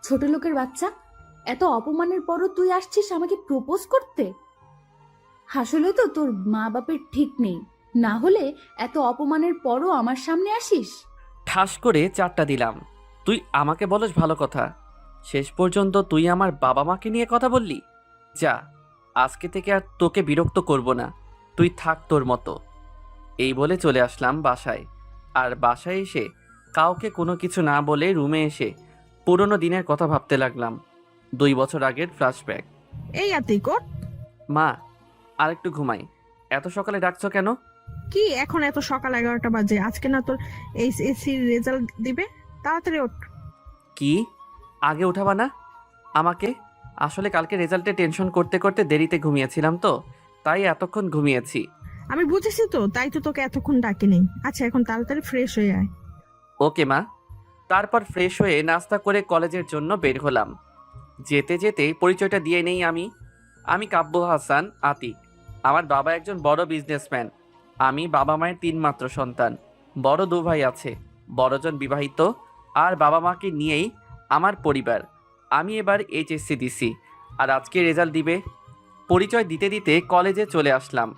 ছোট লোকের বাচ্চা, এত অপমানের পরও তুই আসছিস আমাকে প্রপোজ করতে? আসলে তো তোর মা বাপের ঠিক নেই, না হলে এত অপমানের পরও আমার সামনে আসিস। ঠাস করে 4টা দিলাম। তুই আমাকে বলস ভালো কথা, শেষ পর্যন্ত তুই আমার বাবা মাকে নিয়ে কথা বললি। যা, আজকে থেকে আর তোকে বিরক্ত করব না, তুই থাক তোর মতো। এই বলে চলে আসলাম বাসায়। আর বাসায় এসে কাউকে কোনো কিছু না বলে রুমে এসে পুরনো দিনের কথা ভাবতে লাগলাম। 2 বছর আগের ফ্ল্যাশব্যাক। এই আতিক ওঠ। মা, আর একটু ঘুমাই। এত সকালে ডাকছো কেন? কি এখন এত সকাল 11টা বাজে? আজকে না তোর এইচএসসির রেজাল্ট দিবে, তাড়াতাড়ি ওঠ। কি, আগে উঠাবা না আমাকে? আসলে কালকে রেজাল্টে টেনশন করতে করতে দেরিতে ঘুমিয়েছিলাম তো, তাই এতক্ষণ ঘুমিয়েছি। আমি বুঝেছি তো, তাই তো তোকে এতক্ষণ ডাকিনি। আচ্ছা এখন তাড়াতাড়ি ফ্রেশ হয়ে আয়। ওকে মা। তারপর ফ্রেশ হয়ে নাস্তা করে কলেজের জন্য বের হলাম। যেতে যেতে পরিচয়টা দিয়ে নেই আমি। আমি কাব্য হাসান আতিক। আমার বাবা একজন বড় বিজনেসম্যান। আমি বাবা মায়ের 3 মাত্র সন্তান। বড় 2 ভাই আছে, বড়জন বিবাহিত। আর বাবা মাকে নিয়েই আমার পরিবার। আমি এবার এইচএসসি দিছি, আর আজকে রেজাল্ট দিবে। পরিচয় দিতে দিতে কলেজে চলে আসলাম।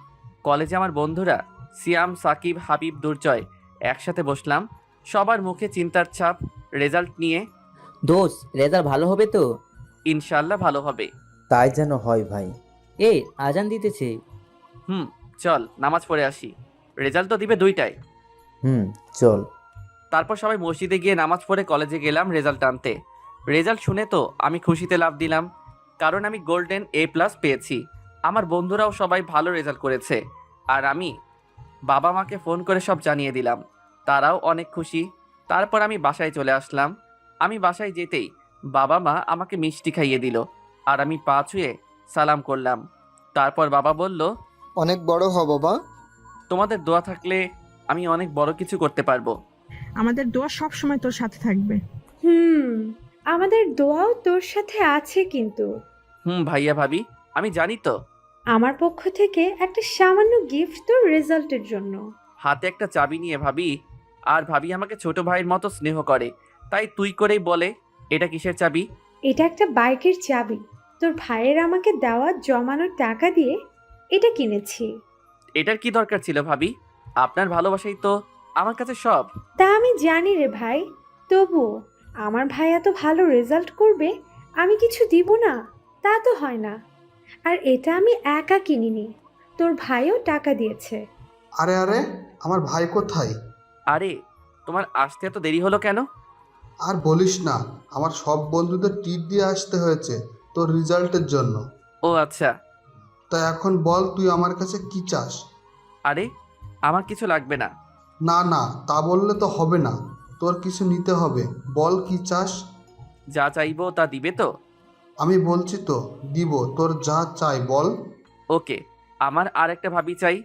কলেজে আমার বন্ধুরা সিয়াম, সাকিব, হাবিব, দুর্জয় একসাথে বসলাম। সবার মুখে চিন্তার ছাপ রেজাল্ট নিয়ে। দোস্ত, রেজাল্ট ভালো হবে তো? ইনশাল্লাহ ভালো হবে। তাই যেন হয় ভাই। এই আজান দিতেছে। চল নামাজ পড়ে আসি। রেজাল্ট তো দিবে 2টায়। চল। তারপর সবাই মসজিদে গিয়ে নামাজ পড়ে কলেজে গেলাম রেজাল্ট আনতে। রেজাল্ট শুনে তো আমি খুশিতে লাফ দিলাম, কারণ আমি গোল্ডেন A+ পেয়েছি। আমার বন্ধুরাও সবাই ভালো রেজাল্ট করেছে। আর আমি বাবা মাকে ফোন করে সব জানিয়ে দিলাম, তারাও অনেক খুশি। তারপর আমি বাসায় চলে আসলাম। আমি বাসায় যেতেই বাবা মা আমাকে মিষ্টি খাইয়ে দিল, আর আমি পা ছুঁয়ে সালাম করলাম। তারপর বাবা বলল, অনেক বড় হ বাবা। তোমাদের দোয়া থাকলে আমি অনেক বড় কিছু করতে পারবো। আমাদের দোয়া সব সময় তোর সাথে থাকবে। হুম, আমাদের দোয়াও তোর সাথে আছে কিন্তু। ভাইয়া ভাবি, আমি জানি তো। আমার পক্ষ থেকে একটা সামান্য গিফট তোর রেজাল্টের জন্য। হাতে একটা চাবি নিয়ে ভাবি, আর ভাবি আমাকে ছোট ভাইয়ের মতো স্নেহ করে, তাই তুই করেই বলে, এটা কিসের চাবি? এটা একটা বাইকের চাবি। তোর ভাইয়ের আমাকে দেওয়া জমানো টাকা দিয়ে এটা কিনেছি। এটার কি দরকার ছিল ভাবি? আপনার ভালোবাসাই তো আমার কাছে সব। তা আমি জানি রে ভাই, তবু আমার ভাই এত ভালো রেজাল্ট করবে আমি কিছু দিব না, তা তো হয় না। আর এটা আমি একা কিনিনি, তোর ভাইও টাকা দিয়েছে। আরে আরে, আমার ভাই কোথায়? আরে, তোমার আসতে এত দেরি হলো কেন? আর বলিস না, আমার সব বন্ধুদের ট্রিট দিয়ে আসতে হয়েছে তোর রেজাল্টের জন্য। ও আচ্ছা। তা এখন বল, তুই আমার কাছে কি চাস? আরে, আমার কিছু লাগবে না। না না, তা বললে তো হবে না, তোর কিছু নিতে হবে। বল কি চাস? যা চাইবো তা দিবে তো? আমি বলছি তো, দিব। তোর যা চাই বল। ওকে, আমার আর একটা ভাবি চাই।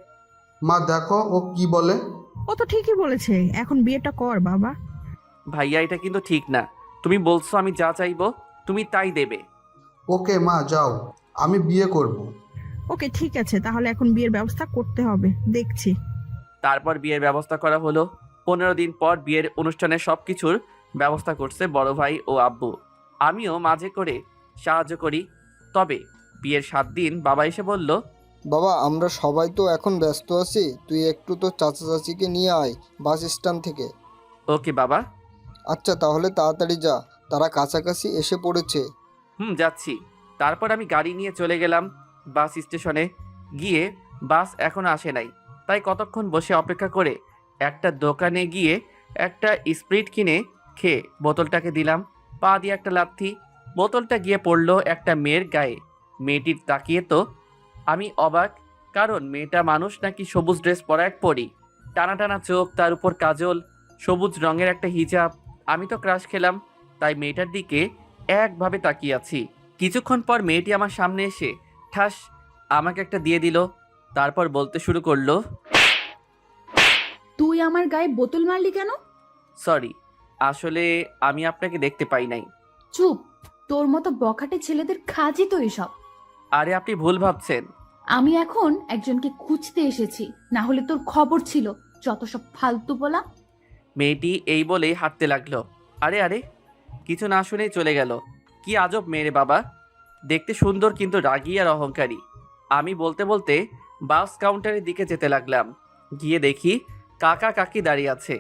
মা দেখো ও কি বলে। ও তো ঠিকই বলেছে, এখন বিয়েটা কর বাবা। ভাইয়া, এটা কিন্তু ঠিক না। তুমি বলছো আমি যা চাইবো তুমি তাই দেবে। ওকে মা, যাও, আমি বিয়ে করব। ওকে ঠিক আছে, তাহলে এখন বিয়ের ব্যবস্থা করতে হবে, দেখছি। তারপর বিয়ের ব্যবস্থা করা হলো। 15 দিন পর বিয়ের অনুষ্ঠানের সব কিছুর ব্যবস্থা করছে বড় ভাই ও আব্বু। আমিও মাঝে করে সাহায্য করি। তবে বিয়ের 7 দিন বাবা এসে বলল, বাবা, আমরা সবাই তো এখন ব্যস্ত আছি, তুই একটু তো চাচা চাচিকে নিয়ে আয় বাস স্ট্যান্ড থেকে। ওকে বাবা। আচ্ছা তাহলে তাড়াতাড়ি যা, তারা কাছাকাছি এসে পড়েছে। যাচ্ছি। তারপর আমি গাড়ি নিয়ে চলে গেলাম বাস স্টেশনে। গিয়ে বাস এখনো আসে নাই, তাই কতক্ষণ বসে অপেক্ষা করে একটা দোকানে গিয়ে একটা স্প্রিট কিনে খেয়ে বোতলটাকে দিলাম। পা দিয়ে একটা লাথি, বোতলটা গিয়ে পড়লো একটা মেয়ের গায়ে। মেয়েটির তাকিয়ে তো আমি অবাক, কারণ মেয়েটা মানুষ নাকি সবুজ ড্রেস পরা এক পরি। টানা টানা চোখ, তার উপর কাজল, সবুজ রঙের একটা হিজাব। আমি তো ক্রাশ খেলাম, তাই মেয়েটার দিকে একভাবে তাকিয়ে আছি। কিছুক্ষণ পর মেয়েটি আমার সামনে এসে ঠাস আমাকে একটা দিয়ে দিল। তারপর বলতে শুরু করলো, তুই আমার গায়ে বোতল মারলি কেন? সরি, আসলে আমি আপনাকে দেখতে পাই নাই। চুপ, তোর মতো বখাটে ছেলেদের কাজই তো এসব। আরে আপনি ভুল ভাবছেন। আমি এখন একজনকে খুঁজতে এসেছি, না হলে তোর খবর ছিল। যত সব ফালতু বলা। মেয়েটি এই বলেই হাঁটতে লাগলো। আরে আরে, কিছু না শুনেই চলে গেল। কি আজব মেয়ে বাবা, দেখতে সুন্দর কিন্তু রাগী আর অহংকারী। আমি বলতে বলতে বাস কাউন্টারের দিকে যেতে লাগলাম। গিয়ে দেখি কাকা কাকি দাঁড়িয়ে আছে।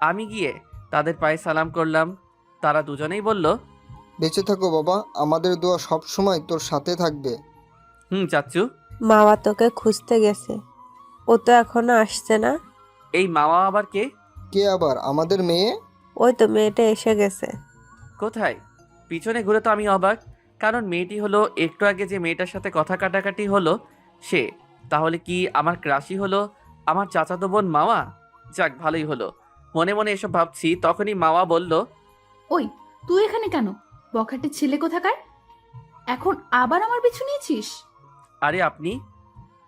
আমি গিয়ে তাদের পায়ে সালাম করলাম। তারা দুজনেই বলল, বেঁচে থাকো বাবা, আমাদের দোয়া সব সময় তোর সাথে থাকবে। চাচ্চু। মামা তোকে খুঁজতে গেছে, ও তো এখনো আসছে না। এই মামা আবার কে? কে আবার? আমাদের মেয়ে। ওই তো মেয়েটা এসে গেছে। কোথায়? পিছনে ঘুরে তো আমি অবাক, কারণ মেয়েটি হলো একটু আগে যে মেয়েটার সাথে কথা কাটাকাটি হলো সে। তাহলে কি আমার ক্রাশই হলো আমার চাচাতো বোন মামা? যাক, ভালোই হলো। মনে মনে এসব ভাবছি, তখনই মামা বলল, ওই, তুই এখানে কেন? বখাটে ছেলে কোথাকার, এখন আবার আমার পিছু নিয়েছিস? আরে আপনি?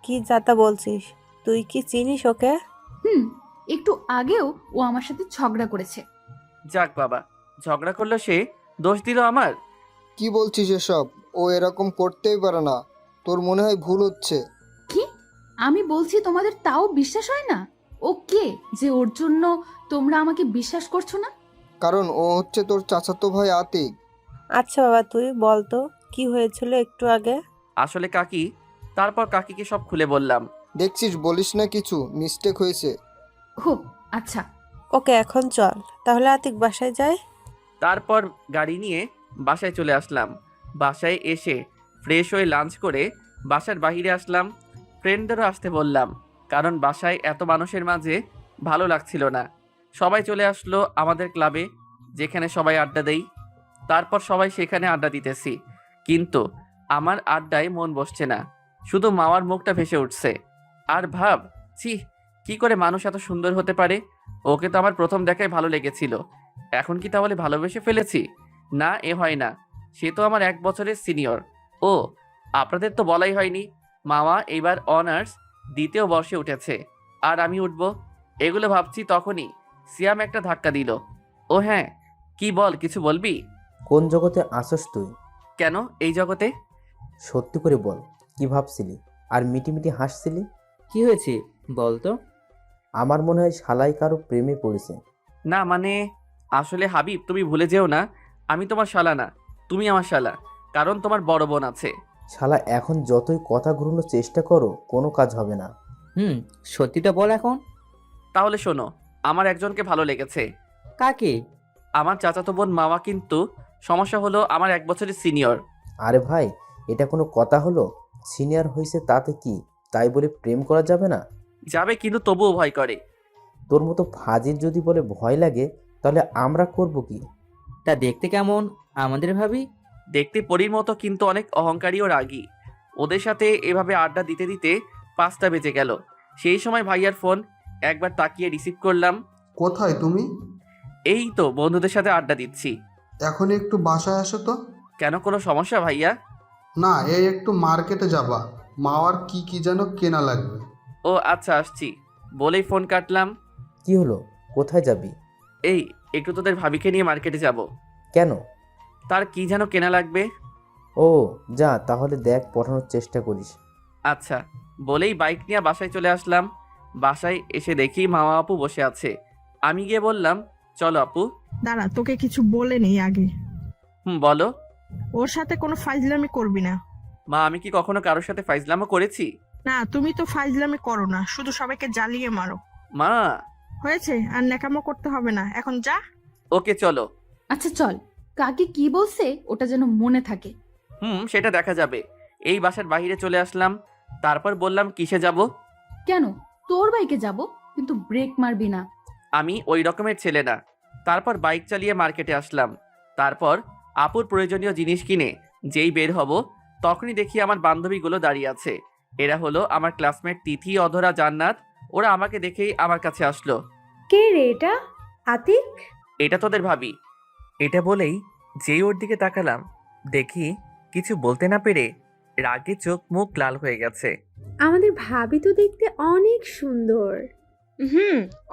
কি যাতা বলছিস? তুই কি চিনিস ওকে? একটু আগেও ও আমার সাথে ঝগড়া করেছে। যাক বাবা, ঝগড়া করলো সে, দোষ দিল আমার? কি বলছিস এসব? ও এরকম করতেই পারে না, তোর মনে হয় ভুল হচ্ছে। কি? আমি বলছি তোমাদের তাও বিশ্বাস হয় না? ও কে যে ওর জন্য তোমরা আমাকে বিশ্বাস করছো না? কারণ ও হচ্ছে তোর চাচাতো ভাই আতিক। আচ্ছা বাবা, তুই বল তো কি হয়েছিল একটু আগে। আসলে কাকি, তারপর কাকিকে সব খুলে বললাম। দেখছিস, বলিস না কিছু, মিস্টেক হয়েছে। হো, আচ্ছা। ওকে এখন চল তাহলে আতিক বাসায় যায়। তারপর গাড়ি নিয়ে বাসায় চলে আসলাম। বাসায় এসে ফ্রেশ হয়ে লাঞ্চ করে বাসার বাইরে আসলাম। ফ্রেন্ডদেরও আসতে বললাম, কারণ বাসায় এত মানুষের মাঝে ভালো লাগছিল না। সবাই চলে আসলো আমাদের ক্লাবে, যেখানে সবাই আড্ডা দেই। তারপর সবাই সেখানে আড্ডা দিতেছি, কিন্তু আমার আড্ডায় মন বসছে না, শুধু মামার মুখটা ভেসে উঠছে। আর ভাব, ছি, কি করে মানুষ এত সুন্দর হতে পারে? ওকে তো আমার প্রথম দেখায় ভালো লেগেছিল, এখন কি তাহলে ভালোবেসে ফেলেছি? না, এ হয় না। সে তো আমার 1 বছরের সিনিয়র। ও, আপনাদের তো বলাই হয়নি, মামা এইবার অনার্স 2য় বর্ষে উঠেছে, আর আমি উঠব। এগুলো ভাবছি, তখনই সিয়াম একটা ধাক্কা দিল। ও হ্যাঁ, কি বল, কিছু বলবি? কোন জগতে আসস তুই? কেন এই জগতে? সত্যি করে বল, কি ভাবছিলি আর মিটিমিটি হাসছিলি? কি হয়েছে বল তো? আমার মনে হয় শালাই কারো প্রেমে পড়েছে। না মানে, আসলে হাবিব, তুমি ভুলে যেও না, আমি তোমার শালা না, তুমি আমার শালা, কারণ তোমার বড় বোন আছে। শালা এখন যতই কথা ঘুরানোর চেষ্টা করো, কোনো কাজ হবে না। সত্যিটা বল এখন। তাহলে শোনো, আমার একজনকে ভালো লেগেছে। কাকে? আমার চাচাতো বোন মামা, কিন্তু সমস্যা হলো আমার 1 বছরের সিনিয়র। আরে ভাই, এটা কোনো কথা হলো? সিনিয়র হয়েছে তাতে কি, তাই বলে প্রেম করা যাবে না? যাবে, কিন্তু তবুও ভয় করে। তোর মতো ফাজিল যদি বলে ভয় লাগে, তাহলে আমরা করব কি? তা দেখতে কেমন আমাদের ভাবি? দেখতে পরীর মতো, কিন্তু অনেক অহংকারী ও রাগী। ওদের সাথে এভাবে আড্ডা দিতে দিতে 5টা বেজে গেল। সেই সময় ভাইয়ার ফোন, একবার তাকিয়ে রিসিভ করলাম। কোথায় তুমি? এই তো বন্ধুদের সাথে আড্ডা দিচ্ছি। এখন একটু বাসায় আসো তো। কেন, কোনো সমস্যা ভাইয়া? না, এই একটু মার্কেটে যাবা, মাওয়ার কি কি যেন কেনা লাগবে। ও আচ্ছা, আসছি বলেই ফোন কাটলাম। কি হলো, কোথায় যাবি? এই একটু তোদের ভাবিকে নিয়ে মার্কেটে যাব। কেন? তার কি যেন কেনা লাগবে। ও যা, তাহলে দেখ, পড়ানোর চেষ্টা করিস। আচ্ছা বলেই বাইক নিয়ে বাসায় চলে আসলাম। বাসায় এসে দেখি মামা আপু বসে আছে। আমি গিয়ে বললাম, চলো আপু। দাঁড়া, তোকে কিছু বলে নেই আগে। বলো। ওর সাথে কোনো ফাইজলামি করবি না। মা, আমি কি কখনো কারোর সাথে ফাইজলামো করেছি? না, তুমি তো ফাইজলামি করো না, শুধু সবাইকে জ্বালিয়ে মারো। মা। হয়েছে, আর ন্যাকামো করতে হবে না, এখন যা। ওকে চলো। আচ্ছা চল, কাকে কি বলছে ওটা যেন মনে থাকে। সেটা দেখা যাবে। এই বাসার বাইরে চলে আসলাম। তারপর বললাম, কিসে যাব? কেন, তোর বাইকে যাব, কিন্তু ব্রেক মারবি না। আমি ওই রকমের ছেলে না। তারপর বাইক চালিয়ে মার্কেটে আসলাম। তারপর আপুর প্রয়োজনীয় জিনিস কিনে যেই বের হব, তখনই দেখি আমার বান্ধবীগুলো দাঁড়িয়ে আছে। এরা হলো আমার ক্লাসমেট তিথি, অধরা, জান্নাত। ওরা আমাকে দেখেই আমার কাছে আসলো। কে রে এটা? আতিক? এটা তোদের ভাবি। এটা বলেই যেই ওর দিকে তাকালাম, দেখি কিছু বলতে না পেরে রাগে চোখ মুখ লাল হয়ে গেছে। আমাদের ভাবি তো দেখতে অনেক সুন্দর।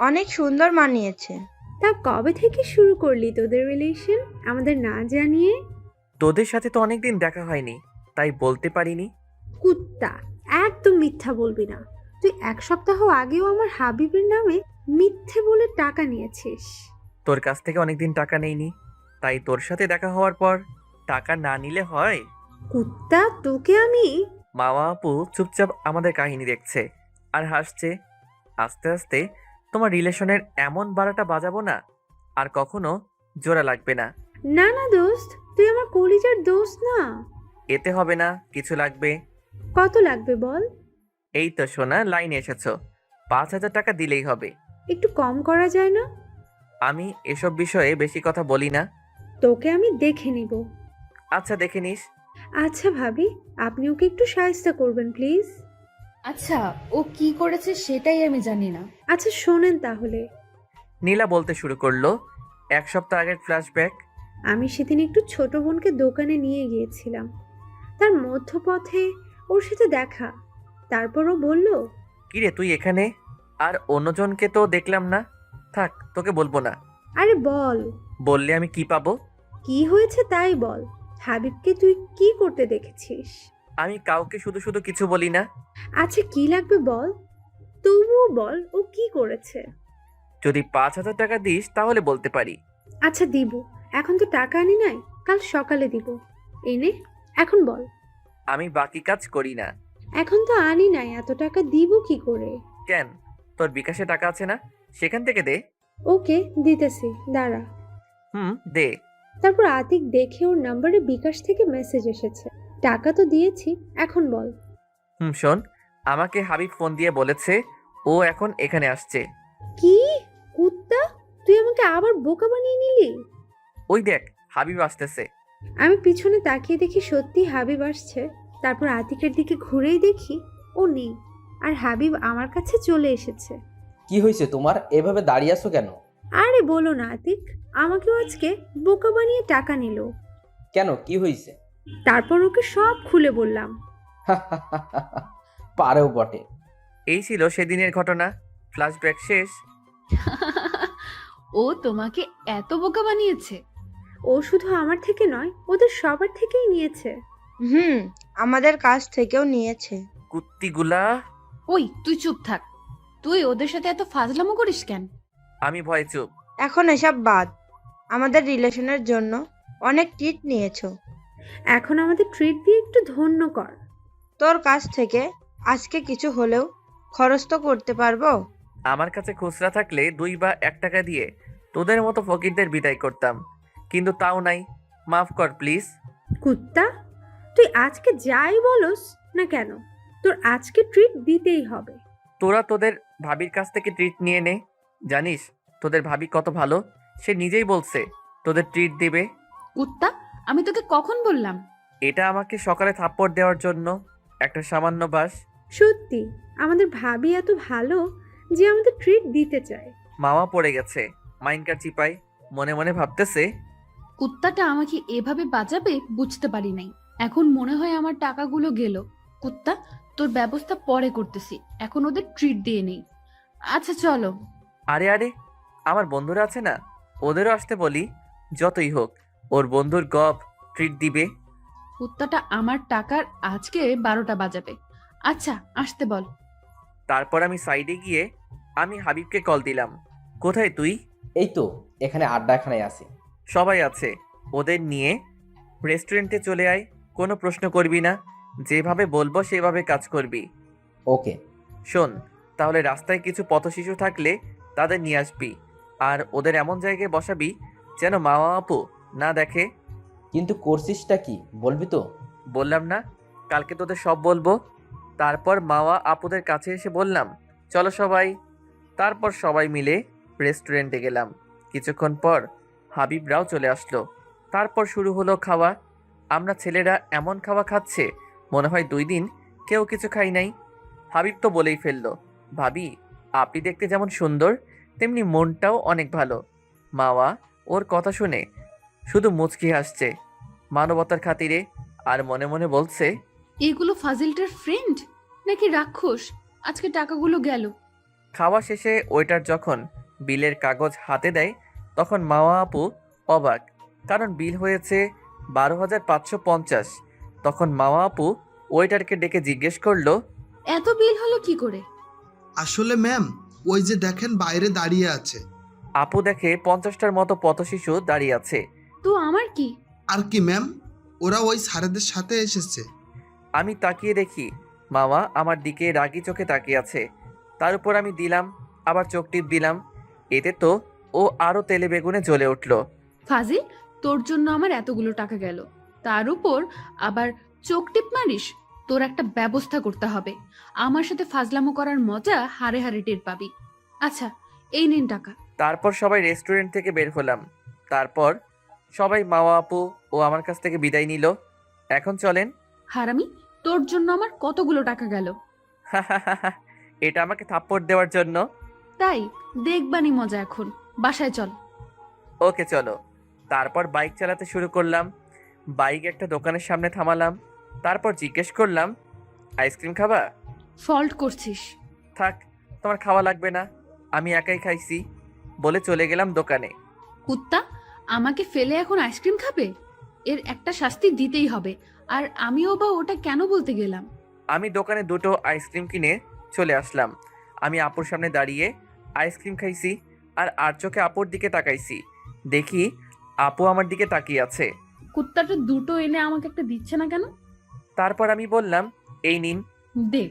অনেক সুন্দর মানিয়েছে। তা কবে থেকে শুরু করলি তোদের রিলেশন আমাদের না জানিয়ে? তোদের সাথে তো অনেকদিন দেখা হয়নি, তাই বলতে পারিনি। কুত্তা, একদম মিথ্যা বলবি না। তুই 1 সপ্তাহ আগেও আমার হাবিবের নামে মিথ্যে বলে টাকা নিয়েছিস। তোর কাছ থেকে অনেকদিন টাকা নেইনি, তাই তোর সাথে দেখা হওয়ার পর টাকা না নিলে হয়? কুত্তা, তোকে আমি। মামা আপু চুপচাপ আমাদের কাহিনী দেখছে আর হাসছে। আস্তে আস্তে তোমার রিলেশনের এমন বারাটা বাজাবো না, আর কখনো জোড়া লাগবে না। না না দোস্ত, তুই আমার কলিজার দোস্ত না। এতে হবে না, কিছু লাগবে। কত লাগবে বল? এই তো সোনা, লাইনে এসেছো। 5,000 টাকা দিলেই হবে। একটু কম করা যায় না? আমি এসব বিষয়ে বেশি কথা বলি না। তোকে আমি দেখে নিব। আচ্ছা, দেখে নিস। আচ্ছা ভাবি, আপনি ওকে একটু সাহায্য করবেন প্লিজ। আচ্ছা, ও কি করেছে সেটাই আমি জানি না। আচ্ছা শোনেন তাহলে। নীলা বলতে শুরু করলো 1 সপ্তাহ আগের ফ্ল্যাশব্যাক। আমি সেদিন একটু ছোট বোনকে দোকানে নিয়ে গিয়েছিলাম। তার মধ্যপথে ওর সাথে দেখা। তারপর ও বলল, কিরে তুই এখানে? আর অন্যজনকে তো দেখলাম না। থাক, তোকে বলবো না। আরে বল, বললে আমি কি পাবো? কি হয়েছে তাই বল। হাবিবকে তুই কি করতে দেখেছিস? আমি কাউকে শুধু শুধু কিছু বলি না। আচ্ছা কি লাগবে বল, তবুও বল ও কি করেছে। যদি 5,000 টাকা দিস তাহলে বলতে পারি। আচ্ছা দিব, এখন তো টাকা আনি নাই, কাল সকালে দিব। এনে এখন বল। আমি বাকি কাজ করি না। এখন তো আনি নাই, এত টাকা দিব কি করে? কেন, তোর বিকাশে টাকা আছে না? সেখান থেকে দে। ওকে দিতেছি, দাঁড়া। দে। তারপর আতিক দেখে ওর নাম্বারে বিকাশ থেকে মেসেজ এসেছে। টাকা তো দিয়েছি, এখন বল। শোন, আমাকে হাবিব ফোন দিয়ে বলেছে ও এখন এখানে আসছে। কি? কুত্তা, তুই আমাকে আবার বোকা বানিয়ে নিলি? ওই দেখ, হাবিব আসতেছে। আমি পিছনে তাকিয়ে দেখি সত্যি হাবিব আসছে। তারপর আতিকের দিকে ঘুরেই দেখি ও নেই, আর হাবিব আমার কাছে চলে এসেছে। কি হয়েছে তোমার, এভাবে দাঁড়িয়ে আছো কেন? আরে বলো না আতিক, আমাকেও আজকে বোকা বানিয়ে টাকা নিল। কেন, কি হয়েছে? তারপর ওকে সব খুলে বললাম। পারেও বটে। এই ছিল সেদিনের ঘটনা। ফ্ল্যাশব্যাক শেষ। ও তোমাকে এত বোকা বানিয়েছে? ও শুধু আমার থেকে নয়, ওদের সবার থেকেই নিয়েছে। আমাদের কাছ থেকেও নিয়েছে। কুত্তিগুলা। ওই তুই চুপ থাক। তুই ওদের সাথে এত ফাজলামো করিস কেন? আমি ভয় চুপ। এখন এসব বাদ। আমাদের রিলেশনের জন্য অনেক ট্রিট নিয়েছো। এখন আমাদের ট্রিট দিয়ে একটু ধন্য কর। তোর কাছ থেকে আজকে কিছু হলেও খরচ তো করতে পারবো। আমার কাছে খুচরা থাকলে 2 বা 1 টাকা দিয়ে তোদের মতো ফকিরদের বিদায় করতাম, কিন্তু তাও নাই। মাফ কর প্লিজ। কুত্তা, তুই আজকে যাই বলস না কেন, তোর আজকে ট্রিট দিতেই হবে। তোরা তোদের ভাবির কাছ থেকে ট্রিট নিয়ে নে। জানিস তোদের ভাবি কত ভালো? সে নিজেই বলছে তোদের ট্রিট দিবে। কুত্তা, আমি তোকে কখন বললাম? এটা আমাকে সকালে থাপ্পড় দেওয়ার জন্য একটা সামান্য বাস। সত্যি আমাদের ভাবি এত ভালো যে আমাদের ট্রিট দিতে চায়। মামা পড়ে গেছে মাইনকার চিপাই। মনে মনে ভাবতেছে, কুত্তাটা আমাকে এভাবে বাজাবে বুঝতে পারি নাই। এখন মনে হয় আমার টাকাগুলো গেল। কুত্তা, তোর ব্যবস্থা পরে করতেছি, এখন ওদের ট্রিট দিয়ে নেই। আচ্ছা চলো। আরে আরে, আমার বন্ধুরা আছে না, ওদেরও আসতে বলি। যতই হোক ওর বন্ধুর গপ ট্রিট দিবে। কুত্তাটা আমার টাকার আজকে 12টা বাজাবে। আচ্ছা আসতে বল। তারপর আমি সাইডে গিয়ে আমি হাবিবকে কল দিলাম। কোথায় তুই? এই তো এখানে আড্ডাখানায় আছি। সবাই আছে, ওদের নিয়ে রেস্টুরেন্টে চলে আয়। কোনো প্রশ্ন করবি না, যেভাবে বলবো সেভাবে কাজ করবি। ওকে। শোন, তাহলে রাস্তায় কিছু পথশিশু থাকলে তাদের নিয়ে আসবি, আর ওদের এমন জায়গায় বসাবি যেন মা আপু না দেখে। কিন্তু করছিসটা কি বলবি তো? বললাম না, কালকে তোদের সব বলবো। তারপর মাওয়া আপুদের কাছে এসে বললাম, চলো সবাই। তারপর সবাই মিলে রেস্টুরেন্টে গেলাম। কিছুক্ষণ পর হাবিবরাও চলে আসলো। তারপর শুরু হলো খাওয়া। আমরা ছেলেরা এমন খাওয়া খাচ্ছে মনে হয় 2 দিন কেউ কিছু খাই নাই। হাবিব তো বলেই ফেললো, ভাবি আপনি দেখতে যেমন সুন্দর তেমনি মনটাও অনেক ভালো। মাওয়া ওর কথা শুনে শুধু মুচকি হাসছে মানবতার খাতিরে, আর মনে মনে বলছে, এগুলো ফাজিলটার ফ্রেন্ড নাকি রাক্ষস? আজকে টাকাগুলো গেল। খাওয়া শেষে ওয়েটার যখন বিলের কাগজ হাতে দেয় তখন মাওয়া আপু অবাক, কারণ বিল হয়েছে 12,550। তখন মাওয়া আপু ওয়েটারকে ডেকে জিজ্ঞেস করলো, এত বিল হলো কি করে? আসলে ম্যাম, ওই যে দেখেন বাইরে দাঁড়িয়ে আছে। আপু দেখে 50টার মতো পথশিশু দাঁড়িয়ে আছে। তো আমার কি? আর কি ম্যাম, ওরা ওই স্যারেদের সাথে এসেছে। আমি তাকিয়ে দেখি মামা আমার দিকে রাগি চোখে তাকিয়ে আছে। তার উপর আমি দিলাম আবার চোখ টিপ দিলাম। এতে তো ও আরো তেলে বেগুনে জ্বলে উঠল। ফাজিল, তোর জন্য আমার এতগুলো টাকা গেল, তার উপর আবার চোখ টিপ মারিস? তোর একটা ব্যবস্থা করতে হবে। আমার সাথে ফাজলামো করার মজা হারে হারে টের পাবি। আচ্ছা, এই নিন টাকা। তারপর সবাই রেস্টুরেন্ট থেকে বের হলাম। তারপর সবাই মামা আপু ও আমার কাছ থেকে বিদায় নিল। এখন চলেন। হারামি, তোর জন্য আমার কতগুলো টাকা গেল। এটা আমাকে থাপ্পড় দেওয়ার জন্য? তাই দেখবানি মজা। এখন বাসায় চল। ওকে চলো। তারপর বাইক চালাতে শুরু করলাম। বাইক একটা দোকানের সামনে থামালাম। তারপর জিজ্ঞেস করলাম, আইসক্রিম খাবা? ফল্ট করছিস। থাক, তোমার খাওয়া লাগবে না, আমি একাই খাইছি বলে চলে গেলাম দোকানে। কুত্তা, আমাকে ফেলে এখন আইসক্রিম খাবে? এর একটা শাস্তি দিতেই হবে। আর আমিও বা ওটা কেন বলতে গেলাম? আমি দোকানে দুটো আইসক্রিম কিনে চলে আসলাম। আমি আপুর সামনে দাঁড়িয়ে আইসক্রিম খাইছি আর চোখে আপুর দিকে তাকাইছি। দেখি আপু আমার দিকে তাকিয়ে আছে। কুত্তাটা দুটো এনে আমাকে একটা দিচ্ছে না কেন? তারপর আমি বললাম, এই নিন। দে।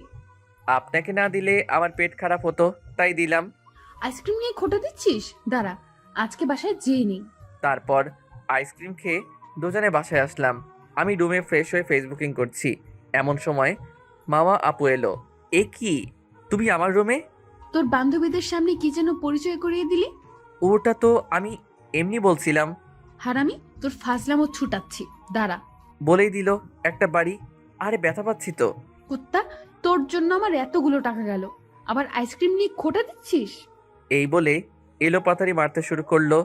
আপনাকে না দিলে আমার পেট খারাপ হতো, তাই দিলাম। আইসক্রিম নিয়ে খোটা দিচ্ছিস? দাঁড়া, আজকে বাসায় যেয়ে নেই। তারপর আইসক্রিম খেয়ে দুজনে বাসায় আসলাম। আমি রুমে ফ্রেশ হয়ে ফেসবুকিং করছি। এমন সময় মামা আপু এলো। এ কি, তুমি আমার রুমে? তোর বান্ধবীদের সামনে কি যেন পরিচয় করিয়ে দিলি? ওটা তো আমি এমনি বলছিলাম। হারামি, তোর ফাজলামো ছুটাচ্ছি, দাঁড়া। বলেই দিল একটা বাড়ি। আরে ব্যথা পাচ্ছি তো। কুত্তা, তোর জন্য আমার এতগুলো টাকা গেল, আবার আইসক্রিম নিয়ে খোটা দিচ্ছিস? এই বলে এলো পাতারি মারতে শুরু করলো।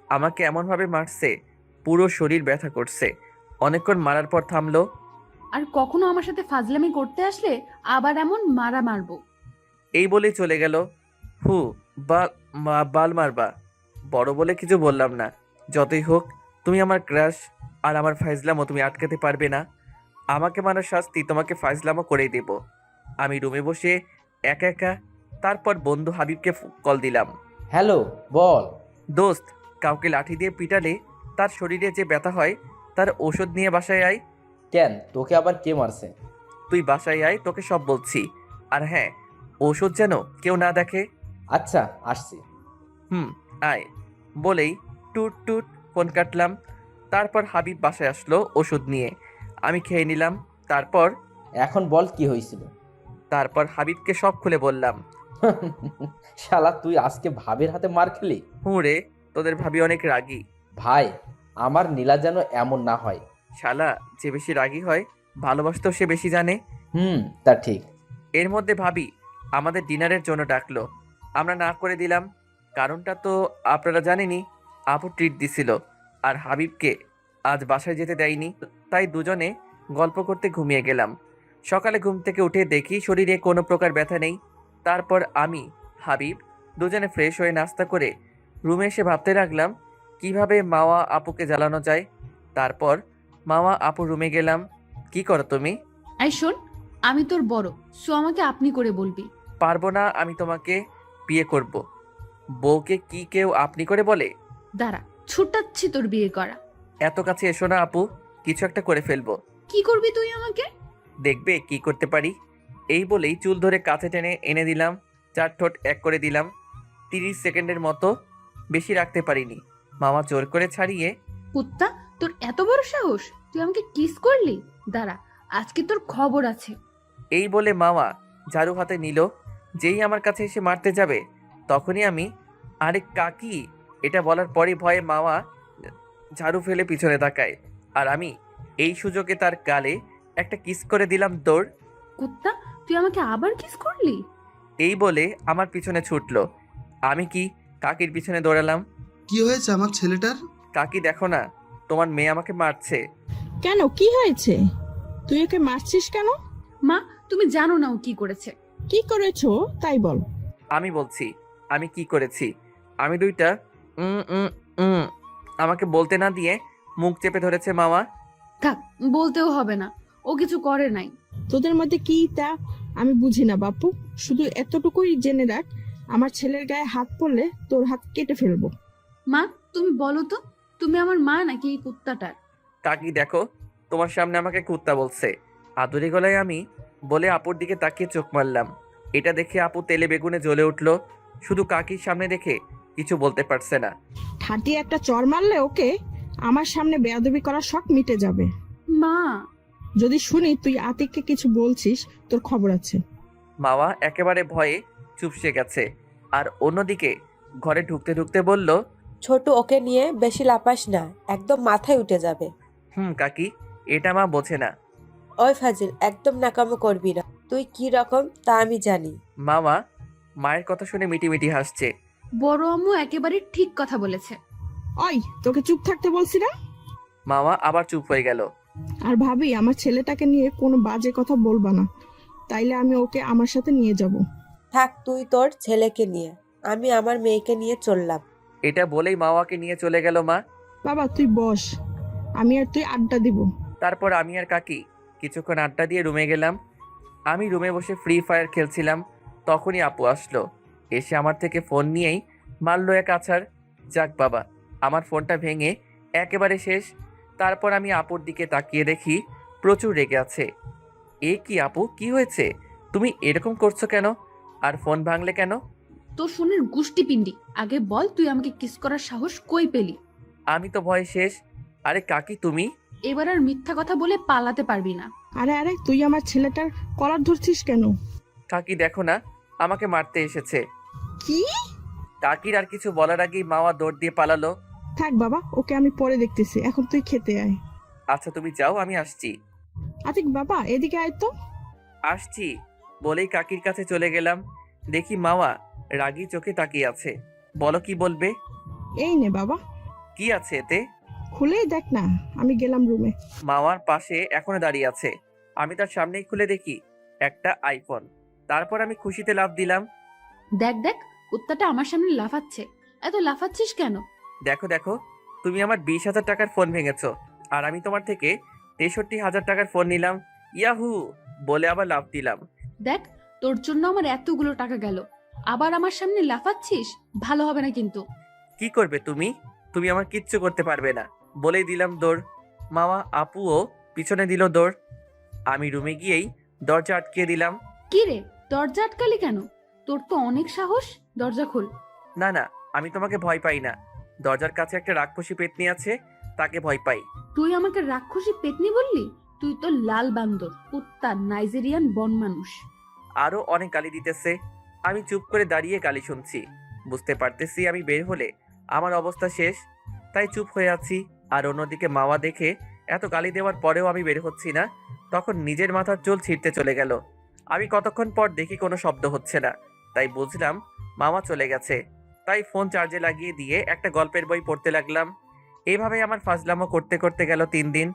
আমাকে এমনভাবে মারছে পুরো শরীর ব্যথা করছে। অনেকক্ষণ মারার পর থামলো। আর কখনো আমার সাথে ফাজলামি করতে আসলে আবার এমন মারা মারবো। এই বলেই চলে গেল। হু, বাল মারবা? বড় বলে কিছু বললাম না। যতই হোক তুমি আমার ক্রাশ, আর আমার ফাইজলামও তুমি আটকাতে পারবে না। আমাকে মারার শাস্তি তোমাকে ফাইজলামও করেই দেব। আমি রুমে বসে একা একা। তারপর বন্ধু হাবিবকে কল দিলাম। হ্যালো, বল। দোস্ত, কাউকে লাঠি দিয়ে পিটালে তার শরীরে যে ব্যথা হয় তার ওষুধ নিয়ে বাসায় আয়। কেন, তোকে আবার কে মারছে? তুই বাসায় আয়, তোকে সব বলছি। আর হ্যাঁ, ওষুধ যেন কেউ না দেখে। আচ্ছা, আসছি। আয় বলেই টুট টুট ফোন কাটলাম। তারপর হাবিব বাসায় আসলো ওষুধ নিয়ে। আমি খেয়ে নিলাম। তারপর এখন বল কি হয়েছিল। হাবিবকে সব খুলে বললাম। শালা, তুই আজকে ভাবের হাতে মার খেলি? হুঁড়ে, তোদের ভাবি অনেক রাগী। ভাই, আমার নীলা যেন এমন না হয়। শালা, যে বেশি রাগী হয় ভালোবাসতেও সে বেশি জানে। তা ঠিক। এর মধ্যে ভাবি আমাদের ডিনারের জন্য ডাকলো। আমরা না করে দিলাম। কারণটা তো আপনারা জানেনই, আপু ট্রিট দিছিল আর হাবিবকে আজ বাসায় যেতে দেয়নি। তাই দুজনে গল্প করতে ঘুমিয়ে গেলাম। সকালে ঘুম থেকে উঠে দেখি শরীরে কোনো প্রকার ব্যথা নেই। তারপর আমি হাবিব দুজনে ফ্রেশ হয়ে নাস্তা করে রুমে এসে ভাবতে লাগলাম কিভাবে মাওয়া আপুকে জ্বালানো যায়। তারপর মাওয়া আপু রুমে গেলাম। কি করো তুমি? আই শোন, আমি তোর বড়, সো আমাকে আপনি করে বলবি। পারবো না, আমি তোমাকে বিয়ে করব। বউকে কি কেউ আপনি করে বলে? দাঁড়া, ছুটাচ্ছি তোর বিয়ে করা। এত কাছে এসো না আপু, কিছু একটা করে ফেলবো। কি করবি তুই আমাকে? দেখবে কি করতে পারি। এই বলেই চুল ধরে কাছে টেনে এনে দিলাম। 4 ঠোঁট এক করে দিলাম। 30 সেকেন্ডের মতো, বেশি রাখতে পারিনি। মামা জোর করে ছাড়িয়ে। কুত্তা, তোর এত বড় সাহস, তুই আমাকে কিস করলি? দাঁড়া, আজকে তোর খবর আছে। এই বলে মামা ঝাড়ু হাতে নিল। যেই আমার কাছে এসে মারতে যাবে তখনই আমি, আরে কাকি, এটা বলার পরই ভয়ে মামা ঝাড়ু ফেলে পিছনে তাকায়। আর আমি এই সুযোগে তার গালে একটা কিস করে দিলাম। দৌড়। কুত্তা, তুই আমাকে আবার কিস করলি? এই বলে আমার পিছনে ছুটলো। আমি কি কাকির পিছনে দৌড়ালাম। কি হয়েছে আমার ছেলেটার? কাকি, দেখো না, তোমার মেয়ে আমাকে মারছে। কেন, কি হয়েছে? তুই ওকে মারছিস কেন? মা, তুমি জানো না ও কি করেছে। কি করেছো তাই বল। আমি বলছি আমি কি করেছি। আমি দুইটা আমাকে বলতে না দিয়ে মুখ চেপে ধরেছে মামা। থাক, বলতেও হবে না, ও কিছু করে নাই। তোদের মধ্যে কি তা আমি বুঝি না বাপু। শুধু এতটুকুই জেনে রাখ, আমার ছেলের গায়ে হাত পড়লে তোর হাত কেটে ফেলবো। মা, তুমি বলো তো, তুমি আমার মা নাকি এই কুত্তাটার? কাকি দেখো, তোমার সামনে আমাকে কুত্তা বলছে। আদুরি গলায় আমি বলে আপুর দিকে তাকিয়ে চোখ মারলাম। এটা দেখে আপু তেলে বেগুনে জ্বলে উঠলো। শুধু কাকির সামনে দেখে কিছু বলতে পারছে না। ঠাটি একটা চর মারলে ওকে আমার সামনে বেয়াদবি করার শখ মিটে যাবে। মা, যদি শুনি তুই আতিককে কিছু বলছিস, তোর খবর আছে। মাওয়া একেবারে ভয়ে চুপসে গেছে। আর অন্যদিকে ঘরে ঢুকতে ঢুকতে বলল, ছোট ওকে নিয়ে বেশি লাপাস না, একদম মাথায় উঠে যাবে। কাকি, এটা মা বোঝে না। ওই ফাজিল, একদম নাকামো করবি না। তুই কি রকম তা আমি জানি। মামা মায়ের কথা শুনে মিটিমিটি হাসছে। বড় আম্মু একেবারে ঠিক কথা বলেছে। ওই, তোকে চুপ থাকতে বলছি না? মামা আবার চুপ হয়ে গেল। আর ভাবি, আমার ছেলেটাকে নিয়ে কোনো বাজে কথা বলবা না, তাইলে আমি ওকে আমার সাথে নিয়ে যাব। থাক তুই তোর ছেলেকে নিয়ে, আমি আমার মেয়েকে নিয়ে চললাম। এটা বলেই মাওয়াকে নিয়ে চলে গেল মা। বাবা তুই বস, আমি আর তুই আড্ডা দিব। তারপর আমি আর কাকি কিছুক্ষণ আড্ডা দিয়ে রুমে গেলাম। আমি রুমে বসে ফ্রি ফায়ার খেলছিলাম, তখনই আপু আসলো। এসে আমার থেকে ফোন নিয়েই মারলো এক আছাড়। যাক বাবা, আমার ফোনটা ভেঙে একেবারে শেষ। তারপর আমি আপুর দিকে তাকিয়ে দেখি প্রচুর রেগে আছে। এ কি আপু, কি হয়েছে? তুমি এরকম করছো কেন? আর ফোন ভাঙলে কেন? তোর ফোনের গুষ্টি পিন্ডি, আগে বল তুই আমাকে কিস করার সাহস কই পেলি? আমি তো ভয় শেষ। আরে কাকি তুমি? এবার আর মিথ্যা কথা বলে পালাতে পারবি না। আরে আরে, তুই আমার ছেলেটার কলার ধরছিস কেন? কাকি দেখো না, আমাকে মারতে এসেছে। কি? কাকির আর কিছু বলার আগেই মাওয়া দৌড় দিয়ে পালালো। থাক বাবা, ওকে আমি পরে দেখতেছি, এখন তুই খেতে আয়। আচ্ছা তুমি যাও, আমি আসছি। আতিক বাবা, এদিকে আয় তো। আসছি বলেই কাকির কাছে চলে গেলাম। দেখি মাওয়া রাগী চোখে তাকিয়ে আছে। বলো কি বলবে? এই নে বাবা, কি আছে এতে? খুলেই দেখ না। আমি গেলাম রুমে। মাওয়ার পাশে এখনো দাঁড়িয়ে আছে। আমি তার সামনেই খুলে দেখি একটা আইফোন। তারপর আমি খুশিতে লাফ দিলাম। দেখ দেখ, কুত্তাটা আমার সামনে লাফাচ্ছে। এত লাফাচ্ছিস কেন? দেখো দেখো, তুমি আমার 20,000 টাকার ফোন ভেঙেছো, আর আমি তোমার থেকে 63,000 টাকার ফোন নিলাম। ইয়াহু বলে আবার লাফ দিলাম। দেখ, তোর জন্য আমার এতগুলো টাকা গেল, আবার আমার সামনে লাফাচ্ছিস? ভালো হবে না কিন্তু। কি করবে তুমি? তুমি আমার কিচ্ছু করতে পারবে না বলেই দিলাম দৌড়। মামা আপুও পিছনে দিল দৌড়। আমি রুমে গিয়েই দরজা আটকিয়ে দিলাম। কি রে, দরজা আটকালি কেন? তোর তো অনেক সাহস, দরজা খোল। না না, আমি তোমাকে ভয় পাই না। দরজার কাছে একটা রাক্ষসী পেতনি আছে, তাকে ভয় পাই। তুই আমাকে রাক্ষসী পেতনি বললি? তুই তো লাল বান্দর, কুত্তা, নাইজেরিয়ান বন মানুষ। আরো অনেক গালি দিতেছে। আমি চুপ করে দাঁড়িয়ে গালি শুনছি। বুঝতে পারতেছি আমি বের হলে আমার অবস্থা শেষ, তাই চুপ হয়ে আছি। আর অন্যদিকে মাওয়া দেখে এত গালি দেওয়ার পরেও আমি বের হচ্ছি না, তখন নিজের মাথার চুল ছিঁড়তে চলে গেল। আমি কতক্ষণ পর দেখি কোনো শব্দ হচ্ছে না, তাই বুঝলাম মামা চলে গেছে। তাই ফোন চার্জে লাগিয়ে দিয়ে একটা গল্পের বই পড়তে লাগলাম। এইভাবে আমার ফাজলামো করতে করতে গেল 3 দিন।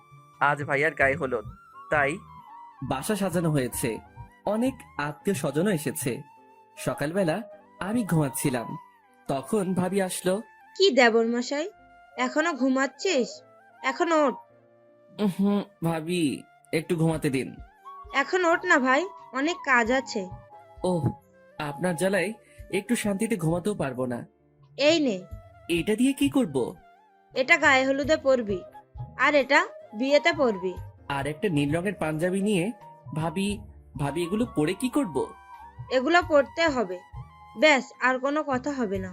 আজ ভাইয়ার গায়ে হলুদ, তাই বাসা সাজানো হয়েছে, অনেক আত্মীয় স্বজনও এসেছে। সকালবেলা আমি ঘুমাচ্ছিলাম, তখন ভাবি আসলো। কি দেবর মশাই, এখনো ঘুমাচ্ছিস? এখন ওঠ। ভাবি, একটু ঘুমাতে দিন। এখন ওঠ না ভাই, অনেক কাজ আছে। ওহ, আপনার জ্বালায় একটু শান্তিতে ঘুমাতেও পারবো না। এই নে, এটা দিয়ে কি করব? এটা গায়ে হলুদে পরবি, আর এটা বিয়েতে পরবি। আর একটা নীল রঙের পাঞ্জাবি নিয়ে। ভাবি ভাবি এগুলো পরে কি করব? এগুলো পরতে হবে, ব্যাস, আর কোনো কথা হবে না।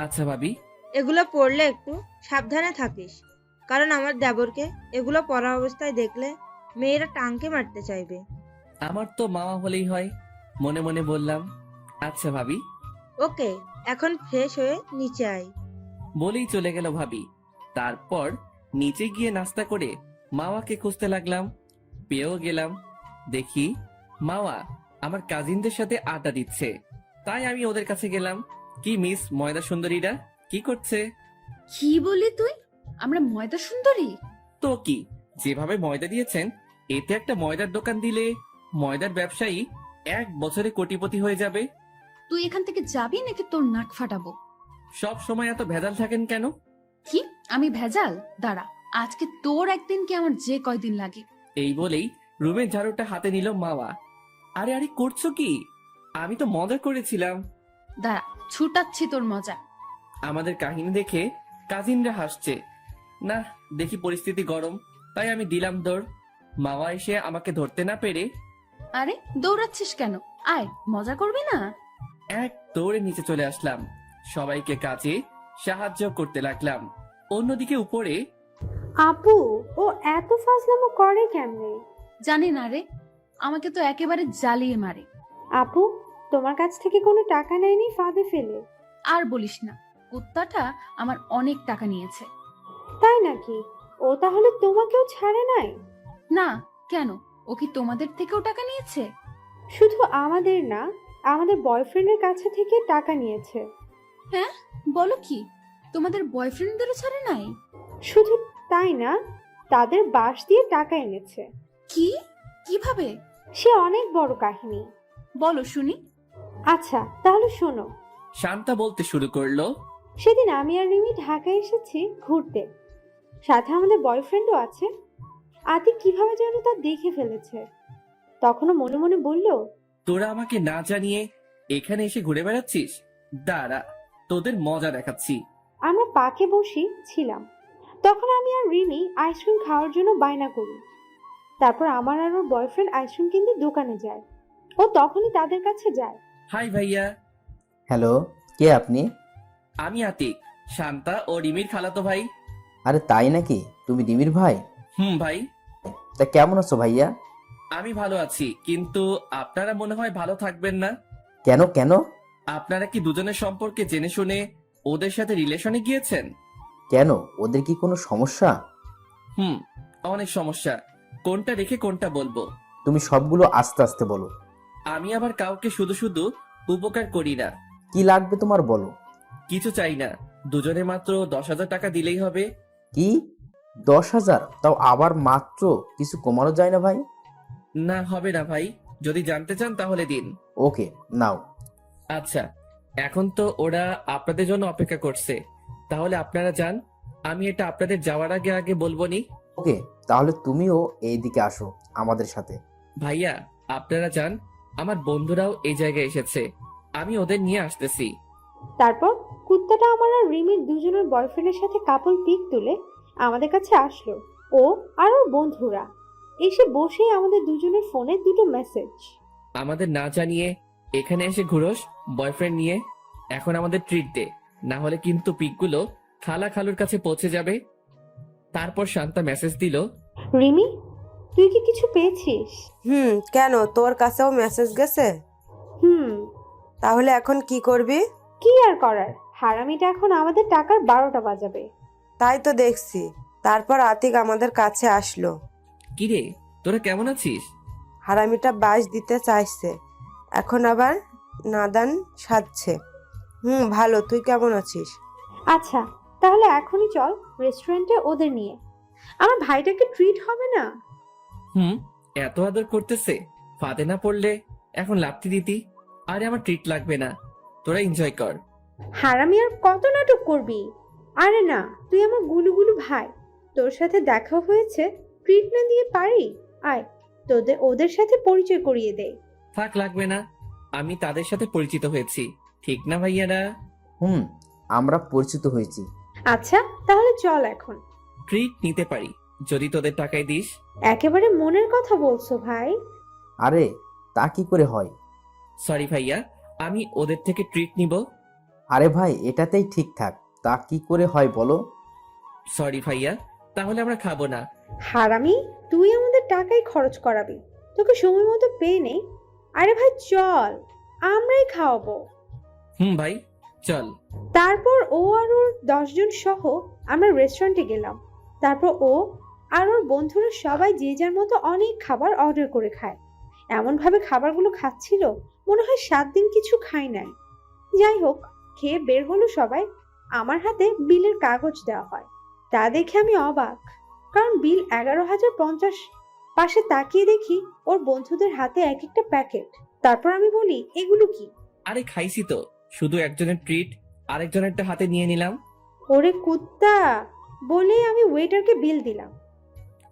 আচ্ছা ভাবি। এগুলো পরলে একটু সাবধানে থাকিস, কারণ আমার দেবরকে এগুলো পরা অবস্থায় দেখলে মেয়েরা টাঙ্কে মারতে চাইবে। আমার তো মামা হলেই হয়, মনে মনে বললাম। আচ্ছা ভাবি। ওকে, এখন ফ্রেশ হয়ে নিচে আয়। বলেই চলে গেল ভাবি। তারপর নিচে গিয়ে নাস্তা করে মাওয়াকে খুঁজতে লাগলাম। পেয়েও গেলাম। দেখি মাওয়া আমার কাজিনদের সাথে আড্ডা দিচ্ছে, তাই আমি ওদের কাছে গেলাম। কি মিস ময়দা সুন্দরীরা কি করছে? কি বলি তুই? আমরা ময়দা সুন্দরী? তো কি, যেভাবে ময়দা দিয়েছেন, এতে একটা ময়দার দোকান দিলে ময়দার ব্যবসায়ী 1 বছরে কোটিপতি হয়ে যাবে। তুই এখান থেকে যাবি নাকি তোর নাক ফাটাবো? সব সময় এত ভেজাল থাকেন কেন? কি আমি ভেজাল? দাঁড়া, আজকে তোর একদিন কি আমার যে কয়দিন লাগে। এই বলেই রুমের ঝাড়ুটা হাতে নিল মাওয়া। আরে আরে করছো কি? আমি তো মজা করেছিলাম। দাঁড়া, ছুটাচ্ছি তোর মজা। আমাদের কাহিনী দেখে কাজিনরা হাসছে। না, দেখি পরিস্থিতি গরম, তাই আমি দিলাম দৌড়। মামা এসে আমাকে ধরতে না পেরে আরে দৌড়াচ্ছিস কেন? আয়, মজা করবি না? এক দৌড়ে নিচে চলে আসলাম, সবাইকে কাজে সাহায্য করতে লাগলাম। অন্যদিকে উপরে আপু, ও এত ফাজলামো করে কেমনে? জানি না রে, আমাকে তো একেবারে জ্বালিয়ে মারে। আপু, তোমার কাছ থেকে কোনো টাকা নেয়নি ফাঁদে ফেলে? আর বলিস না, কুত্তাটা আমার অনেক টাকা নিয়েছে। তাই নাকি? ও তাহলে তোমাকেও ছাড়ে নাই? না, কেন? ও কি তোমাদের থেকেও টাকা নিয়েছে? শুধু আমাদের না, আমাদের বয়ফ্রেন্ডের কাছে থেকে টাকা নিয়েছে। হ্যাঁ, বলো কি? তোমাদের বয়ফ্রেন্ডদেরও ছাড়ে নাই? শুধু তাই না, তাদের বাস দিয়ে টাকা এনেছে। কি? কিভাবে? সে অনেক বড় কাহিনী। বলো শুনি। আচ্ছা, তাহলে শোনো। শান্তা বলতে শুরু করলো। সেদিন আমি আর রিমি ঢাকায় এসেছি ঘুরতে, সাথে আমাদের বয়ফ্রেন্ডও আছে। আতিক কিভাবে যেন তা দেখে ফেলেছে। তখনও মনে মনে বলল, তোরা আমাকে না জানিয়ে এখানে এসে ঘুরে বেড়াচ্ছিস? দাঁড়া, তোদের মজা দেখাচ্ছি। আমরা পাকে বসি ছিলাম, তখন আমি আর রিমি আইসক্রিম খাওয়ার জন্য বায়না করি। তারপর আমার আর ওর বয়ফ্রেন্ড আইসক্রিম কিনতে দোকানে যায়। ও তখনই তাদের কাছে যায়। হাই ভাইয়া, হ্যালো, কে আপনি? আমি আতিক, শান্তা ও রিমির খালাতো ভাই। আরে তাই নাকি? তুমি রিমির ভাই? ভাই, তা কেমন আছো ভাইয়া? আমি ভালো আছি, কিন্তু আপনারা মনে হয় ভালো থাকবেন না। কেন কেন? আপনারা কি দুজনের সম্পর্কে জেনে শুনে ওদের সাথে রিলেশনে গিয়েছেন? কেন, ওদের কি কোনো সমস্যা? অনেক সমস্যা। কোনটা রেখে কোনটা বলবো? তুমি সবগুলো আস্তে আস্তে বলো। আমি আবার কাউকে শুধু শুধু উপকার করি না। কি লাগবে তোমার বলো। কিছু চাই না, দুজনে মাত্র 10,000 টাকা দিলেই হবে। কি? 10,000? তাও আবার মাত্র? কিছু কমানো যায় না ভাই? না, হবে না ভাই, যদি জানতে চান তাহলে দিন। ওকে, নাও। আচ্ছা, এখন তো ওরা আপনাদের জন্য অপেক্ষা করছে, তাহলে আপনারা যান। আমি এটা আপনাদের যাওয়ার আগে আগে বলবো নি। ওকে, তাহলে তুমিও এইদিকে আসো আমাদের সাথে। ভাইয়া, আপনারা যান, আমার বন্ধুরাও এই জায়গায় এসেছে, আমি ওদের নিয়ে আসতেছি। তারপর কুত্তাটা আমার আর রিমির দুজনের বয়ফ্রেন্ডের সাথে কাপল পিক তুলে আমাদের কাছে আসলো। ও আর ওর বন্ধুরা এসে বসেই আমাদের দুজনের ফোনে দুটো মেসেজ। আমাদের না জানিয়ে এখানে এসে ঘুরোস বয়ফ্রেন্ড নিয়ে, এখন আমাদের ট্রিট দে, না হলে কিন্তু পিকগুলো খালা খালুর কাছে পৌঁছে যাবে। তারপর শান্তা মেসেজ দিল, রিমি, তুই কি কিছু পেয়েছিস? কেন, তোর কাছেও মেসেজ গেছে? তাহলে এখন কি করবি? কি আর করার, হারামিটা এখন আমাদের টাকার 12টা বাজাবে। তাই তো দেখছি। তারপর আতিক আমাদের কাছে আসলো। কিরে, তোরা কেমন আছিস? হারামিটা বাস দিতে চাইছে, এখন আবার নাদান সাজছে। ভালো, তুই কেমন আছিস? আচ্ছা, তাহলে এখনই চল রেস্টুরেন্টে ওদের নিয়ে। আমার ভাইটাকে ট্রিট হবে না? এত আদর করতেছে, ফাঁদে না পড়লে এখন লাফতি দিতি। আরে আমার ট্রিট লাগবে না, তোরা এনজয় কর। হারামি আর কত নাটক করবি? আরে না, তুই আমার গুলুগুলু ভাই, তোর সাথে দেখা হয়েছে, ট্রিট না দিয়ে পারি? আয়, ওদের সাথে পরিচয় করিয়ে দে। থাক, লাগবে না, আমি তাদের সাথে পরিচিত হয়েছি, ঠিক না ভাইয়ারা? আমরা পরিচিত হয়েছি। আচ্ছা, তাহলে চল এখন। ট্রিট নিতে পারি যদি তোদের টাকায় দিস। একেবারে মনের কথা বলছো ভাই। আরে তা কি করে হয়? সরি ভাইয়া, আমি ওদের থেকে ট্রিট নিব। আরে ভাই, এটাতেই ঠিকঠাক, তা কি করে হয় বলো? সরি ভাইয়া, তাহলে আমরা খাবো না। হারামি, তুই আমাদের টাকাই খরচ করাবি, তোকে সময় মতো পেয়ে নেই। আরে ভাই চল, আমরাই খাওয়াবো। ভাই চল। তারপর ও আর ওর 10 জন সহ আমরা রেস্টুরেন্টে গেলাম। তারপর ও আর ওর বন্ধুরা সবাই যে যার মতো অনেক খাবার অর্ডার করে খায়। এমন ভাবে খাবারগুলো খাচ্ছিল মনে হয় 7 দিন কিছু খাই নাই। যাই হোক, খেয়ে বের হলো সবাই। আমার হাতে বিলের কাগজ দেওয়া হয়, তা দেখে আমি অবাক, কারণ বিল 11,050। পাশে তাকিয়ে দেখি ওর বন্ধুদের হাতে এক একটা প্যাকেট। তারপর আমি বলি, এগুলো কি? আরে খাইছি তো, শুধু একজনের ট্রিট আরেকজনেরটা হাতে নিয়ে নিলাম। ওরে কুত্তা, বলে আমি ওয়েটারকে বিল দিলাম।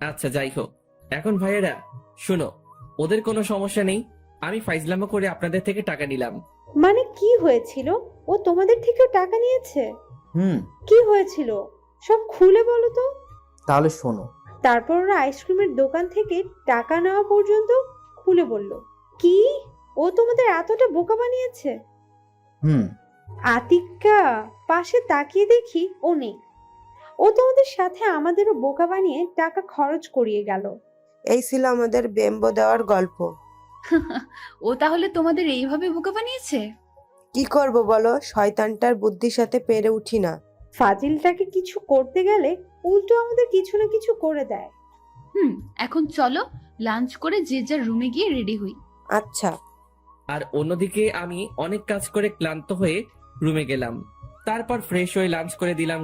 আচ্ছা যাই হোক, এখন ভাইয়েরা শোনো, ওদের কোনো সমস্যা নেই, আমি ফাইজলামো করে আপনাদের থেকে টাকা নিলাম। মানে কি হয়েছিল? ও তোমাদের থেকেও টাকা নিয়েছে? হুম কি হয়েছিল সব খুলে বলো তো। তাহলে শোনো। তারপর ওরা আইসক্রিমের দোকান থেকে টাকা নেওয়া পর্যন্ত খুলে বলল। কি? ও তোমাদের এতটা বোকা বানিয়েছে? হুম। আতিক্কা, পাশে তাকিয়ে দেখি ও নেই। ও তোমাদের সাথে আমাদেরও বোকা বানিয়ে টাকা খরচ করিয়ে গেল। এই ছিল আমাদের বেম্বো দেওয়ার গল্প। ও তাহলে তোমাদের এইভাবে বোকা বানিয়েছে? কি করব বলো, শয়তানটার বুদ্ধির সাথে পেরে উঠি না। ফাজিলটাকে কিছু করতে গেলে উল্টো আমাদের কিছু না কিছু করে দেয়। এখন চলো লাঞ্চ করে যে যার রুমে গিয়ে রেডি হই। আচ্ছা। আর অন্যদিকে আমি অনেক কাজ করে ক্লান্ত হয়ে রুমে গেলাম। তারপর ফ্রেশ হয়ে লাঞ্চ করে দিলাম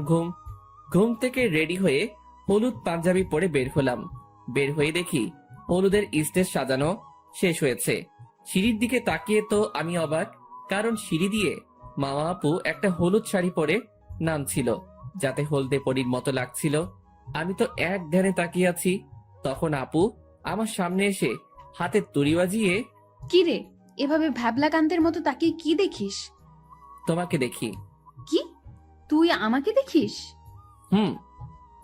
ঘুম থেকে রেডি হয়ে হলুদ পাঞ্জাবি পরে বের হলাম। বের হয়ে দেখি হলুদের স্টেজ সাজানো শেষ হয়েছে। সিঁড়ির দিকে তাকিয়ে তো আমি অবাক, কারণ সিঁড়ি দিয়ে মামা আপু একটা হলুদ শাড়ি পরে নামছিল, যাতে হলদে পরীর মতো লাগছিল। আমি তো এক ধ্যানে তাকিয়ে আছি, তখন আপু আমার সামনে এসে হাতে তুড়ি বাজিয়ে, কি রে, এভাবে ভ্যাবলা কান্তের মতো তাকিয়ে কি দেখিস? তোমাকে দেখি। কি, তুই আমাকে দেখিস? হুম।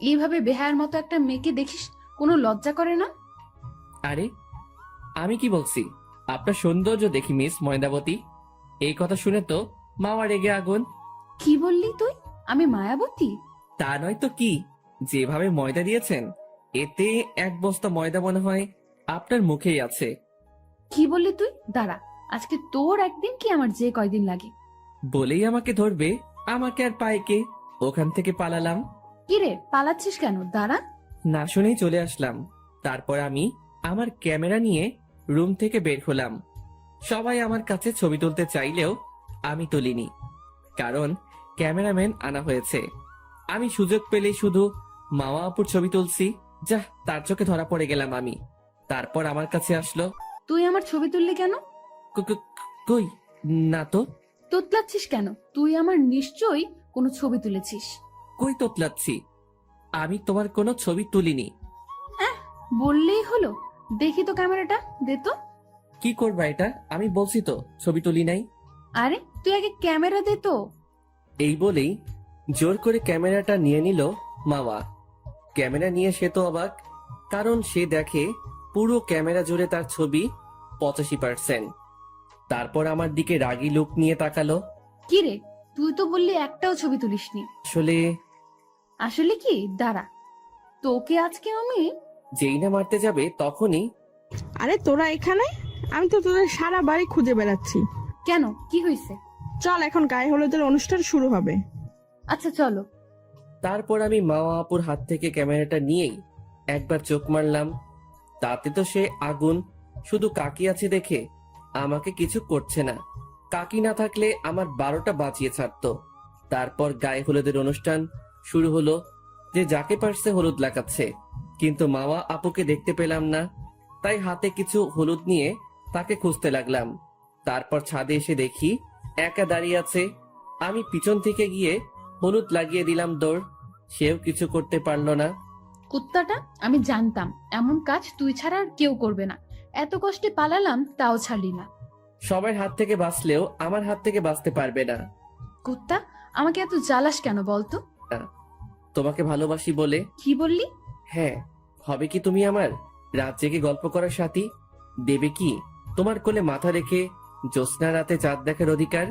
এইভাবে বেহায়ার মতো একটা মেয়েকে দেখিস, কোনো লজ্জা করে না? আরে আমি কি বলছি, আপনার সৌন্দর্য দেখি মিস ময়দাবতী। এই কথা শুনে তো মামা রেগে আগুন। কি বললি তুই? আমি মায়াবতী? তা নয় তো কি, যেভাবে ময়দা দিয়েছেন এতে এক বস্তা ময়দা মনে হয় আপনার মুখেই আছে। কি বললি তুই? দাঁড়া, আজকে তোর একদিন কি আমার যে কয়দিন লাগে। বলেই আমাকে ধরবে, আমাকে আর পাইকে ওখান থেকে পালালাম। কি রে, পালাচ্ছিস কেন? দাঁড়া। না শুনেই চলে আসলাম। তারপর আমি আমার ক্যামেরা নিয়ে রুম থেকে বের হলাম। সবাই আমার কাছে ছবি তুলতে চাইলেও আমি তুলিনি, কারণ ক্যামেরাম্যান আনা হয়েছে। আমি সুযোগ পেলেই শুধু মামা আপুর ছবি তুলছি, যা তার চোখে ধরা পড়ে গেলাম আমি। তারপর আমার কাছে আসলো। তুই আমার ছবি তুললি কেন? কই না তো। তোতলাচ্ছিস কেন? তুই আমার নিশ্চয়ই কোনো ছবি তুলেছিস। কই তোতলাচ্ছি? আমি তোমার কোনো ছবি তুলিনি। বললেই হলো। দেখি তো ক্যামেরাটা, দে তো। কি করবা এটা? আমি বলছি তো ছবি তুলি নাই। আরে তুই আগে ক্যামেরা দে তো। এই বলেই জোর করে ক্যামেরাটা নিয়ে নিল মামা। ক্যামেরা নিয়ে সে তো অবাক, কারণ সে দেখে পুরো ক্যামেরা জুড়ে তার ছবি 85%। তারপর আমার দিকে রাগী লুক নিয়ে তাকালো। কি রে, তুই তো বললি একটাও ছবি তুলিসনি। আসলে কি? দাঁড়া, তোকে আজকে আমি। যেই না মারতে যাবে তখনই। আরে তোরা এখানে? আমি তো তোদের সারা বাড়ি খুঁজে বেড়াচ্ছি। কেন, কি হয়েছে? চল, এখন গায়ে হলুদের অনুষ্ঠান শুরু হবে। আচ্ছা চলো। তারপর আমি মামা আপুর হাত থেকে ক্যামেরাটা নিয়েই একবার চোখ মারলাম। তাতে তো সে আগুন, শুধু কাকি আছে দেখে আমাকে কিছু করছে না। কাকি না থাকলে আমার 12টা বাঁচিয়ে ছাড়তো। তারপর গায়ে হলুদের অনুষ্ঠান শুরু হলো। যে যাকে পারছে হলুদ লাগাচ্ছে, কিন্তু মামা আপুকে দেখতে পেলাম না। তাই হাতে কিছু হলুদ নিয়ে তাকে খুঁজতে লাগলাম। তারপর ছাদে এসে দেখি একা দাঁড়িয়ে আছে। আমি পিছন থেকে গিয়ে হলুদ লাগিয়ে দিলাম দৌড়। সেও কিছু করতে পারলো না। কুত্তাটা, আমি জানতাম এমন কাজ তুই ছাড়া আর কেউ করবে না। এত কষ্টে পালালাম, তাও ছাড়লি না। সবার হাত থেকে বাঁচলেও আমার হাত থেকে বাঁচতে পারবে না। কুত্তা, আমাকে এত জ্বালাস কেন বলতো? তোমাকে ভালোবাসি বলে। কি বললি? হ্যাঁ, হবে কি তুমি আমার রাত জেগে গল্প করার সাথী? দেবে কি তোমার কোলে মাথা রেখে জ্যোৎস্না রাতে চাঁদ দেখার অধিকার?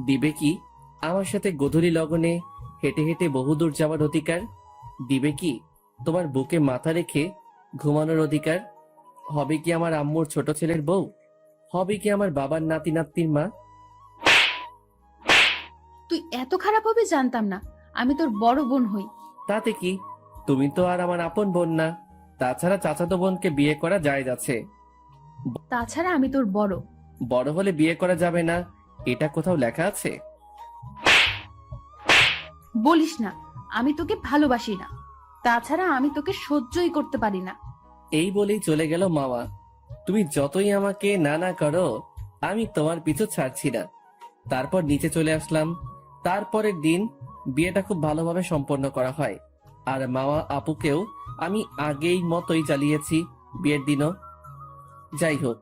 দিবে কি আমার সাথে গধূলি লগনে হেঁটে হেঁটে বহুদূর যাওয়ার অধিকার? দিবে কি তোমার বুকে মাথা রেখে ঘুমানোর অধিকার? হবে কি আমার আম্মুর ছোট ছেলের বউ? হবে কি আমার বাবার নাতি নাতনির মা? তুই এত খারাপ হবে জানতাম না। আমি তোর বড় বোন হই। তাতে কি, তুমি তো আর আমার আপন বোন না। তাছাড়া চাচাতো বোনকে বিয়ে করা যায় যাচ্ছে। তাছাড়া আমি তোর বড়। বড় হলে বিয়ে করা যাবে না, এটা কোথাও লেখা আছে? বলিস না, আমি তোকে ভালোবাসি না। তাছাড়া আমি তোকে সহ্যই করতে পারি না। এই বলেই চলে গেল মামা। তুমি যতই আমাকে না না করো, আমি তোমার পিছু ছাড়ছি না। তারপর নিচে চলে আসলাম। তারপরের দিন বিয়েটা খুব ভালোভাবে সম্পন্ন করা হয়। আর মামা আপুকেও আমি আগেই মতোই জ্বালিয়েছি বিয়ের দিনও। যাই হোক,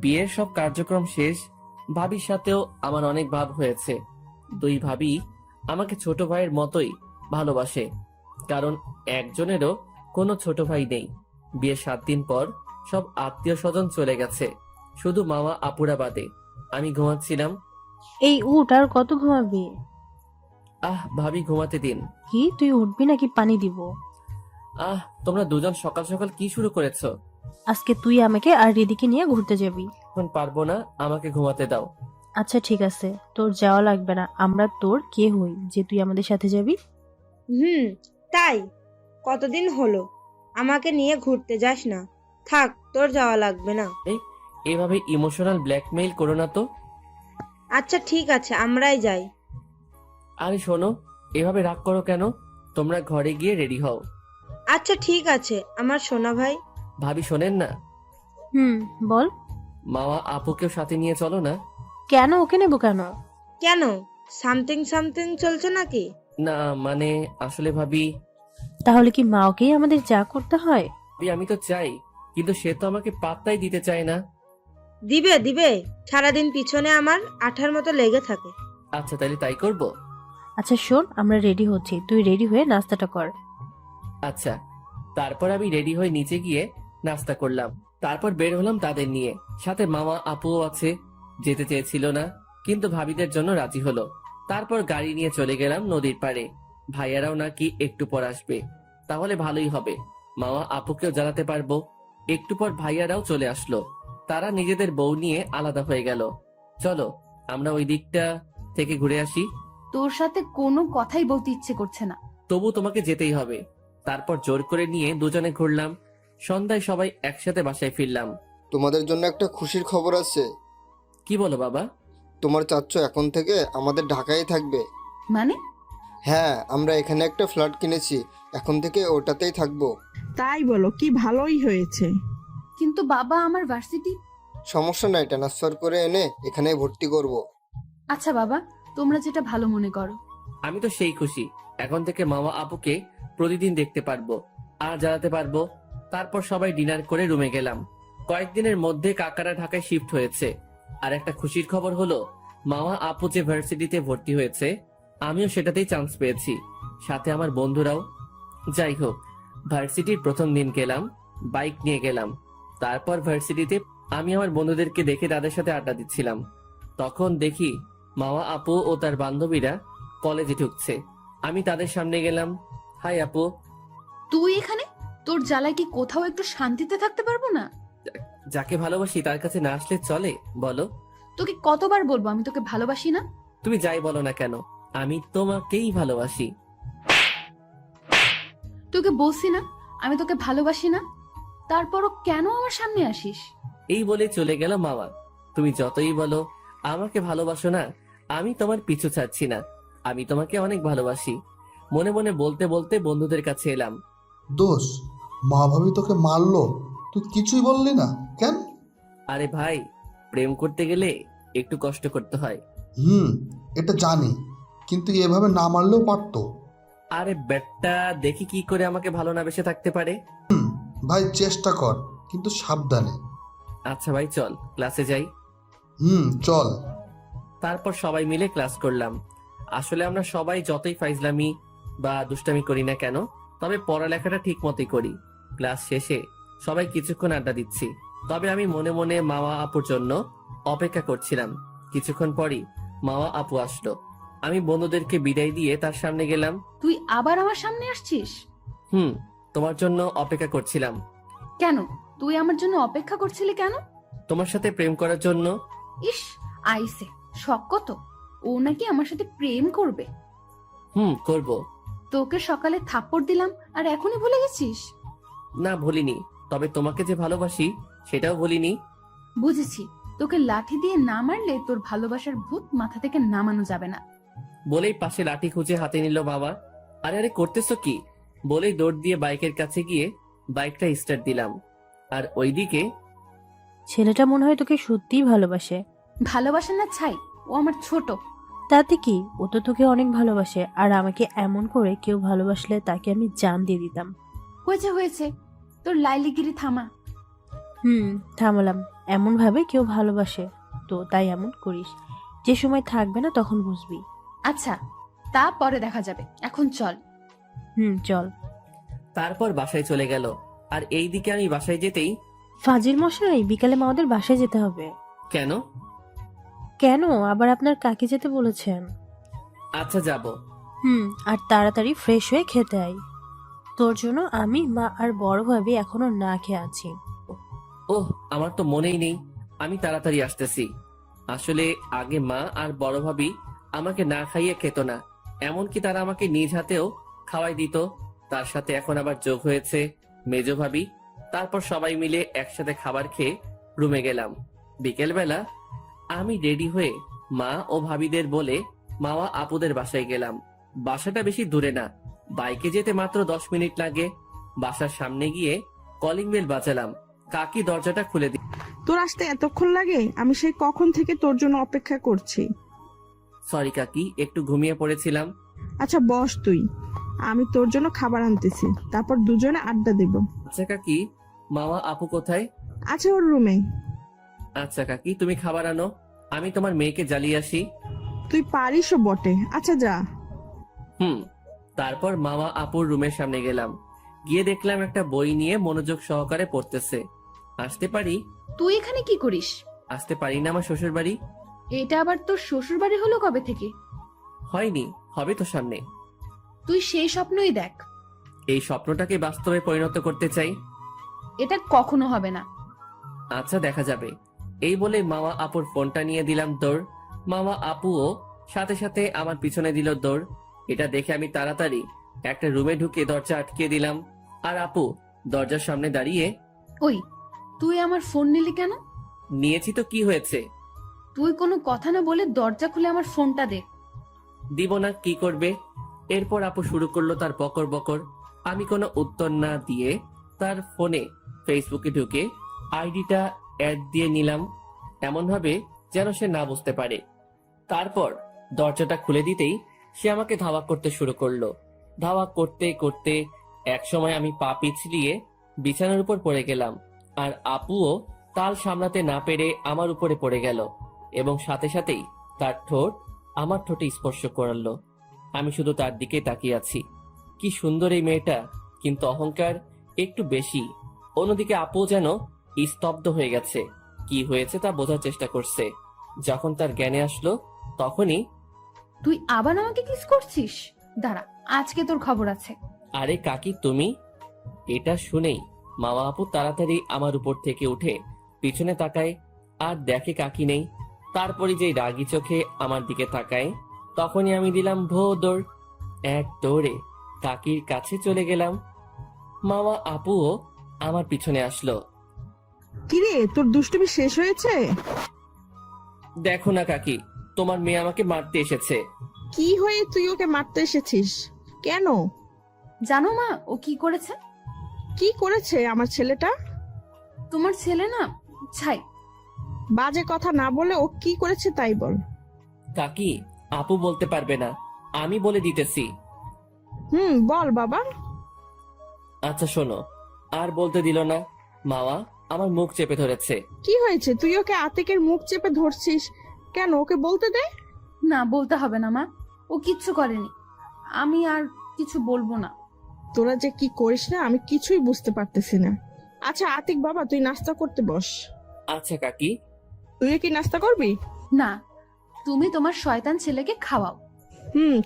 বিয়ের সব কার্যক্রম শেষ। ভাবির সাথেও আমার অনেক ভাব হয়েছে। দুই ভাবি আমাকে ছোট ভাইয়ের মতোই ভালোবাসে। কারণ একজনেরও কোনো ছোট ভাই নেই। বিয়ের 7 দিন পর সব আত্মীয় স্বজন চলে গেছে, শুধু মামা আপুরা বাদে। আমি ঘুমাচ্ছিলাম। এই উঠ, আর কত ঘুমাবি? ভাবি ঘুমাতে দিন। কি তুই উঠবি নাকি পানি দিব? তোমরা দুজন সকাল সকাল কি শুরু করেছো? আজকে তুই আমাকে আর রিদিকে নিয়ে ঘুরতে যাবি। এখন পারবো না, আমাকে ঘুমাতে দাও। আচ্ছা ঠিক আছে, তোর যাওয়া লাগবে না। আমরা তোর কে হই যে তুই আমাদের সাথে যাবি? তাই কতদিন হলো আমাকে নিয়ে ঘুরতে যাস না। থাক, তোর যাওয়া লাগবে না। এভাবে ইমোশনাল ব্ল্যাকমেইল করো না তো। আচ্ছা ঠিক আছে, আমরাই যাই। আরে শোনো, এভাবে রাগ করো কেন? তোমরা ঘরে গিয়ে রেডি হও। আচ্ছা ঠিক আছে আমার সোনা ভাই। ভাবি শোনেন না? বল। মামা আপুকেও সাথে নিয়ে চলো না। কেন? ওকে নেবো কেন? কেন, সামথিং সামথিং চলছে নাকি? না মানে আসলে ভাবি, তাহলে কি মাওকেই আমাদের যা করতে হয়? আমি তো চাই, কিন্তু সে তো আমাকে পাত্তাই দিতে চায় না। দিবে দিবে, সারাদিন পিছনে আমার আঠার মতো লেগে থাকে। আচ্ছা তাহলে তাই করব। আচ্ছা শোন, আমরা রেডি হচ্ছি, তুই রেডি হয়ে নাস্তাটা কর। আচ্ছা। তারপর আমি রেডি হয়ে নিচে গিয়ে নাস্তা করলাম। তারপর বের হলাম তাদের নিয়ে। সাথে মামা আপুও আছে। যেতে চেয়েছিল না, কিন্তু ভাবিদের জন্য রাজি হলো। তারপর গাড়ি নিয়ে চলে গেলাম নদীর পাড়ে। ভাইয়ারাও নাকি একটু পর আসবে, তাহলে ভালোই হবে। মামা আপুকেও জানাতে পারবো। একটু পর ভাইয়ারাও চলে আসলো। তারা নিজেদের বউ নিয়ে আলাদা হয়ে গেল। চলো আমরা ওই দিকটা থেকে ঘুরে আসি। তোর সাথে কোনো কথাই বলতে ইচ্ছে করছে না। তবু তোমাকে যেতেই হবে। তারপর জোর করে নিয়ে দুজনে ঘুরলাম। সন্ধ্যায় সবাই একসাথে বাসায় ফিরলাম। তোমাদের জন্য একটা খুশির খবর আছে। কি বলো বাবা? তোমার চাচ্চু এখন থেকে আমাদের ঢাকায় থাকবে। মানে? হ্যাঁ, আমরা এখানে একটা ফ্ল্যাট কিনেছি, এখন থেকে ওটাতেই থাকবো। তাই বলো? কি ভালোই হয়েছে। কিন্তু বাবা, আমার ভার্সিটি। সমস্যা নাই, ট্রান্সফার করে এনে এখানে ভর্তি করব। আচ্ছা বাবা, তোমরা যেটা ভালো মনে করো। আমি তো সেই খুশি। এখন থেকে মামা আপুকে প্রতিদিন দেখতে পারবো আর জানাতে পারবো। তারপর সবাই ডিনার করে রুমে গেলাম। কয়েকদিনের মধ্যে কাকারা ঢাকায় শিফট হয়েছে। আর একটা খুশির খবর হলো, মামা আপু যে ভার্সিটিতে ভর্তি হয়েছে, আমিও সেটাতেই চান্স পেয়েছি, সাথে আমার বন্ধুরাও। যাই হোক, ভার্সিটির প্রথম দিন গেলাম, বাইক নিয়ে গেলাম। তারপর ভার্সিটিতে আমি আমার বন্ধুদেরকে দেখে তাদের সাথে আড্ডা দিচ্ছিলাম। তখন দেখি মামা আপু ও তার বান্ধবীরা কলেজে ঢুকছে। আমি তাদের সামনে গেলাম। হাই আপু। তুই এখানে? তোর জ্বালায় কি কোথাও একটু শান্তিতে থাকতে পারবো না? যাকে ভালোবাসি তার কাছে না আসলে চলে বলো? তোকে কতবার বলবো আমি তোকে ভালোবাসি না? তুমি যাই বলো না কেন, আমি তোমাকেই ভালোবাসি। তোকে বলছি না আমি তোকে ভালোবাসি না, তারপরও কেন আমার সামনে আসিস? এই বলে চলে গেল মামা। তুমি যতই বলো আমাকে ভালোবাসো না, আমি তোমার পিছু ছাড়ছি না। আমি তোমাকে অনেক ভালোবাসি। মনে মনে বলতে বলতে বন্ধুদের কাছে এলাম। দোষ, মা ভাবি তোকে মারলো, তুই কিছুই বললি না কেন? আরে ভাই, প্রেম করতে গেলে একটু কষ্ট করতে হয়। এটা জানি, কিন্তু এভাবে না মারলেও পারতো। আরে বেটা, দেখি কি করে আমাকে ভালো না বেসে থাকতে পারে। ভাই চেষ্টা কর, কিন্তু সাবধানে। আচ্ছা ভাই, চল ক্লাসে যাই। চল। তারপর সবাই মিলে ক্লাস করলাম। আসলে আমরা সবাই যতই ফাইজলামি বা দুষ্টামি করি না কেন, তবে পড়ালেখাটা ঠিক মতোই করি। ক্লাস শেষে সবাই কিছুক্ষণ আড্ডা দিচ্ছি, তবে আমি মনে মনে মামা আপুর জন্য অপেক্ষা করছিলাম। কিছুক্ষণ পরই মামা আপু আসলো। আমি বন্ধুদেরকে বিদায় দিয়ে তার সামনে গেলাম। তুই আবার আমার সামনে আসছিস? তোমার জন্য অপেক্ষা করছিলাম। কেন? তুই আমার জন্য অপেক্ষা করছিলি কেন? তোমার সাথে প্রেম করার জন্য। ইস, আইসে শখ কত! ও নাকি আমার সাথে প্রেম করবে। করব। তোকে সকালে থাপ্পড় দিলাম আর এখনই ভুলে গেছিস? না ভুলিনি, তবে তোমাকে যে ভালোবাসি সেটাও ভুলিনি। বুঝেছি, তোকে লাঠি দিয়ে না মারলে তোর ভালোবাসার ভূত মাথা থেকে নামানো যাবে না। বলেই পাশে লাঠি খুঁজে হাতে নিল বাবা। আরে আরে করতেছো কি? বলেই দৌড় দিয়ে বাইকের কাছে গিয়ে বাইকটা স্টার্ট দিলাম। আর ওইদিকে ছেলেটা মনে হয় তোকে সত্যিই ভালোবাসে। ভালোবাসে না ছাই, ও আমার ছোট। তাতে কি, ও তো তোকে অনেক ভালোবাসে। আর আমাকে এমন করে কেউ ভালোবাসলে তাকে আমি জান দিয়ে দিতাম। হয়েছে হয়েছে, তোর লাইলিগিরি থামা। থামলাম। এমন ভাবে কেউ ভালোবাসে তো তাই এমন করিস। যে সময় থাকবে না তখন বুঝবি। আচ্ছা, তা পরে দেখা যাবে, এখন চল। চল। তারপর বাসায় চলে গেল। আর এই দিকে আমি বাসায় যেতেই, ফাজিল মশাই, বিকালে আমাদের বাসায় যেতে হবে। কেন? কেন? আবার আপনার কাকে যেতে বলেছেন? আচ্ছা যাব। আর তাড়াতাড়ি ফ্রেশ হয়ে খেতে আই। তোর জন্য আমি, মা আর বড় ভাবি এখনো না খেয়ে আছি। ওহ, আমার তো মনেই নেই। আমি তাড়াতাড়ি আসতেছি। আসলে আগে মা আর বড় ভাবি আমাকে না খাইয়ে খেত না, এমনকি তারা আমাকে নিজ হাতেও খাওয়াই দিত। তার সাথে এখন আবার যোগ হয়েছে মেজো ভাবি। তারপর সবাই মিলে একসাথে খাবার খেয়ে রুমে গেলাম। বিকেলবেলা আমি রেডি হয়ে মা ও ভাবিদের বলে মাওয়া আপুদের বাসায় গেলাম। বাসাটা বেশি দূরে না, বাইকে যেতে মাত্র 10 মিনিট লাগে। বাসার সামনে গিয়ে কলিং বেল বাজালাম। কাকি দরজাটা খুলে দিল। তোর আসতে এতক্ষণ লাগে? আমি সেই কখন থেকে তোর জন্য অপেক্ষা করছি। সরি কাকি, একটু ঘুমিয়ে পড়েছিলাম। আচ্ছা বস তুই, আমি তোর জন্য খাবার আনতেছি, তারপর দুজনে আড্ডা দেব। আচ্ছা কাকি, মাওয়া আপু কোথায়? আছে ওর রুমে। আচ্ছা কাকি, তুমি খাবার আনো, আমি তোমার মেয়েকে জ্বালিয়ে আসি। তুই পারিসও বটে, আচ্ছা যা। তারপর মামা আপুর রুমের সামনে গেলাম। গিয়ে দেখলাম একটা বই নিয়ে মনোযোগ সহকারে পড়তেছে। আসতে পারি? তুই এখানে কি করিস? আসতে পারি না আমার শ্বশুর বাড়ি। এটা আবার তোর শ্বশুর বাড়ি হলো কবে থেকে? হয়নি, হবে তো সামনে। তুই সেই স্বপ্নই দেখ। এই স্বপ্নটাকে বাস্তবে পরিণত করতে চাই। এটা কখনো হবে না। আচ্ছা দেখা যাবে। এই বলে মামা আপুর ফোনটা নিয়ে দিলাম দৌড়। মামা আপুও সাথে সাথে আমার পিছনে দিল দৌড়। এটা দেখে আমি তাড়াতাড়ি একটা রুমে ঢুকে দরজা আটকে দিলাম। আর আপু দরজার সামনে দাঁড়িয়ে, ওই, তুই আমার ফোন নিলি কেন? নিয়েছি তো কি হয়েছে? তুই কোনো কথা না বলে দরজা খুলে আমার ফোনটা দে। দিব না, কি করবে? এরপর আপু শুরু করলো তার বকর বকর। আমি কোনো উত্তর না দিয়ে তার ফোনে ফেসবুকে ঢুকে আইডিটা অ্যাড দিয়ে নিলাম, এমন ভাবে যেন সে না বুঝতে পারে। তারপর দরজাটা খুলে দিতেই সে আমাকে ধাওয়া করতে শুরু করলো। ধাওয়া করতে করতে এক সময় আমি পা পিছলিয়ে বিছানার উপর পড়ে গেলাম। আর আপুও তাল সামলাতে না পেরে আমার উপরে পড়ে গেল এবং সাথে সাথেই তার ঠোঁট আমার ঠোঁটে স্পর্শ করলো। আমি শুধু তার দিকে তাকিয়ে আছি। কি সুন্দর এই মেয়েটা, কিন্তু অহংকার একটু বেশি। অন্যদিকে আপু যেন স্তব্ধ হয়ে গেছে, কি হয়েছে তা বোঝার চেষ্টা করছে। যখন তার জ্ঞানে আসলো তখনই, তুই আবার আমাকে কিস করছিস? দাঁড়া, আজকে তোর খবর আছে। আরে কাকি তুমি? এটা শুনেই মামা আপু তাড়াতাড়ি আমার উপর থেকে উঠে পিছনে তাকায় আর দেখে কাকি নেই। তারপরে যেই রাগি চোখে আমার দিকে তাকায়, তখনই আমি দিলাম ভো দৌড়। এক দৌড়ে কাকির কাছে চলে গেলাম। মামা আপুও আমার পিছনে আসলো। কিরে, তোর দুষ্টুমি শেষ হয়েছে? দেখো না কাকি, তোমার মেয়ে আমাকে মারতে এসেছে। কি হয়ে তুই ওকে মারতে এসেছিস? কেন? জানো মা ও কি করেছে? কি করেছে আমার ছেলেটা? তোমার ছেলে না, ছাই। বাজে কথা না বলে ও কি করেছে তাই বল। কাকি, আপু বলতে পারবে না, আমি বলে দিতেছি। বল বাবা। আচ্ছা শোনো। আর বলতে দিল না। মাওয়া আমার মুখ চেপে ধরেছে। কি হয়েছে? তুই ওকে আতিকের মুখ চেপে ধরছিস কেন? ওকে বলতে দে। না, বলতে হবে না মা, ও কিচ্ছু করেনি। আমি আর কিছু বলবো না। তোরা যে কি করিস না, আমি কিছুই বুঝতে পারতেছি না। আচ্ছা আতিক বাবা, তুই নাস্তা করতে বস। আচ্ছা কাকি। তুই কি নাস্তা করবি? না, তুমি তোমার শয়তান ছেলেকে খাওয়াও।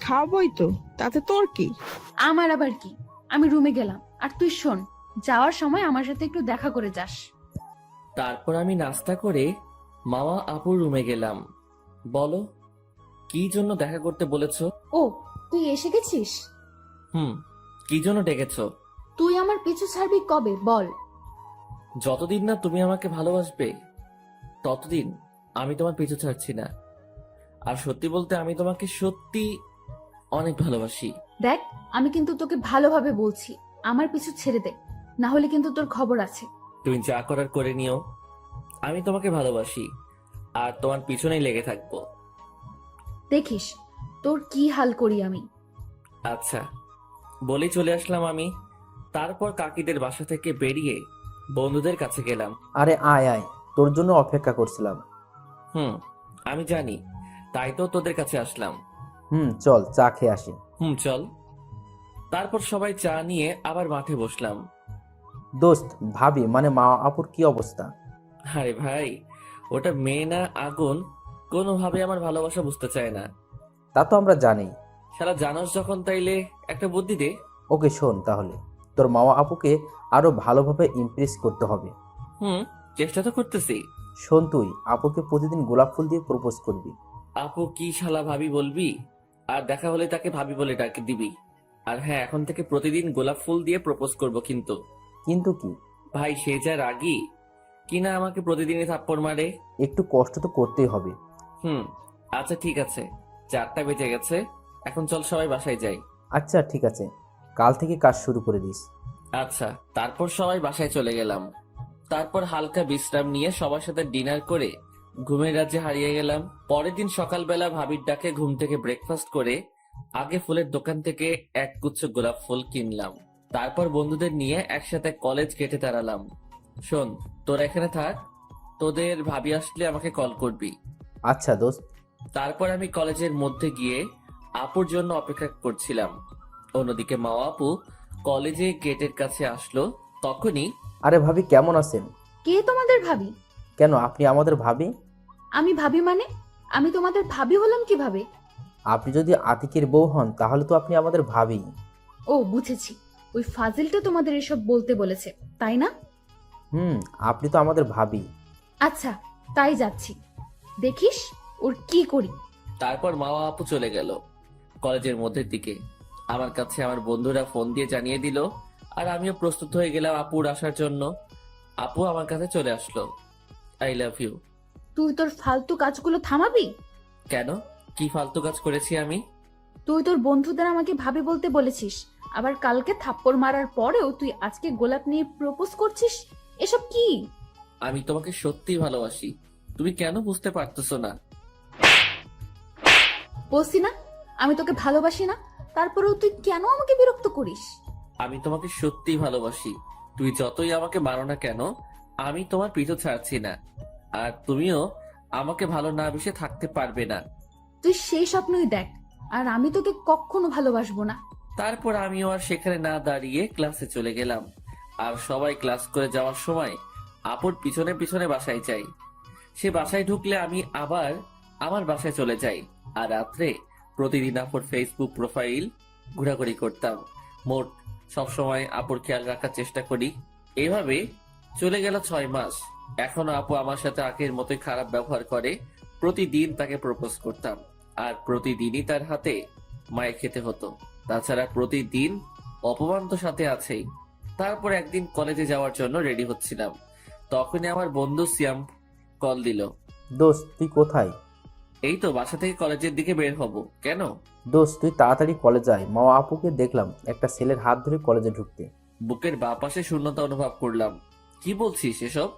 খাওয়াবই তো, তাতে তোর কি? আমার আবার কি? আমি রুমে গেলাম। আর তুই শোন, যাওয়ার সময় আমার সাথে একটু দেখা করে যাস। তারপর আমি নাস্তা করে মামা আপুর রুমে গেলাম। বলো, কি জন্য দেখা করতে বলেছো? ও, তুই এসে গেছিস? কি জন্য ডেকেছো? তুই আমার পিছু ছাড়বি কবে বল? যতদিন না তুমি আমাকে ভালোবাসবে ততদিন আমি তোমার পিছু ছাড়ছি না। আর সত্যি বলতে আমি তোমাকে সত্যি অনেক ভালোবাসি। দেখ, আমি কিন্তু তোকে ভালোভাবে বলছি, আমার পিছু ছেড়ে দে, না হলে কিন্তু তোর খবর আছে। তুমি যা করার করে নিও, আমি তোমাকে ভালোবাসি আর তোমার পিছনেই লেগে থাকবো। দেখিস তোর কি হাল করি আমি। আচ্ছা বলেই চলে আসলাম আমি। তারপর কাকিদের বাসা থেকে বেরিয়ে বন্ধুদের কাছে গেলাম। আরে আয় আয়, তোর জন্য অপেক্ষা করছিলাম। আমি জানি, তাই তো তোদের কাছে আসলাম। চল চা খেয়ে আসি। চল। তারপর সবাই চা নিয়ে আবার মাঠে বসলাম। দোস্ত, ভাবি মানে মা আপুর কি অবস্থা? আরে ভাই, ওটা মেয়ে না আগুন, কোনোভাবে আমার ভালোবাসা বুঝতে চায় না। তা তো আমরা জানি। শালা জানোস যখন, তাইলে একটা বুদ্ধি দে। ওকে শোন, তাহলে তোর মামা আপুকে আরো ভালোভাবে ইমপ্রেস করতে হবে। চেষ্টা তো করতেছি। শোন, তুই আপুকে প্রতিদিন গোলাপ ফুল দিয়ে প্রপোজ করবি। আপু কি শালা ভাবি বলবি? আর দেখা হলে তাকে ভাবি বলে ডাকে দিবি। আর হ্যাঁ, এখন থেকে প্রতিদিন গোলাপ ফুল দিয়ে প্রপোজ করব। কিন্তু কিন্তু কি? ভাই, সে যা রাগী কিনা আমাকে প্রতিদিনই থাপ্পড় মারে। একটু কষ্ট তো করতেই হবে। আচ্ছা ঠিক আছে, 4টা বেজে গেছে, এখন চল সবাই বাসায় যাই। আচ্ছা ঠিক আছে, কাল থেকে কাজ শুরু করে দিস। আচ্ছা। তারপর সবাই বাসায় চলে গেলাম। তারপর হালকা বিশ্রাম নিয়ে সবার সাথে ডিনার করে ঘুমের রাজ্যে হারিয়ে গেলাম। পরের দিন সকালবেলা ভাবির ডাকে ঘুম থেকে ব্রেকফাস্ট করে আগে ফুলের দোকান থেকে এক গুচ্ছ গোলাপ ফুল কিনলাম। তারপর বন্ধুদের নিয়ে একসাথে কলেজ গেটে দাঁড়ালাম। শোন, তোরা এখানে থাক, তোদের ভাবি আসলে আমাকে কল করবি। আচ্ছা দোস্ত। তারপর আমি কলেজের মধ্যে গিয়ে আপুর জন্য অপেক্ষা করছিলাম। অন্যদিকে মা আপু কলেজে গেটের কাছে আসলো। তখনই, আরে ভাবি, কেমন আছেন? কে তোমাদের ভাবি? কেন, আপনি আমাদের ভাবি? আমি ভাবি মানে? আমি তোমাদের ভাবি হলাম কিভাবে? আপনি যদি আতিকের বউ হন তাহলে তো আপনি আমাদের ভাবি। ও বুঝেছি, ওই ফাজিলটা তোমাদের এসব বলতে বলেছে, তাই না? আপনি তো আমাদের ভাবি। আচ্ছা, তাই যাচ্ছি, দেখিস ওর কি করি। তারপর মা আপু চলে গেল কলেজের মধ্যের দিকে। আমার কাছে আমার বন্ধুরা ফোন দিয়ে জানিয়ে দিল, আর আমিও প্রস্তুত হয়ে গেলাম আপুর আসার জন্য। আপু আমার কাছে চলে আসলো। I love you. তুই তোর ফালতু কাজগুলো থামাবি? কেন, কি ফালতু কাজ করেছি আমি? তুই তোর বন্ধুদের আমাকে ভাবি বলতে বলেছিস, আবার কালকে থাপ্পড় মারার পরেও তুই আজকে গোলাপ নিয়ে প্রপোজ করছিস, এসব কি? আমি তোমাকে সত্যি ভালোবাসি, তুমি কেন বুঝতে পারতেছো না? বলছি না আমি তোকে ভালোবাসি না, তারপরেও তুই কেন আমাকে বিরক্ত করিস? আমি তোমাকে সত্যি ভালোবাসি, তুই যতই আমাকে মারো না কেন, আমি তোমার পিছু ছাড়ছি না। আর তুমিও আমাকে ভালো না বেসে থাকতে পারবে না। তুই সেই স্বপ্নই দেখ, আর আমি তোকে কখনো ভালোবাসবো না। তারপর আমিও আর সেখানে না দাঁড়িয়ে ক্লাসে চলে গেলাম। আর সবাই ক্লাস করে যাওয়ার সময় আপুর পিছনে পিছনে বাসায় যাই। সে বাসায় ঢুকলে আমি আবার আমার বাসায় চলে যাই। আর রাত্রে প্রতিদিন আপুর ফেসবুক প্রোফাইল ঘোরাঘুরি করতাম। মোট সবসময় আপুর খেয়াল রাখার চেষ্টা করি। এভাবে চলে গেল 6 মাস। এখনো আপু আমার সাথে আগের মতোই খারাপ ব্যবহার করে। প্রতিদিন তাকে প্রপোজ করতাম, আর প্রতিদিনই তার হাতে মায়ের খেতে হতো। তাছাড়া প্রতিদিন অপমান তো সাথে আছেই। তারপর একদিন কলেজে যাওয়ার জন্য রেডি হচ্ছিলাম, তখনই আমার বন্ধু সিয়াম কল দিল। দোস্ত, তুই কোথায়? এই তো বাসা থেকে কলেজের দিকে বের হব। কেন? দোস্ত, তুই তাড়াতাড়ি কলেজে আয়। মা আপুকে দেখলাম একটা ছেলের হাত ধরে কলেজে ঢুকতে। বুকের বাঁ পাশে শূন্যতা অনুভব করলাম। কি বলছিস এসব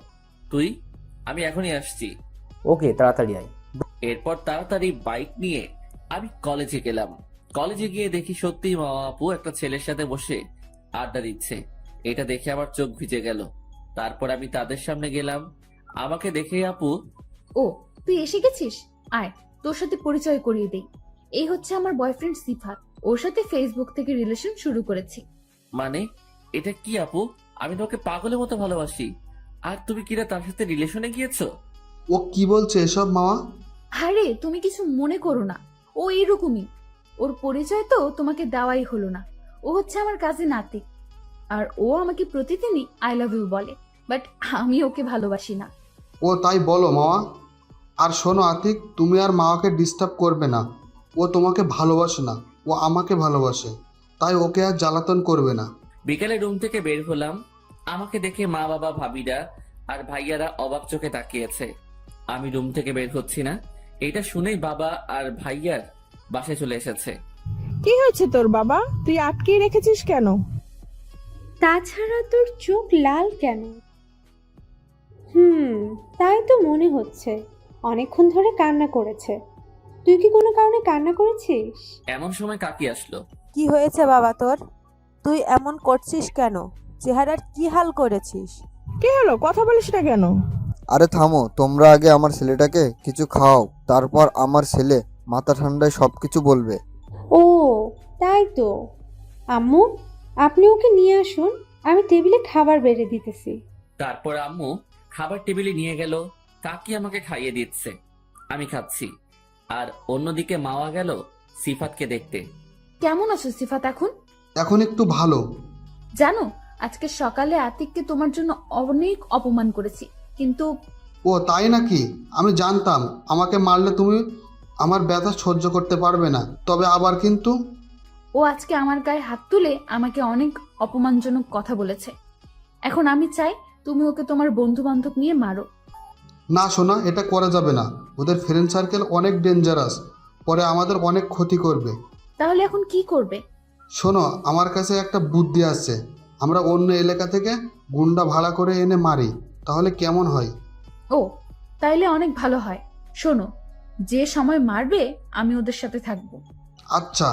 তুই? আমি এখনই আসছি। ওকে, তাড়াতাড়ি আয়। এরপর তাড়াতাড়ি বাইক নিয়ে আমি কলেজে গেলাম। কলেজে গিয়ে দেখি সত্যিই মা আপু একটা ছেলের সাথে বসে আড্ডা দিচ্ছে। এটা দেখে আমার চোখ ভিজে গেল। তারপর আমি তাদের সামনে গেলাম। আমাকে দেখে আপু, ও তুই এসে গেছিস, আয় তোর সাথে পরিচয় করিয়ে দেই। এই হচ্ছে আমার বয়ফ্রেন্ড সিফাত, ওর সাথে ফেসবুক থেকে রিলেশন শুরু করেছি। মানে এটা কি আপু? আমি তোমাকে পাগলের মতো ভালোবাসি, আর তুমি কিনা তার সাথে রিলেশনে গিয়েছো? ও কি বলছে এসব মামা? আরে তুমি কিছু মনে করো না, ও এইরকমই। ওর পরিচয় তো তোমাকে দেওয়াই হলো না। ও হচ্ছে আমার কাজিন আতিক, আর ও আমাকে প্রতিদিনই আই লাভ ইউ বলে, বাট আমি ওকে ভালোবাসি না। ও তাই বলো মামা? আর শোনো আতিক, তুমি আর মামাকে ডিস্টার্ব করবে না। ও তোমাকে ভালোবাসে না, ও আমাকে ভালোবাসে, তাই ওকে আর জ্বালাতন করবে না। বিকেলে রুম থেকে বের হলাম। আমাকে দেখে মা বাবা, ভাবিরা আর ভাইয়ারা অবাক চোখে তাকিয়েছে। আমি রুম থেকে বের হচ্ছি না। এটা শুনেই বাবা আর ভাইয়ার বাসায় চলে এসেছে। কি হয়েছে তোর বাবা? তুই আটকে রেখেছিস কেন? তাছাড়া তোর চোখ লাল কেন? তাই তো মনে হচ্ছে অনেকক্ষণ ধরে কান্না করেছে। তুই কি কোনো কারণে কান্না করেছিস? এমন সময় কাকি আসলো। কি হয়েছে বাবা তোর? তুই এমন করছিস কেন? চেহারার কি হাল করেছিস? কি হলো, কথা বলিস না কেন? আরে থামো, তোমরা আগে আমার ছেলেটাকে কিছু খাওয়াও, তারপর আমার ছেলে মাথা ঠান্ডায় সব কিছু বলবে। ও তাই তো, আম্মু, আপনি ওকে নিয়ে আসুন, আমি টেবিলে খাবার বেড়ে দিতেছি। তারপর আম্মু খাবার টেবিলে নিয়ে গেল। কাকি আমাকে খাইয়ে দিচ্ছে, আমি খাচ্ছি। আর অন্যদিকে মাওয়া গেল সিফাতকে দেখতে। কেমন আছো সিফাত এখন? এখন একটু ভালো। জানো, আজকে সকালে আতিককে তোমার জন্য অনেক অপমান করেছি, কিন্তু ও তাই নাকি? আমি জানতাম আমাকে মারলে তুমি আমার ব্যথা সহ্য করতে পারবে না, তবে আবার কিন্তু ও আজকে আমার গায়ে হাত তুলে আমাকে অনেক অপমানজনক কথা বলেছে। এখন আমি চাই তুমি ওকে তোমার বন্ধু বান্ধব নিয়ে মারো। না সোনা, এটা করা যাবে না। ওদের ফ্রেন্ড সার্কেল অনেক ডেঞ্জারাস, পরে আমাদের অনেক ক্ষতি করবে। তাহলে এখন কি করবে? শোনো, আমার কাছে একটা বুদ্ধি আছে। আমরা অন্য এলাকা থেকে গুন্ডা ভাড়া করে এনে মারি, তাহলে কেমন হয়? ও, তাইলে অনেক ভালো হয়। শোনো, যে সময় মারবে আমি ওদের সাথে থাকবো। আচ্ছা।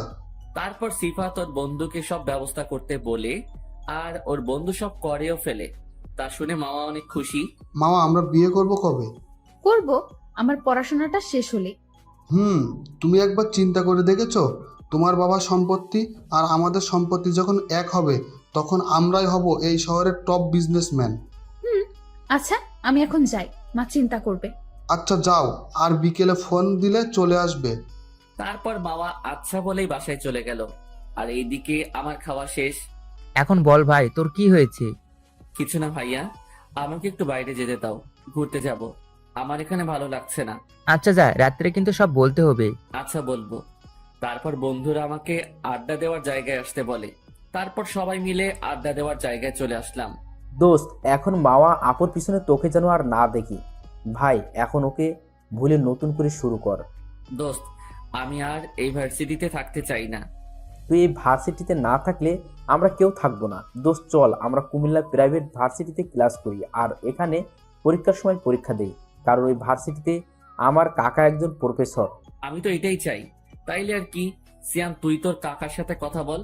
তারপর সিফাত ওর বন্ধুকে সব ব্যবস্থা করতে বলে, আর ওর বন্ধু সব করেও ফেলে। তা শুনে মামা অনেক খুশি। মামা, আমরা বিয়ে করব কবে? করব আমার পড়াশোনাটা শেষ হলে। তুমি একবার চিন্তা করে দেখেছো, তোমার বাবার সম্পত্তি আর আমাদের সম্পত্তি যখন এক হবে, তখন আমরাই হব এই শহরের টপ বিজনেসম্যান। আচ্ছা, আমি এখন যাই, মা চিন্তা করবে। আচ্ছা যাও, আর বিকেলে ফোন দিলে চলে আসবে। তারপর মামা আচ্ছা বলেই বাসায় চলে গেল। আর এইদিকে আমার খাওয়া শেষ। এখন বল ভাই, তোর কি হয়েছে? কিছু না ভাইয়া, আমাকে একটু বাইরে যেতে দাও, ঘুরতে যাব। আমার এখানে ভালো লাগছে না। আচ্ছা যা, রাত্রে কিন্তু সব বলতে হবে। আচ্ছা বলবো। তারপর বন্ধুরা আমাকে আড্ডা দেওয়ার জায়গায় আসতে বলে। তারপর সবাই মিলে আড্ডা দেওয়ার জায়গায় চলে আসলাম। দোস্ত, এখন মাওয়া আপুর পিছনে তোকে যেন আর না দেখি। ভাই, এখন ওকে ভুলে নতুন করে শুরু কর। দোস্ত, আমি আর এই ভার্সিটিতে থাকতে চাই না। তুই এই ভার্সিটিতে না থাকলে আমরা কেউ থাকবো না। দোস্ত চল, আমরা কুমিল্লা প্রাইভেট ভার্সিটিতে ক্লাস করি আর এখানে পরীক্ষার সময় পরীক্ষা দেই, কারণ ওই ভার্সিটিতে আমার কাকা একজন প্রফেসর। আমি তো এটাই চাই। তাইলে আর কি, সিয়াম তুই তোর কাকার সাথে কথা বল,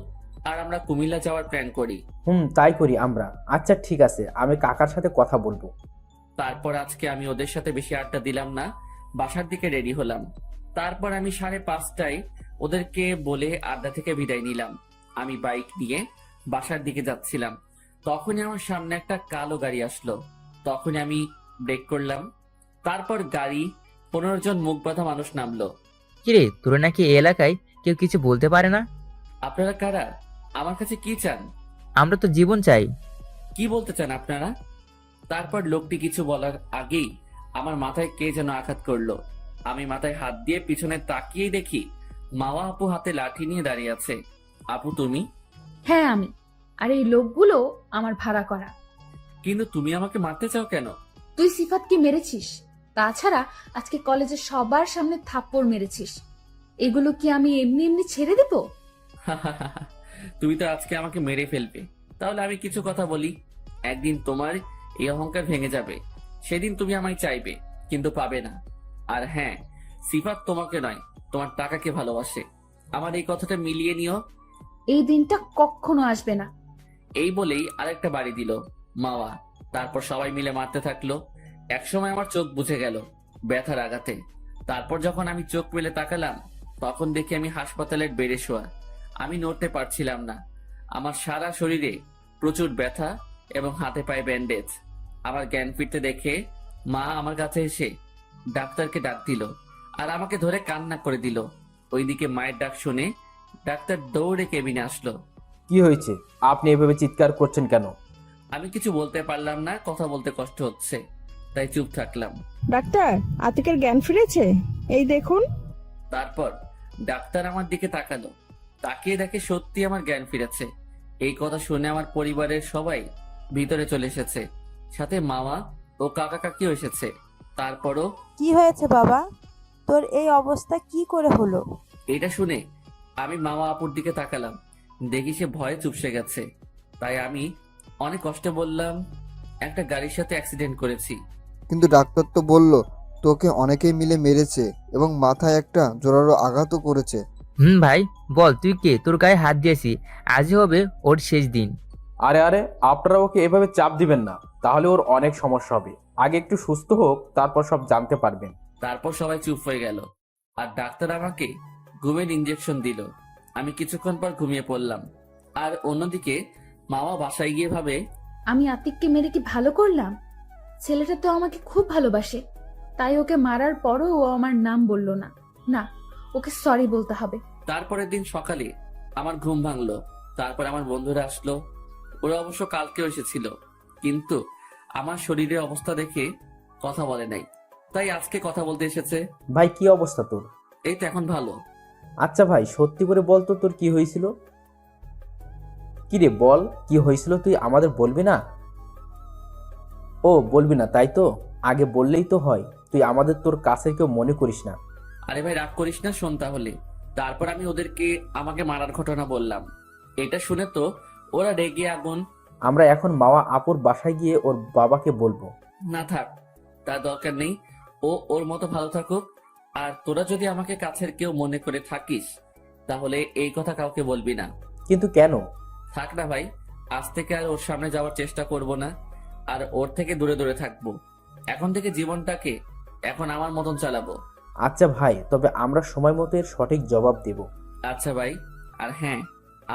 আর আমরা কুমিল্লা যাওয়ার প্ল্যান করি। তাই করি আমরা। আচ্ছা ঠিক আছে, আমি কাকার সাথে কথা বলবো। তারপর আজকে আমি ওদের সাথে বেশি আড্ডা দিলাম না, বাসার দিকে রেডি হলাম। তারপর আমি 5:30টায় ওদেরকে বলে আড্ডা থেকে বিদায় নিলাম। আমি বাইক নিয়ে বাসার দিকে যাচ্ছিলাম, তখনই আমার সামনে একটা কালো গাড়ি আসলো। তখনই আমি ব্রেক করলাম। তারপর গাড়ি 15 জন মুখ বাঁধা মানুষ নামলো। কিরে, তোর নাকি এই এলাকায় কেউ কিছু বলতে পারে না? আপনারা কারা? আমার কাছে কি চান? আমরা তো জীবন চাই। কি বলতে চান আপনারা? তারপর লোকটি কিছু বলার আগেই আমার মাথায় কে যেন আঘাত করলো। আমি মাথায় হাত দিয়ে পিছনে তাকিয়েই দেখি মাওয়া আপু হাতে লাঠি নিয়ে দাঁড়িয়ে আছে। আপু তুমি? হ্যাঁ আমি। আর এই লোকগুলো আমার ভাড়া করা। কিন্তু তুমি আমাকে মারতে চাও কেন? তুই সিফাতকে মেরেছিস, তাছাড়া আজকে কলেজে সবার সামনে থাপ্পড় মেরেছিস। এগুলো কি আমি এমনি এমনি ছেড়ে দেব? তুমি তো আজকে আমাকে মেরে ফেলবে। তাহলে আমি কিছু কথা বলি। একদিন তোমার এই অহংকার ভেঙে যাবে, সেদিন তুমি আমায় চাইবে কিন্তু পাবে না। আর হ্যাঁ, সিফাত তোমাকে নয়, তোমার টাকাকে ভালোবাসে। আমার এই কথাটা মিলিয়ে নিও। এই দিনটা কখনো আসবে না। এই বলেই আরেকটা বাড়ি দিল মাওয়া। তারপর সবাই মিলে মারতে থাকলো। একসময় আমার চোখ বুঝে গেল ব্যথার আঘাতে। তারপর যখন আমি চোখ মেলে তাকালাম, তখন দেখি আমি হাসপাতালের বেডে শোয়া। আমি নড়তে পারছিলাম না। আমার সারা শরীরে প্রচুর ব্যথা এবং হাতে পায়ে ব্যান্ডেজ। আমার জ্ঞান ফিরতে দেখে মা আমার কাছে এসে ডাক্তারকে ডাক দিল আর আমাকে ধরে কান্না করে দিল। ওইদিকে মায়ের ডাক শুনে ডাক্তার দৌড়ে কেবিনে আসলো। কি হয়েছে? আপনি এভাবে চিৎকার করছেন কেন? আমি কিছু বলতে পারলাম না, কথা বলতে কষ্ট হচ্ছে, তাই চুপ থাকলাম। ডাক্তার, আতিকের জ্ঞান ফিরেছে, এই দেখুন। তারপর ডাক্তার আমার দিকে তাকালো, তাকিয়ে দেখে সত্যি আমার জ্ঞান ফিরেছে। এই কথা শুনে আমার পরিবারের সবাই ভিতরে চলে এসেছে, সাথে মামা ও কাকা কাকিও এসেছে। তারপরও কি হয়েছে বাবা, তোর এই অবস্থা কি করে হলো? এটা শুনে আমি মামা আপুর দিকে তাকালাম, দেখি সে ভয়ে চুপসে গেছে। তাই আমি অনেক কষ্টে বললাম, একটা গাড়ির সাথে অ্যাক্সিডেন্ট করেছি। কিন্তু ডাক্তার তো বলল তোকে অনেকেই মিলে মেরেছে এবং মাথায় একটা জোরালো আঘাতও করেছে। ভাই বল, তুই কে? তোর গায়ে হাত দিয়েছি, আজই হবে ওর শেষ দিন। আরে আরে, আপনারা ওকে এভাবে চাপ দিবেন না, তাহলে ওর অনেক সমস্যা হবে। আগে একটু সুস্থ হোক, তারপর সব জানতে পারবেন। তারপর সবাই চুপ হয়ে গেল আর ডাক্তার আমাকে ঘুমের ইঞ্জেকশন দিল। আমি কিছুক্ষণ পর ঘুমিয়ে পড়লাম। আর অন্যদিকে মামা বাসায় গিয়ে ভাবে, আমি আতিককে মেরে কি ভালো করলাম? ছেলেটা তো আমাকে খুব ভালোবাসে, তাই ওকে মারার পরও ও আমার নাম বলল না। না, ওকে সরি বলতে হবে। তারপরের দিন সকালে আমার ঘুম ভাঙলো। তারপর আমার বন্ধুরা আসলো। ওরা অবশ্য কালকেও এসেছিল, কিন্তু আমার শরীরের অবস্থা দেখে কথা বলে নাই, তাই আজকে কথা বলতে এসেছে। ভাই কি অবস্থা তোর? এই তো এখন ভালো। আচ্ছা ভাই, সত্যি করে বল তো তোর কি হয়েছিল? কি রে বল, কি হয়েছিল তুই আমাদের বলবি না? ও বলবি না তাই তো? আগে বললেই তো হয়। তুই আমাদের তোর কাছে কেউ মনে করিস না। আরে ভাই রাগ করিস না, শোন তাহলে। তারপর আমি ওদেরকে আমাকে মারার ঘটনা বললাম। এটা শুনে তো ওরা রেগে আগুন। আমরা এখন মাওয়া আপুর বাসায় গিয়ে ওর বাবাকে বলবো। না থাক, তার দরকার নেই। ও ওর মতো ভালো থাকুক। আর তোরা যদি আমাকে কাছের কেউ মনে করে থাকিস, তাহলে এই কথা কাউকে বলবি না। কিন্তু কেন? থাক না ভাই, আজ থেকে আর ওর সামনে যাওয়ার চেষ্টা করব না, আর ওর থেকে দূরে দূরে থাকবো। এখন থেকে জীবনটাকে এখন আমার মতন চালাবো। আচ্ছা ভাই, তবে আমরা সময় মতো এর সঠিক জবাব দেব। আচ্ছা ভাই। আর হ্যাঁ,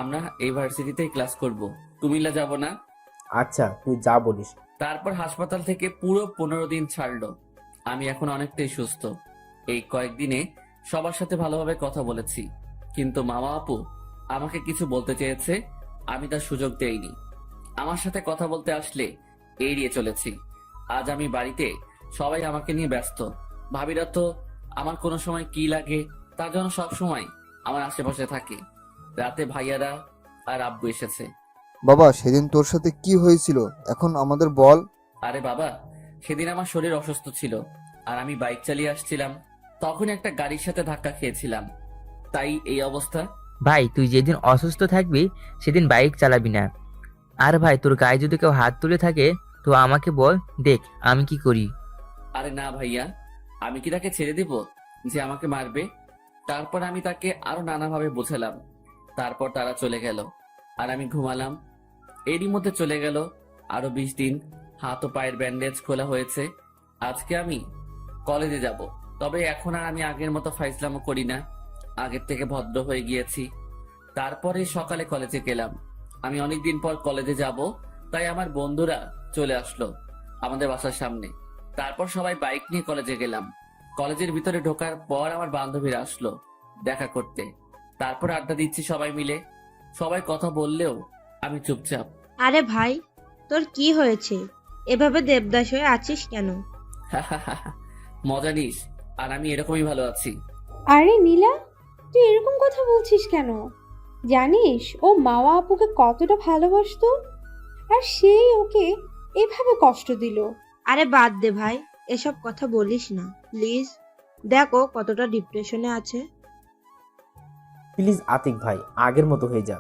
আমরা এই ভার্সিটিতেই ক্লাস করব, কুমিল্লা যাব না। আচ্ছা তুই যা বলিস। তারপর হাসপাতাল থেকে পুরো 15 দিন ছাড়লো। আমি এখন অনেকটাই সুস্থ। এই কয়েকদিনে সবার সাথে ভালোভাবে কথা বলেছি, কিন্তু মামা আপু আমাকে কিছু বলতে চেয়েছে, আমি তার সুযোগ দেইনি। আমার সাথে কথা বলতে আসলে এড়িয়ে চলেছি। আজ আমি বাড়িতে, সবাই আমাকে নিয়ে ব্যস্ত। ভাবিরা তো আমার কোনো সময় কি লাগে তার জন্য সব সময় আমার আশেপাশে থাকে। রাতে ভাইয়ারা আর আব্বু এসেছে। বাবা, সেদিন তোর সাথে কি হয়েছিল এখন আমাদের বল। আরে বাবা, সেদিন আমার শরীর অসুস্থ ছিল, আর আমি বাইক চালিয়ে আসছিলাম, তখন একটা গাড়ির সাথে ধাক্কা খেয়েছিলাম, তাই এই অবস্থা। ভাই তুই যেদিন অসুস্থ থাকবি সেদিন বাইক চালাবি না। আর ভাই তোর গায়ে যদি কেউ হাত তুলে থাকে তো আমাকে বল, দেখ আমি কি করি। আরে না ভাইয়া, আমি কি তাকে ছেড়ে দিব যে আমাকে মারবে? তারপর আমি তাকে আরো নানাভাবে বোঝালাম। তারপর তারা চলে গেল, আর আমি ঘুমালাম। এরই মধ্যে চলে গেল আরো 20 দিন। হাত ও পায়ের ব্যান্ডেজ খোলা হয়েছে। আজকে আমি কলেজে যাব, তবে এখন আর আমি আগের মতো ফাইজলামও করি না, আগের থেকে ভদ্র হয়ে গিয়েছি। তারপরে সকালে কলেজে গেলাম। আমি অনেকদিন পর কলেজে যাব, তাই আমার বন্ধুরা চলে আসলো আমাদের বাসার সামনে। তারপর সবাই বাইক নিয়ে কলেজে গেলাম। কলেজের ভিতরে ঢোকার পর আমার বান্ধবীরা আসলো দেখা করতে। তারপর আড্ডা দিচ্ছি সবাই মিলে। সবাই কথা বললেও আমি চুপচাপ। আরে ভাই, তোর কি হয়েছে? এভাবে দেবদাস হয়ে আছিস কেন? মজা নিস, আর আমি এরকমই ভালো আছি। আরে নীলা, তুই এরকম কথা বলছিস কেন? জানিস ও মাওয়া আপুকে কতটা ভালোবাসতো, আর সেই ওকে এভাবে কষ্ট দিল। আরে বাদ দে ভাই, এসব কথা বলিস না প্লিজ। দেখো কতটা ডিপ্রেশনে আছে। প্লিজ আতিক ভাই, আগের মতো হয়ে যা।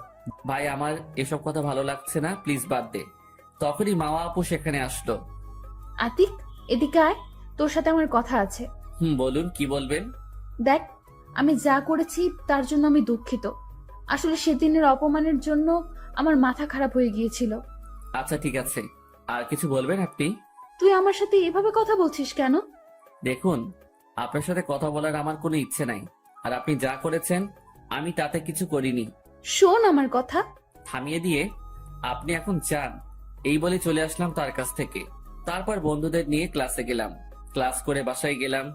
ভাই আমার এসব কথা ভালো লাগছে না, প্লিজ বাদ দে। তখনই মামা আপু সেখানে আসলো। আতিক, এদিকে আয়, তোর সাথে আমার কথা আছে। বলুন, কি বলবেন? দেখ, আমি যা করেছি তার জন্য আমি দুঃখিত। আসলে সেদিনের অপমানের জন্য আমার মাথা খারাপ হয়ে গিয়েছিল। আচ্ছা ঠিক আছে, আর কিছু বলবেন আপনি? তুই আমার সাথে এভাবে কথা বলছিস কেন? দেখুন, আপনার সাথে কথা বলার আমার কোনো ইচ্ছে নাই, আর আপনি যা করেছেন আমি তাতে কিছু করিনি। শোন আমার কথা। থামিয়ে দিয়ে আপনি এখন যান, এই বলে চলে আসলাম তার কাছ থেকে। তারপর বন্ধুদের নিয়ে ক্লাসে গেলাম, ক্লাস করে বাসায় গেলাম।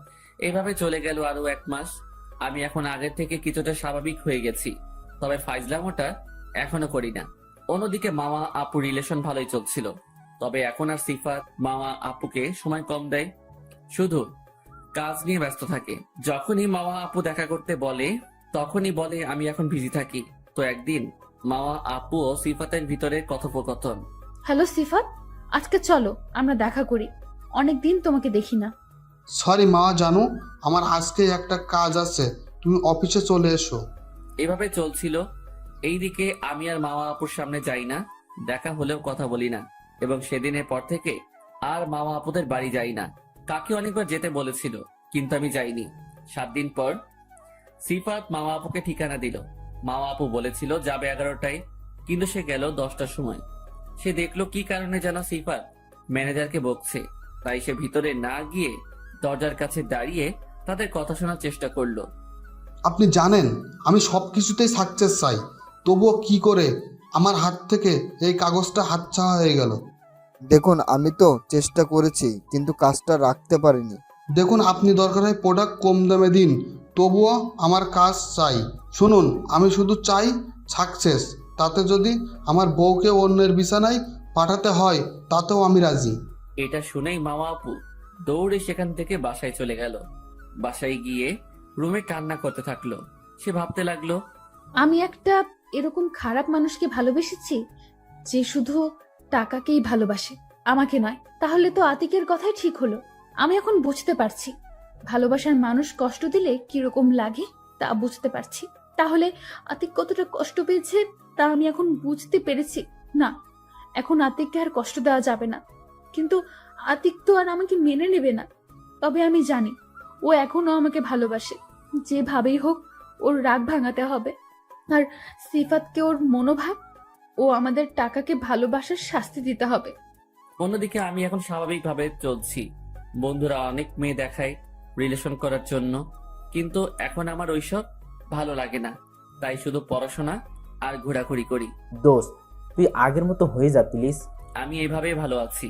এভাবে চলে গেল আরো 1 মাস। আমি এখন আগের থেকে কিছুটা স্বাভাবিক হয়ে গেছি, তবে ফাইজলামোটা এখনো করি না। অন্যদিকে মামা আপু রিলেশন ভালোই চলছিল, তবে এখন আর সিফাত মামা আপুকে সময় কম দেয়, শুধু কাজ নিয়ে ব্যস্ত থাকে। যখনই মামা আপু দেখা করতে বলে তখনই বলে আমি এখন বিজি থাকি। তো একদিন মামা আপু ও সিফাতের ভিতরে কথোপকথন। হ্যালো সিফাত, আজকে চলো আমরা দেখা করি, অনেকদিন তোমাকে দেখি না। সরি মা, জানো আমার আজকে একটা কাজ আছে, তুমি অফিসে চলে এসো। এভাবে চলছিল। এইদিকে আমি আর মামা আপুর সামনে যাই না, দেখা হলেও কথা বলি না, এবং সেদিনের পর থেকে আর মামা আপুদের বাড়ি যাই না। কাকে অনেকবার যেতে বলেছিল, কিন্তু আমি যাইনি। 7 দিন পর সিফাত মামা আপুকে ঠিকানা দিল। মামা আপু বলেছিল যাবে 11টায়, কিন্তু সে গেল 10টার সময়। সে দেখলো কি কারণে যেন সিফাত ম্যানেজারকে বকছে, তাই সে ভিতরে না গিয়ে দরজার কাছে দাঁড়িয়ে তাদের কথা শোনার চেষ্টা করলো। আপনি জানেন আমি সব কিছুতেই সাকসেস চাই, তবুও কি করে আমার হাত থেকে এই কাগজটা হাতছাড়া হয়ে গেল। দেখুন আমি তো চেষ্টা করেছি কিন্তু কাজটা রাখতে পারিনি। দেখুন, আপনি দরকার হয় প্রোডাক্ট কম দামে দিন, তবুও আমার কাজ চাই। শুনুন, আমি শুধু চাই সাকসেস। তাতে যদি আমার বউকে অন্যের বিছানায় পাঠাতে হয় তাতেও আমি রাজি। এটা শুনেই মামা আপু দৌড়ে সেখান থেকে বাসায় চলে গেল। বাসায় গিয়ে রুমে কান্না করতে থাকলো। সে ভাবতে লাগলো, আমি একটা এরকম খারাপ মানুষকে ভালোবেসেছি যে শুধু টাকাকেই ভালোবাসে, আমাকে নয়। তাহলে তো আতিকের কথাই ঠিক হলো। আমি এখন বুঝতে পারছি ভালোবাসার মানুষ কষ্ট দিলে কিরকম লাগে, তা বুঝতে পারছি। তাহলে আতিক কতটা কষ্ট পেয়েছে তা আমি এখন বুঝতে পেরেছি। না, এখন আতিককে আর কষ্ট দেওয়া যাবে না। কিন্তু আতিক তো আর আমাকে মেনে নেবে না। তবে আমি জানি ও এখনো আমাকে ভালোবাসে। যেভাবেই হোক ওর রাগ ভাঙাতে হবে। আর সিফাতকে ওর মনোভাব ও আমাদের টাকাকে ভালোবাসার শাস্তি দিতে হবে। অন্যদিকে আমি এখন স্বাভাবিকভাবে চলছি। বন্ধুরা অনেক মেয়ে দেখায় রিলেশন করার জন্য, কিন্তু এখন আমার ওইসব ভালো লাগে না। তাই শুধু পড়াশোনা আর ঘোরাঘুরি করি। দোস্ত, তুই আগের মতো হয়ে যা প্লিজ। আমি এইভাবেই ভালো আছি।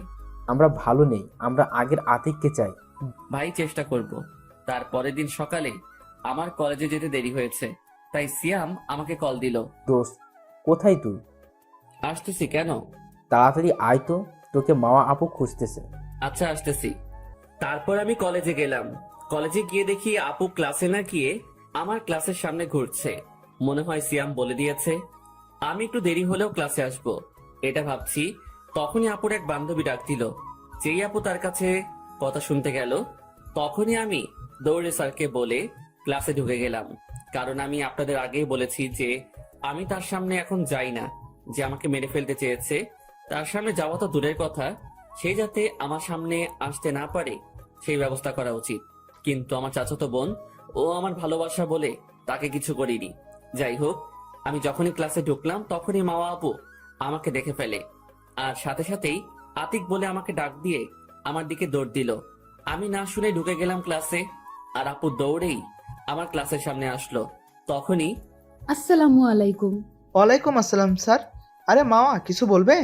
আমরা ভালো নেই, আমরা আগের আতিককে চাই। ভাই, চেষ্টা করব। তারপরের দিন সকালে আমার কলেজে যেতে দেরি হয়েছে, তাই সিয়াম আমাকে কল দিল। দোস্ত, কোথায় তুই? আসতেছি। কেন? তাড়াতাড়ি আয় তো, তোকে মাওয়া আপু খুঁজতেছে। আচ্ছা, আসতেছি। তারপর আমি কলেজে গেলাম। কলেজে গিয়ে দেখি আপু ক্লাসে না গিয়ে আমার ক্লাসের সামনে ঘুরছে। মনে হয় সিয়াম বলে দিয়েছে আমি একটু দেরি হলেও ক্লাসে আসব। এটা ভাবছি, তখনই আপুর এক বান্ধবী ডাক দিল। যেই আপু তার কাছে কথা শুনতে গেল, তখনই আমি দৌড়ে স্যারকে বলে ক্লাসে ঢুকে গেলাম। কারণ আমি আপনাদের আগেই বলেছি যে আমি তার সামনে এখন যাই না। যে আমাকে মেরে ফেলতে চেয়েছে, তার সামনে যাওয়া তো দূরের কথা, সে যাতে আমার সামনে আসতে না পারে সেই ব্যবস্থা করা উচিত। কিন্তু আমার চাচাতো বোন ও আমার ভালোবাসা বলে তাকে কিছু করিনি। যাই হোক, আমি যখনই ক্লাসে ঢুকলাম তখনই মাওয়া আপু আমাকে দেখে ফেলে, আর সাথে সাথেই আতিক বলে আমাকে ডাক দিয়ে আমার দিকে দৌড় দিল। আমি না শুনে ঢুকে গেলাম ক্লাসে, আর আপু দৌড়েই আমার ক্লাসের সামনে আসলো। তখনই, আসসালামু আলাইকুম। ওয়ালাইকুম আসসালাম স্যার। আরে মামা, কিছু বলবে?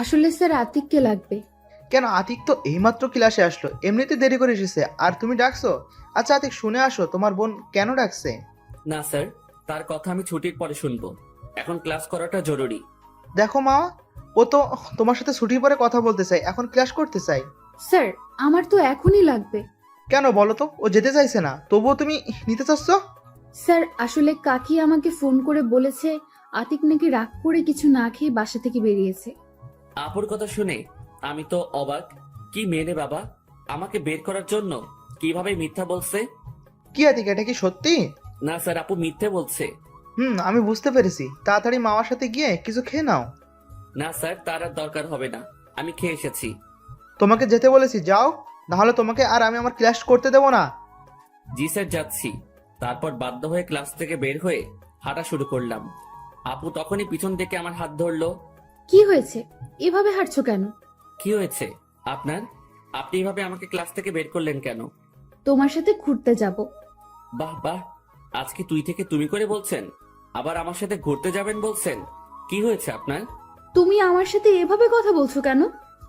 আসলে স্যার আতিককে লাগবে। কেন? আতিক তো এইমাত্র ক্লাসে আসলো, এমনিতে দেরি করে এসেছে, আর তুমি ডাকছো? আচ্ছা আতিক, শুনে আসো তোমার বোন কেন ডাকছে। না স্যার, তার কথা আমি ছুটির পরে শুনবো। এখন ক্লাস করাটা জরুরি। দেখো মামা, ও তো তোমার সাথে ছুটির পরে কথা বলতে চাই, এখন ক্লাস করতে চাই। স্যার, আমার তো এখনই লাগবে। কেন বলো তো? ও যেতে চাইছে না, তবুও তুমি নিতে চাচ্ছ? স্যার, আসলে কাকি আমাকে ফোন করে বলেছে আতিক নাকি রাগ করে কিছু না খেয়ে বাসা থেকে বেরিয়েছে। আপুর কথা শুনে আমি তো অবাক। কি মেয়ে রে বাবা, আমাকে বের করার জন্য কিভাবে মিথ্যা বলছে। কি আতিক, এটা কি সত্যি? না স্যার, আপু মিথ্যে বলছে। আমি বুঝতে পেরেছি। তাড়াতাড়ি মামার সাথে গিয়ে কিছু খেয়ে নাও। না স্যার, তার আর দরকার হবে না, আমি খেয়ে এসেছি। তোমাকে যেতে বলেছি, যাও, নাহলে তোমাকে আর আমি আমার ক্লাস করতে দেবো না। জি স্যার, যাচ্ছি। তারপর বাধ্য হয়ে ক্লাস থেকে বের হয়ে হাঁটা শুরু করলাম। আপু তখনই পিছন থেকে আমার হাত ধরলো। কি হয়েছে? এভাবে হাঁটছো কেন? কি হয়েছে আপনার? আপনি এভাবে আমাকে ক্লাস থেকে বের করলেন কেন? তোমার সাথে ঘুরতে যাব। বাহ বাহ, আজকে তুই থেকে তুমি করে বলছেন, আবার আমার সাথে ঘুরতে যাবেন বলছেন। কি হয়েছে আপনার? তুমি আমার সাথে এভাবে কথা বলছো কেন?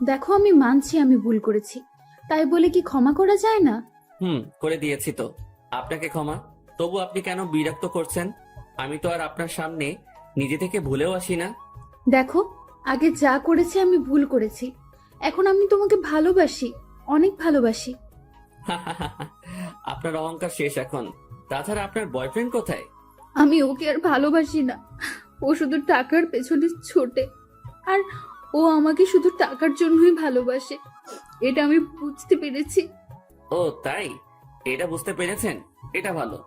দেখো, আমি মানছি আমি ভুল করেছি, তাই বলে কি ক্ষমা করা যায় না? করে দিয়েছি তো আপনাকে ক্ষমা। তবু আপনি কেন বিরক্ত করছেন? আমি তো আর আপনার সামনে নিজে থেকে ভুলেও আসি না। দেখো, আগে যা করেছি আমি ভুল করেছি। এখন আমি তোমাকে ভালোবাসি, অনেক ভালোবাসি। আপনার অহংকার শেষ এখন। তাছাড়া আপনার বয়ফ্রেন্ড কোথায়? আমি ওকে আর ভালোবাসি না। ও শুধু টাকার পেছনে ছোটে, আর ও আমাকে শুধু টাকার জন্যই ভালোবাসে। এটা আমি বুঝতে পেরেছি। ও তাই? এটা বুঝতে পেরেছেন, এটা ভালো।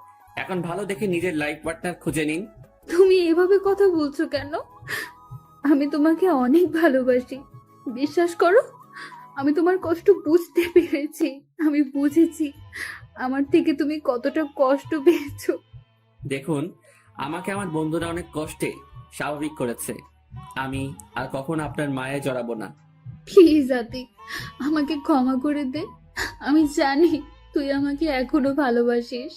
এখন ভালো দেখে নিজের লাইফ পার্টনার খুঁজে নিন। তুমি এভাবে কথা বলছো কেন? আমি তোমাকে অনেক ভালোবাসি, বিশ্বাস করো। আমি তোমার কষ্ট বুঝতে পেরেছি, আমি বুঝেছি আমার থেকে তুমি কতটা কষ্ট পেয়েছো। দেখুন, আমাকে আমার বন্ধুরা অনেক কষ্টে স্বাভাবিক করেছে। আমি আর কখনো আপনার মায়ে জড়াবো না। প্লিজ আতিক, আমাকে ক্ষমা করে দে। আমি জানি তুই আমাকে এখনো ভালোবাসিস।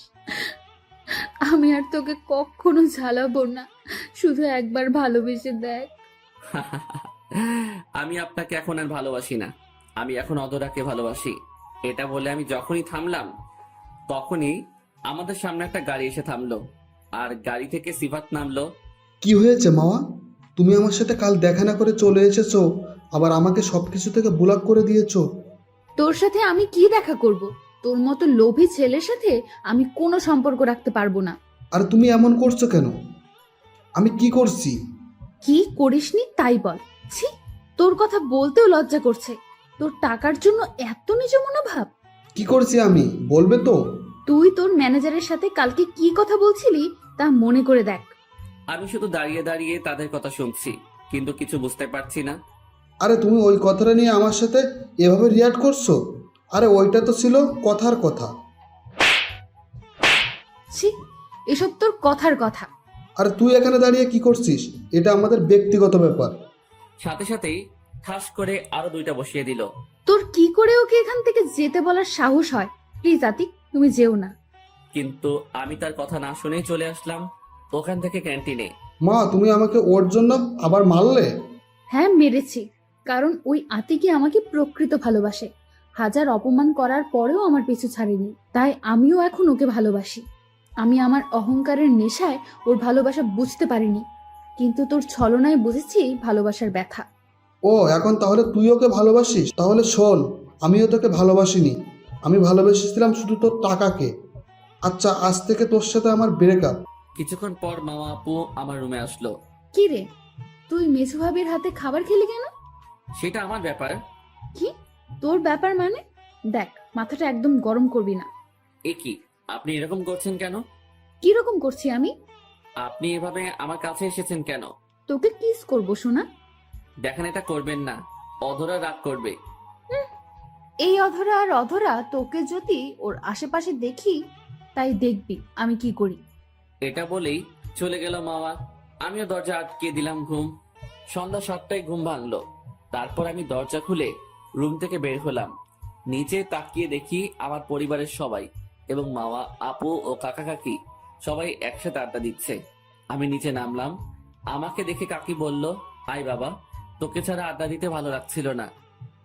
আমি আর তোকে কখনো ঝালাবো না, শুধু একবার ভালোবেসে দেখ। আমি আপনাকে এখন আর ভালোবাসি না, আমি এখন অধরাকে ভালোবাসি। এটা বলে আমি যখনই থামলাম তখনই আমাদের সামনে একটা গাড়ি এসে থামলো, আর গাড়ি থেকে সিফাত নামলো। কি হয়েছে মামা? তুমি আমার সাথে কাল দেখা না করে চলে এসেছো, আবার আমাকে সবকিছু থেকে ব্লক করে দিয়েছো। তোর সাথে আমি কি দেখা করব? তোর মতো লোভী ছেলের সাথে আমি কোনো সম্পর্ক রাখতে পারবো না। আর তুমি এমন করছো কেন? আমি কি করছি? কি করিসনি তাই বল। ছি, তোর কথা বলতেও লজ্জা করছে। তোর টাকার জন্য এত নিজ মনোভাব। কি করছি আমি, বলবে তো? তুই তোর ম্যানেজারের সাথে কালকে কি কথা বলছিলি তা মনে করে দেখ। আমি শুধু দাঁড়িয়ে দাঁড়িয়ে তাদের কথা শুনছি, কিন্তু কিছু বুঝতে পারছি না। আরে তুমি ওই কথাটা নিয়ে আমার সাথে এভাবে রিয়াক্ট করছো? আরে ওইটা তো ছিল কথার কথা। ছি, এসব তোর কথার কথা। আর তুই এখানে দাঁড়িয়ে কি করছিস? এটা আমাদের ব্যক্তিগত ব্যাপার। সাথে সাথেই ঠাস করে আরো দুইটা বসিয়ে দিল। তোর কি করে ওকে এখান থেকে যেতে বলার সাহস হয়? প্লিজ আতিক, তুমি যেও না। কিন্তু আমি তার কথা না শুনেই চলে আসলাম ওখান থেকে ক্যান্টিনে। মা, তুমি আমাকে ওর জন্য আবার মারলে? হ্যাঁ, মেরেছি, কারণ ওই আতিকই আমাকে প্রকৃত ভালোবাসে। হাজার অপমান করার পরেও আমার পিছু ছাড়েনি, তাই আমিও এখন ওকে ভালোবাসি। আমি আমার অহংকারের নেশায় ওর ভালোবাসা বুঝতে পারিনি, কিন্তু তোর ছলনায় বুঝেছি ভালোবাসার ব্যথা। ও, এখন তাহলে তুই ওকে ভালোবাসিস? তাহলে শোন, আমিও তোকে ভালোবাসিনি। আমি ভালোবেসেছিলাম শুধু তোর টাকাকে। আচ্ছা, আজ থেকে তোর সাথে আমার ব্রেকআপ। কিছুক্ষণ পর মামা আপু আমার রুমে আসলো। কি রে, তুই মেজু ভাবির হাতে খাবার খেলি কেন? সেটা আমার ব্যাপার। কি তোর ব্যাপার মানে? দেখ, মাথাটা একদম গরম করবি না। এ কি, আপনি এরকম করছেন কেন? কি রকম করছি আমি? আপনি এভাবে আমার কাছে এসেছেন কেন? তোকে কিস করবো শোনা। দেখেন, এটা করবেন না, অধরা রাগ করবে। এই অধরা আর অধরা তোকে যদি ওর আশেপাশে দেখি, তাই দেখবি আমি কি করি। এটা বলেই চলে গেল মামা। আমিও দরজা আটকে দিলাম। সন্ধ্যা 7টায় ঘুম ভাঙলো। তারপর আমি দরজা খুলে রুম থেকে বের হলাম। নিচে তাকিয়ে দেখি আমার পরিবারের সবাই এবং মামা, আপু ও কাকা কাকি সবাই একসাথে আড্ডা দিচ্ছে। আমি নিচে নামলাম। আমাকে দেখে কাকি বলল, আয় বাবা, তোকে ছাড়া আড্ডা দিতে ভালো লাগছিল না।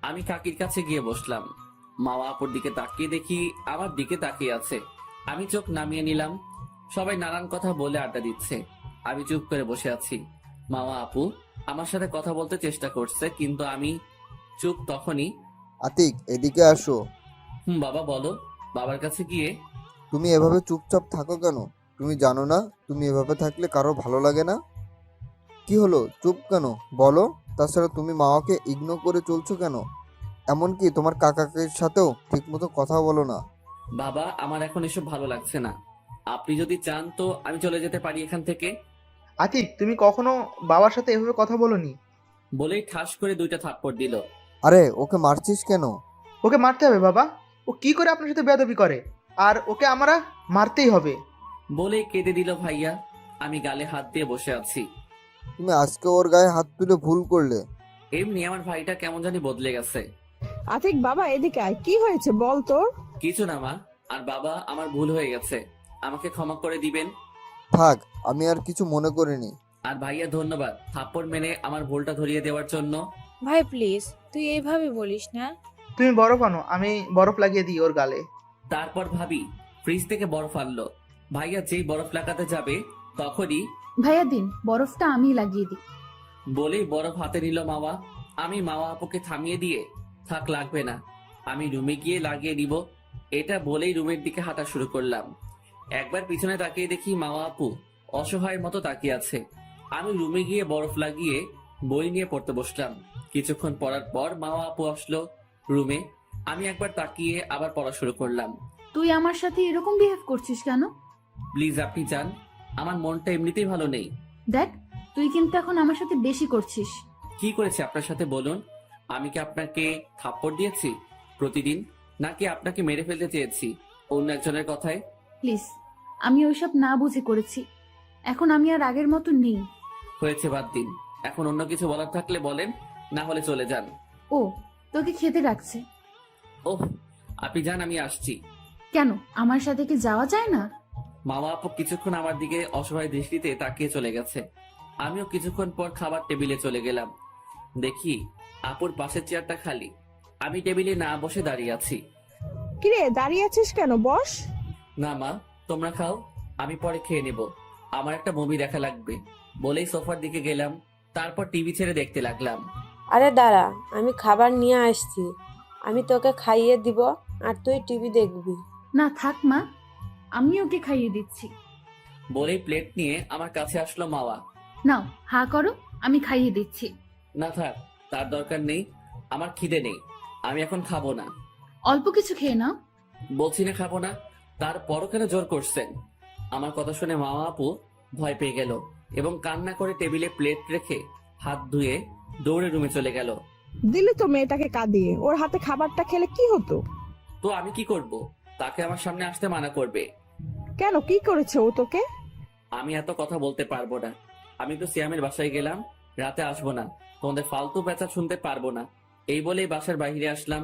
আমি কাকির কাছে গিয়ে বসলাম। মামা আপুর দিকে তাকিয়ে দেখি আমার দিকে তাকিয়ে আছে। আমি চোখ নামিয়ে নিলাম। সবাই নানান কথা বলে আড্ডা দিচ্ছে, আমি চুপ করে বসে আছি। মামা আপু আমার সাথে কথা বলতে চেষ্টা করছে, কিন্তু আমি চুপ। তখনই আতিক, এদিকে আসো। বাবা বলো। বাবার কাছে গিয়ে, তুমি এভাবে চুপচাপ থাকো কেন? তুমি জানো না তুমি এভাবে থাকলে কারো ভালো লাগে না? কি হলো, চুপ কেন বলো? তাছাড়া তুমি মামাকে ইগনোর করে চলছো কেন? এমনকি তোমার কাকাকের সাথেও ঠিকমতো কথা বলো না। বাবা আমার এখন এসব ভালো লাগছে না। আপনি যদি চান তো আমি চলে যেতে পারি এখান থেকে। আতিক, তুমি কখনো বাবার সাথে এভাবে কথা বলোনি। বলেই ঠাস করে 2টা থাপ্পড় দিল। আরে ওকে মারছিস কেন? ওকে মারতে হবে বাবা, ও কি করে আপনার সাথে বেয়াদবি করে, আর ওকে আমরা মারতেই হবে। বলেই কেঁদে দিল ভাইয়া। আমি গালে হাত দিয়ে বসে আছি। তুমি আজকে ওর গায়ে হাত তুলে ভুল করলে। এমনি আমার ভাইটা কেমন জানি বদলে গেছে। আতিক বাবা, এদিকে আয়, কি হয়েছে বল তোর? কিছু না মা। আর বাবা, আমার ভুল হয়ে গেছে, আমাকে ক্ষমা করে দিবেন। থাক, আমি আর কিছু মনে করিনি। আর ভাইয়া ধন্যবাদ থাপ্পড় মেনে আমার ভুলটা ধরিয়ে দেওয়ার জন্য। ভাই প্লিজ, তুই এইভাবে বলিস না। তুমি বরফ আনো, আমি বরফ লাগিয়ে দিই ওর গালে। তারপর ভাবি ফ্রিজ থেকে বরফ আনলো। ভাইয়া যেই বরফ লাগাতে যাবে তখনই, ভাইয়া দিন, বরফটা আমি লাগিয়ে দিই। বলেই বরফ হাতে নিল মামা। আমি মামা আপুকে থামিয়ে দিয়ে, থাক লাগবে না, আমি রুমে গিয়ে লাগিয়ে দিব, এটা বলেই রুমের দিকে হাঁটা শুরু করলাম। একবার পিছনে তাকিয়ে দেখি মামা আপু অসহায়ের মতো তাকিয়ে আছে। আমি রুমে গিয়ে বরফ লাগিয়ে বই নিয়ে পড়তে বসলাম। কিছুক্ষণ পড়ার পর মামা আপু আসলো রুমে। আমি একবার তাকিয়ে আবার পড়া শুরু করলাম। তুই আমার সাথে এরকম বিহেভ করছিস কেন? প্লিজ আপনি যান, আমার মনটা এমনিতেই ভালো নেই। দেখ, তুই কিন্তু এখন আমার সাথে বেশি করছিস। কি করেছি আপনার সাথে বলুন? আমি কি আপনাকে থাপ্পড় দিয়েছি প্রতিদিন, নাকি আপনাকে মেরে ফেলতে চেয়েছি অন্য একজনের কথায়? প্লিজ, আমি ওইসব না বুঝে করেছি। এখন আমি আর আগের মতো নেই। হয়েছে, বাদ দিন। এখন অন্য কিছু বলার থাকলে বলেন, না হলে চলে যান। ও, তোকে খেতে রাখছে। ওহ, আপনি যান, আমি আসছি। কেন, আমার সাথে কি যাওয়া যায় না? মামা আপু কিছুক্ষণ আমার দিকে অসহায় দৃষ্টিতে তাকিয়ে চলে গেছে। আমিও কিছুক্ষণ পর খাবার টেবিলে চলে গেলাম। দেখি আপুর পাশের চেয়ারটা খালি। আমি টেবিলে না বসে দাঁড়িয়ে আছি। কিরে দাঁড়িয়ে আছিস কেন, বস। না মা, তোমরা খাও, আমি পরে খেয়ে নেব। আমার একটা মুভি দেখা লাগবে বলেই সোফার দিকে গেলাম। তারপর টিভি ছেড়ে দেখতে লাগলাম। আরে দাঁড়া, আমি খাবার নিয়ে আসছি, আমি তোকে খাইয়ে দিব আর তুই টিভি দেখবি। না থাক মা, আমি ওকে খাইয়ে দিচ্ছি। বলেই প্লেট নিয়ে আমার কাছে আসলো মাওয়া। নাও হা করো, আমি খাইয়ে দিচ্ছি। না থাক, তার দরকার নেই, আমার খিদে নেই, আমি এখন খাবো না। অল্প কিছু খেয়ে নাও। বলছি না খাবো না, তারপরও কেন জোর করছেন? আমার কথা শুনে মামা আপু ভয় পেয়ে গেল এবং কান্না করে টেবিলে প্লেট রেখে হাত ধুয়ে দৌড়ে রুমে চলে গেল। দিলি তো মেয়েটাকে কাঁদিয়ে, ওর হাতে খাবারটা খেলে কি হতো? তো আমি কি করব? তাকে আমার সামনে আসতে মানা করবে। কেন, কি করেছে ও তোকে? আমি এত কথা বলতে পারবো না। আমি তো সিয়ামের বাসায় গেলাম, রাতে আসবো না, তোমাদের ফালতু পেঁচা শুনতে পারবো না, এই বলেই বাসার বাইরে আসলাম।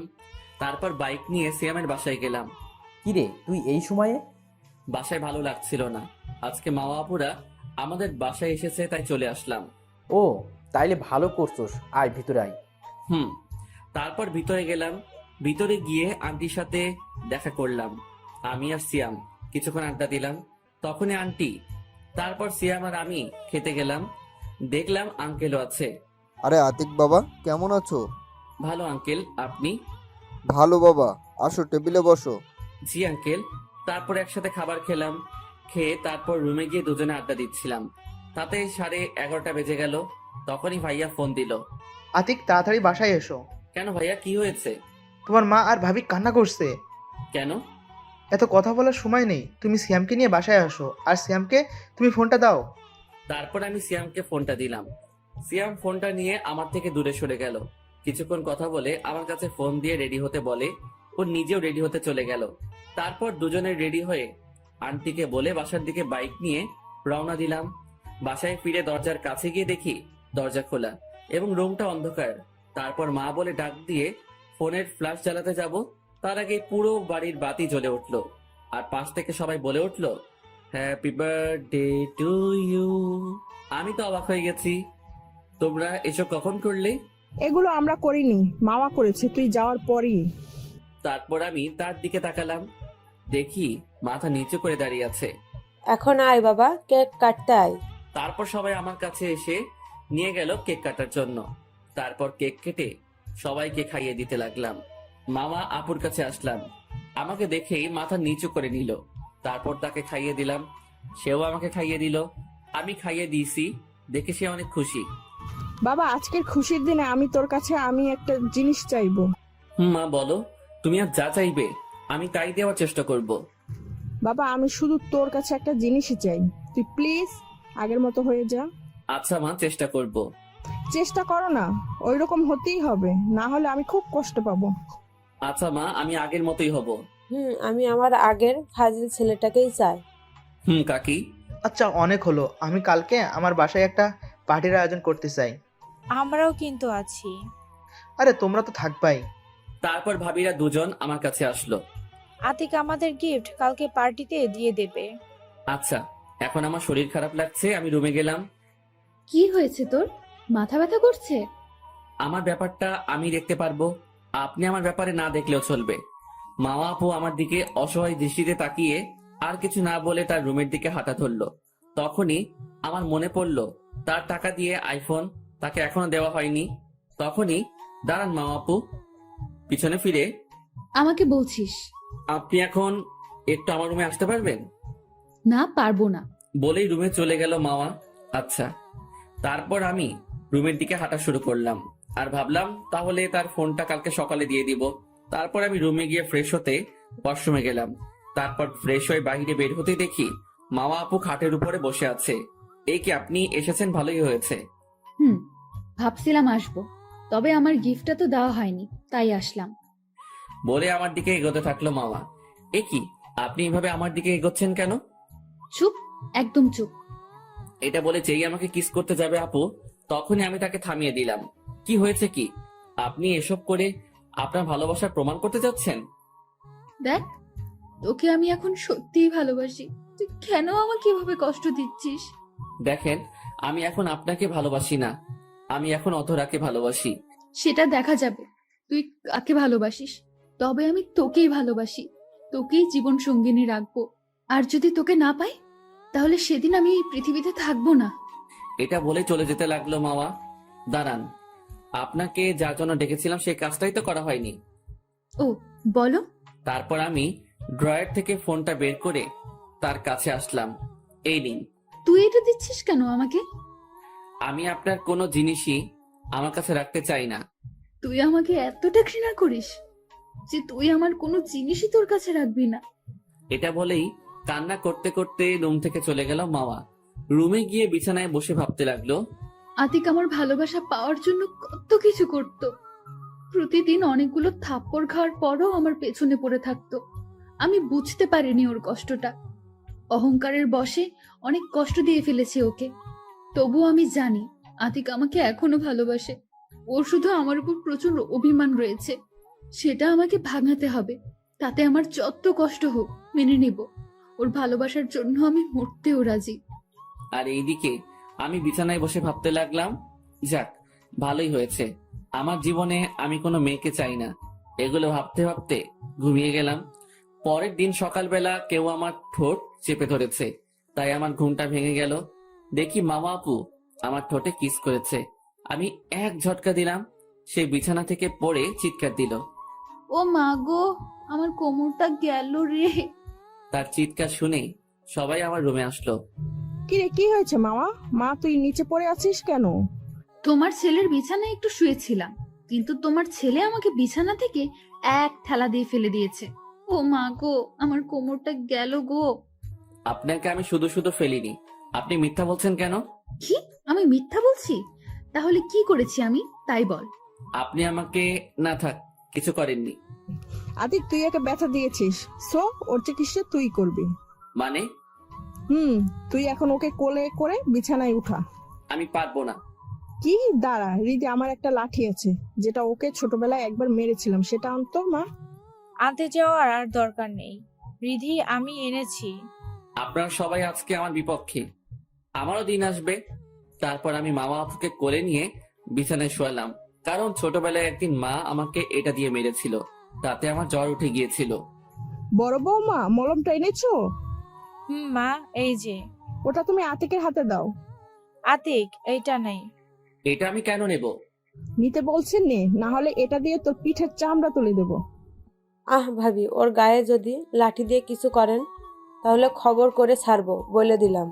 তারপর বাইক নিয়ে সিয়ামের বাসায় গেলাম। কিরে তুই এই সময়ে? বাসায় ভালো লাগছিল না, আজকে মামা আপুরা আমাদের বাসায় এসেছে তাই চলে আসলাম। ও তাইলে ভালো করছোস, আয় ভিতরে আয়। তারপর ভিতরে গেলাম। ভিতরে গিয়ে আন্টির সাথে দেখা করলাম। আমি আর সিয়াম কিছুক্ষণ আড্ডা দিলাম, তখনই আন্টি। তারপর সিয়াম আর আমি খেতে গেলাম। দেখলাম আঙ্কেলও আছে। আরে আতিক বাবা, কেমন আছো? ভালো আঙ্কেল, আপনি? ভালো বাবা, আসো টেবিলে বসো। জি আঙ্কেল। তারপর একসাথে খাবার খেলাম। খেয়ে তারপর রুমে গিয়ে দুজনে আড্ডা দিচ্ছিলাম। তাতে 11:30 বেজে গেল। তখনই ভাইয়া ফোন দিল। আতিক, তাড়াতাড়ি বাসায় এসো। কেন ভাইয়া, কি হয়েছে? তোমার মা আর ভাবি কান্না করছে। কেন? এত কথা বলার সময় নেই, তুমি সিয়ামকে নিয়ে বাসায় আসো, আর সিয়ামকে তুমি ফোনটা দাও। তারপর আমি সিয়ামকে ফোনটা দিলাম। সিয়াম ফোনটা নিয়ে আমার থেকে দূরে সরে গেল। কিছুক্ষণ কথা বলে আমার কাছে ফোন দিয়ে রেডি হতে বলে, ও নিজেও রেডি হতে চলে গেল। তারপর দুজনে রেডি হয়ে আন্টিকে বলে বাসার দিকে বাইক নিয়ে রওনা দিলাম। বাসায় ফিরে দরজার কাছে গিয়ে দেখি দরজা খোলা এবং রুমটা অন্ধকার। তারপর মা বলে ডাক দিয়ে ফোনের ফ্ল্যাশ জ্বালাতে যাব, তার আগে পুরো বাড়ির বাতি জ্বলে উঠলো। আর পাশ থেকে সবাই বলে উঠলো, হ্যাপি বার্থডে টু ইউ। আমি তো অবাক হয়ে গেছি। তোমরা এসব কখন করলে? এগুলো আমরা করিনি, মামা করেছে তুই যাওয়ার পরই। তারপর আমি তার দিকে তাকালাম, দেখি মাথা নিচু করে দাঁড়িয়ে আছে। এখন আয় বাবা, কেক কাটতে আয়। তারপর সবাই আমার কাছে এসে নিয়ে গেল কেক কাটার জন্য। তারপর কেক কেটে সবাইকে খাইয়ে দিতে লাগলাম। মামা আপুর কাছে আসলাম, আমাকে দেখেই মাথা নিচু করে নিল। তারপর তাকে খাইয়ে দিলাম, সেও আমাকে খাইয়ে দিল। আমি খাইয়ে দিয়েছি দেখে সে অনেক খুশি। বাবা, আজকের খুশির দিনে আমি তোর কাছে একটা জিনিস চাইবো। মা বলো, তুমি আর যা চাইবে আমি তাই দেওয়ার চেষ্টা করব। বাবা, আমি শুধু তোর কাছে একটা জিনিসই চাই, তুই প্লিজ আগের মতো হয়ে যা। আচ্ছা মা, চেষ্টা করব। চেষ্টা করো না, ওই রকম হতেই হবে, না হলে আমি খুব কষ্ট পাবো। আচ্ছা মা, আমি আগের মতোই হব। আমি আমার আগের ফাজিল ছেলেটাকেই চাই। কাকি। আচ্ছা অনেক হলো, আমি কালকে আমার বাসায় একটা পার্টির আয়োজন করতে চাই। আমরাও কিন্তু আছি। আরে তোমরা তো থাকবাই। তারপর ভাবিরা দুজন আমার কাছে আসলো। আতিক আমাদের গিফট কালকে পার্টিতে দিয়ে দেবে। আচ্ছা, এখন আমার শরীর খারাপ লাগছে, আমি রুমে গেলাম। কি হয়েছে তোর, মাথা ব্যথা করছে? আমার ব্যাপারটা আমি দেখতে পারবো, আপনি আমার ব্যাপারে না দেখলেও চলবে। মামা আপু আমার দিকে অসহায় দৃষ্টিতে তাকিয়ে আর কিছু না বলে তার রুমের দিকে হাঁটা ধরলো। তখনই আমার মনে পড়লো তার টাকা দিয়ে আইফোন তাকে এখনো দেওয়া হয়নি। তখনই দাঁড়ান মামা আপু, পিছনে ফিরে, আমাকে বলছিস? আপনি এখন একটু আমার রুমে আসতে পারবেন? না, পারবো না। বলেই রুমে চলে গেল মামা। আচ্ছা। তারপর আমি রুমের দিকে হাঁটা শুরু করলাম আর ভাবলাম তাহলে তার ফোনটা কালকে সকালে দিয়ে দিব। তারপর আমি রুমে গিয়ে ফ্রেশ হতে ওয়াশরুমে গেলাম। তারপর ফ্রেশ হয়ে বাইরে বের হতে দেখি মামা আপু খাটের উপরে বসে আছে। এই কি, আপনি এসেছেন, ভালোই হয়েছে। ভাবছিলাম আসবো, তবে আমার গিফটটা তো দেওয়া হয়নি, তাই আসলাম। বলে আমার দিকে এগোতে থাকলো মামা। এ কি, আপনি এভাবে আমার দিকে এগোচ্ছেন কেন? চুপ, একদম চুপ। এটা বলে যেই আমাকে কিস করতে যাবে আপু, তখনই আমি তাকে থামিয়ে দিলাম। কি হয়েছে কি, আপনি এসব করে আপনার ভালোবাসার প্রমাণ করতে যাচ্ছেন? দেখ, তোকে আমি এখন সত্যিই ভালোবাসি, তুই কেন আমাকে এভাবে কষ্ট দিচ্ছিস? দেখেন, আমি এখন আপনাকে ভালোবাসি না, আমি এখন অধরাকে ভালোবাসি। সেটা দেখা যাবে তুই কাকে ভালোবাসিস। তবে আমি তোকেই ভালোবাসি, তোকেই জীবন সঙ্গিনী রাখবো। আর যদি তোকে না পাই তাহলে সেদিন আমি এই পৃথিবীতে থাকবো না। এটা বলে চলে যেতে লাগলো মাওয়া। দাঁড়ান, আপনাকে যার জন্য ডেকেছিলাম সেই কাজটাই তো করা হয়নি। ও বলো। তারপর আমি ড্রয়ার থেকে ফোনটা বের করে তার কাছে আসলাম। এই নিন। তুই এটা দিচ্ছিস কেন আমাকে? আমি আপনার কোনো জিনিসই আমার কাছে রাখতে চাই না। তুই আমাকে এতটা ঘৃণা করিস যে তুই আমার কোনো জিনিসই তোর কাছে রাখবি না। এটা বলেই কান্না করতে করতে রুম থেকে চলে গেল মাওয়া। রুমে গিয়ে বিছানায় বসে ভাবতে লাগলো, আতিক আমার ভালোবাসা পাওয়ার জন্য কত কিছু করত। প্রতিদিন অনেকগুলো থাপ্পড় খাওয়ার পরও আমার পেছনে পড়ে থাকতো। আমি বুঝতে পারিনি ওর কষ্টটা। অহংকারের বশে অনেক কষ্ট দিয়ে ফেলেছি ওকে। তবুও আমি জানি আতিক আমাকে এখনো ভালোবাসে। ওর শুধু আমার উপর প্রচুর অভিমান রয়েছে, সেটা আমাকে ভাঙাতে হবে। তাতে আমার যত কষ্ট হোক মেনে নেব। ওর ভালোবাসার জন্য আমি মরতেও রাজি। আর এইদিকে আমি বিছানায় বসে ভাবতে লাগলাম, যাক ভালোই হয়েছে, আমার জীবনে আমি কোনো মেয়েকে চাই না। এগুলো ভাবতে ভাবতে ঘুমিয়ে গেলাম। পরের দিন সকালবেলা কেউ আমার ঠোঁট চেপে ধরেছে, তাই আমার ঘুমটা ভেঙে গেল। দেখি মামা আপু আমার ঠোঁটে কিস করেছে। আমি এক ঝটকা দিলাম, সে বিছানা থেকে পড়ে চিৎকার দিল। ও মা গো, আমার কোমরটা গেল রে। তার চিৎকার শুনে সবাই আমার রুমে আসলো। কি রে, কি হয়েছে মামা? মা তুই নিচে পড়ে আছিস কেন? তোমার ছেলের বিছানায় একটু শুয়েছিলাম, কিন্তু তোমার ছেলে আমাকে বিছানা থেকে এক ঠেলা দিয়ে ফেলে দিয়েছে। ও মা গো, আমার কোমরটা গেল গো। আপনাকে আমি শুধু শুধু ফেলিনি, আপনি মিথ্যা বলছেন কেন? কি? আমি মিথ্যা বলছি? তাহলে কি করেছি আমি তাই বল। আপনি আমাকে, না থাক, কিছু করেননি। আতিক তুই একে ব্যথা দিয়েছিস, সো ওর চিকিৎসা তুই করবি। মানে? তুই এখন ওকে কোলে করে বিছানায় উঠা। আমি পারবো না। কি? দাঁড়া রিদি, আমার একটা লাঠি আছে যেটা ওকে ছোটবেলায় একবার মেরেছিলাম, সেটা আনতো মা। আনতে যাওয়ার আর দরকার নেই রিধি, আমি এনেছি। আপনারা সবাই আজকে আমার বিপক্ষে, আমারও দিন আসবে। তারপর আমি মামা আপুকে কোলে নিয়ে বিছানায় শোয়ালাম, কারণ ছোটবেলায় একদিন মা আমাকে এটা দিয়ে মেরেছিল, তাতে আমার জ্বর উঠে গিয়েছিল। বড় বৌমা, মলমটা এনেছো? মা, এই যে। ওটা তুমি আতিকের হাতে দাও। আতিক, এইটা নেই। এটা আমি কেন নেব? নিতে বলছেন নে, না হলে এটা দিয়ে তোর পিঠের চামড়া তুলে দেবো। আহ ভাবি, ওর গায়ে যদি লাঠি দিয়ে কিছু করেন তাহলে খবর করে ছাড়বো, বলে দিলাম।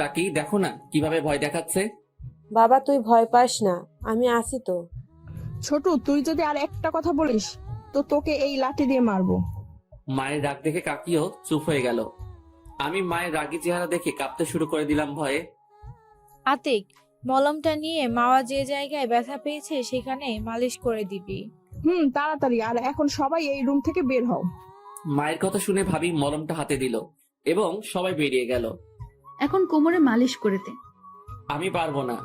কাকি দেখো না কিভাবে ভয় দেখাচ্ছে। বাবা তুই ভয় পাস না, আমি আছি তো। ছোট, তুই যদি আর একটা কথা বলিস তো তোকে এই লাঠি দিয়ে মারবো। মায়ের রাগ দেখে কাকিও চুপ হয়ে গেল। আমি মায়ের রাগী চেহারা দেখে কাঁপতে শুরু করে দিলাম ভয়ে। আতিক, মলমটা নিয়ে মাওয়া যে জায়গায় ব্যথা পেয়েছে সেখানে মালিশ করে দিবি। তাড়াতাড়ি, আর এখন সবাই এই রুম থেকে বের হও। মায়ের কথা শুনে ভাবি মলমটা হাতে দিল এবং সবাই বেরিয়ে গেল। এখন কোমরে মালিশ করে দে। আমি পারবো না।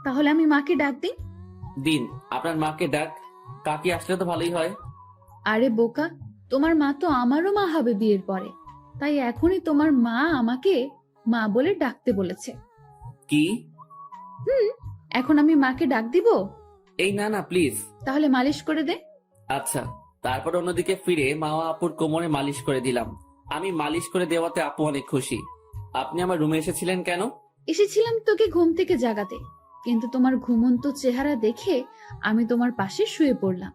তাহলে আমি মাকে ডাক দিই। দিন, আপনার মাকে ডাক, কাকি আসলে তো ভালোই হয়। আরে বোকা, তোমার মা তো আমারও মা হবে বিয়ের পরে, তাই এখনই তোমার মা আমাকে মা বলে ডাকতে বলেছে। কি? এখন আমি মাকে ডাক দিব? এই না না প্লিজ। তাহলে মালিশ করে দে। আচ্ছা। তারপর অন্যদিকে ফিরে মাওয়া আপুর কোমরে মালিশ করে দিলাম। আমি মালিশ করে দেওয়াতে আপু অনেক খুশি। আপনি আমার রুমে এসেছিলেন কেন? এসেছিলাম তোকে ঘুম থেকে জাগাতে, কিন্তু তোমার ঘুমন্ত চেহারা দেখে আমি তোমার পাশে শুয়ে পড়লাম।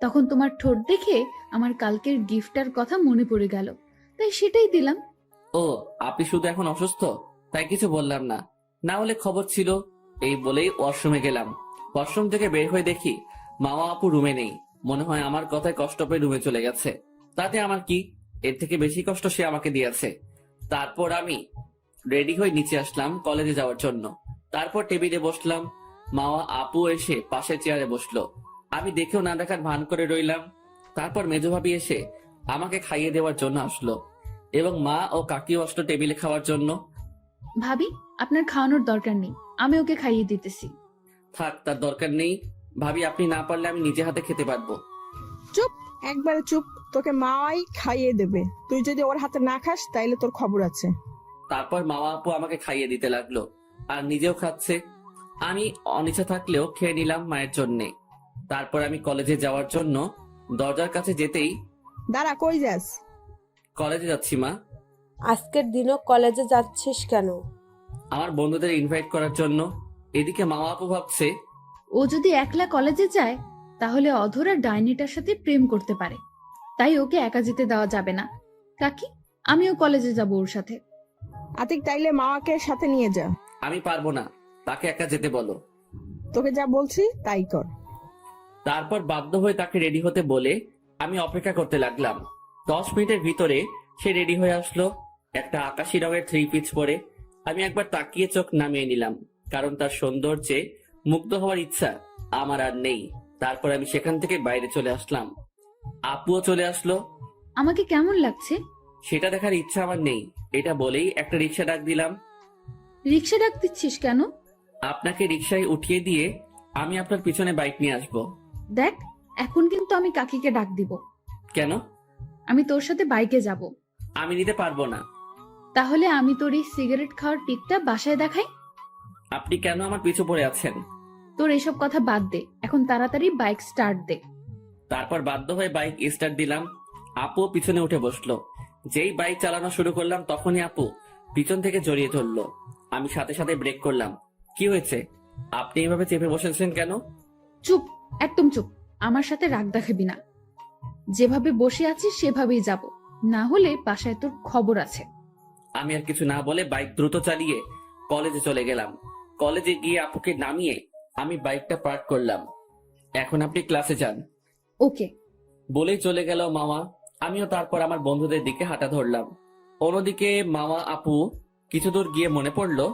তখন তোমার ঠোঁট দেখে আমার কালকের গিফটটার কথা মনে পড়ে গেল, তাই সেটাই দিলাম। ও, আপনি শুধু এখন অসুস্থ তাই কিছু বললাম না, না হলে খবর ছিল। এই বলেই ওয়াশরুমে গেলাম। ওয়াশরুম থেকে বের হয়ে দেখি মামা আপু রুমে নেই। মনে হয় আমার কথায় কষ্ট পেয়ে রুমে চলে গেছে। তাতে আমার কি, এর থেকে বেশি কষ্ট সে আমাকে দিয়েছে। তারপর আমি রেডি হয়ে নিচে আসলাম কলেজে যাওয়ার জন্য। তারপর টেবিলে বসলাম। মাওয়া আপু এসে পাশের চেয়ারে বসলো। আমি দেখেও না দেখার ভান করে রইলাম। তারপর মেজো ভাবি এসে আমাকে খাইয়ে দেওয়ার জন্য আসলো এবং মা ও কাকিও আসলো টেবিলে খাওয়ার জন্য। ভাবি, আপনার খাওয়ানোর দরকার নেই, আমি ওকে খাইয়ে দিতেছি। থাক, তার দরকার নেই। ভাবি আপনি না পারলে আমি নিজে হাতে খেতে পারবো। চুপ, একবারে চুপ। তোকে মাই খাইয়ে দেবে, তুই যদি ওর হাতে না খাস তাইলে তোর খবর আছে। তারপর মামা আপু আমাকে খাইয়ে দিতে লাগলো। আর নিজেও খাচ্ছে। আমি অনিচ্ছা থাকলেও খেয়ে নিলাম মায়ের জন্যে। তারপর আমি কলেজে যাওয়ার জন্য দরজার কাছে যেতেই, দাঁড়া, কই যাস? কলেজে যাচ্ছি মা। আজকের দিনও কলেজে যাচ্ছিস কেন? আমার বন্ধুদের ইনভাইট করার জন্য। এদিকে মামা আপু ভাবছে ও যদি একলা কলেজে যায় তাহলে অধরা ডাইনিটার সাথে প্রেম করতে পারে, তাই ওকে একা যেতে দেওয়া যাবে না। কাকি, আমিও কলেজে যাব ওর সাথে। আতিক, তাইলে মামাকে সাথে নিয়ে যা। আমি পারবো না, তাকে একা যেতে বলো। তোকে যা বলছি তাই কর। তারপর বাধ্য হয়ে তাকে রেডি হতে বলে আমি অপেক্ষা করতে লাগলাম। 10 মিনিটের ভিতরে সে রেডি হয়ে আসলো। একটা আকাশি রঙের 3 পিস পরে। আমি একবার তাকিয়ে চোখ নামিয়ে নিলাম, কারণ তার সৌন্দর্যে মুগ্ধ হওয়ার ইচ্ছা আমার আর নেই। তারপর আমি সেখান থেকে বাইরে চলে আসলাম। আপুও চলে আসলো। আমাকে কেমন লাগছে সেটা দেখার ইচ্ছা আমার নেই। এটা বলেই একটা রিক্সা ডাক দিলাম। রিক্সা ডাক দিচ্ছিস কেন? আপনাকে রিক্সায় উঠিয়ে দিয়ে আমি আপনার পিছনে বাইক নিয়ে আসবো। দেখ, এখন কিন্তু আমি কাকিকে ডাক দিব। কেন? আমি তোর সাথে বাইকে যাব। আমি নিতে পারবো না। তাহলে আমি তোর এই সিগারেট খাওয়ার টিকটা বাসায় দেখাই। আপনি কেন আমার পিছু পড়ে আছেন? তোর এসব কথা বাদ দে, এখন তাড়াতাড়ি বাইক স্টার্ট দে। তারপর বাধ্য হয়ে বাইক স্টার্ট দিলাম। আপু পিছনে উঠে বসলো। যেই বাইক চালানো শুরু করলাম তখনই আপু পিছন থেকে জড়িয়ে ধরলো। আমি সাথে সাথে ব্রেক করলাম। কি হয়েছে? আপনি এভাবে চেপে বসেছেন কেন? চুপ, একদম চুপ। আমার সাথে রাগ দেখাবি না। যেভাবে বসে আছিস সেভাবেই যাব, না হলে বাসায় তোর খবর আছে। আমি আর কিছু না বলে বাইক দ্রুত চালিয়ে কলেজে চলে গেলাম। কলেজে গিয়ে আপুকে নামিয়ে আমি বাইকটা পার্ক করলাম। এখন আপনি ক্লাসে যান। ওকে বলেই চলে গেল মামা। আমিও তারপর আমার বন্ধুদের দিকে হাঁটা ধরলাম। অন্যদিকে মামা আপু কিছু দূর গিয়ে মনে পড়লো,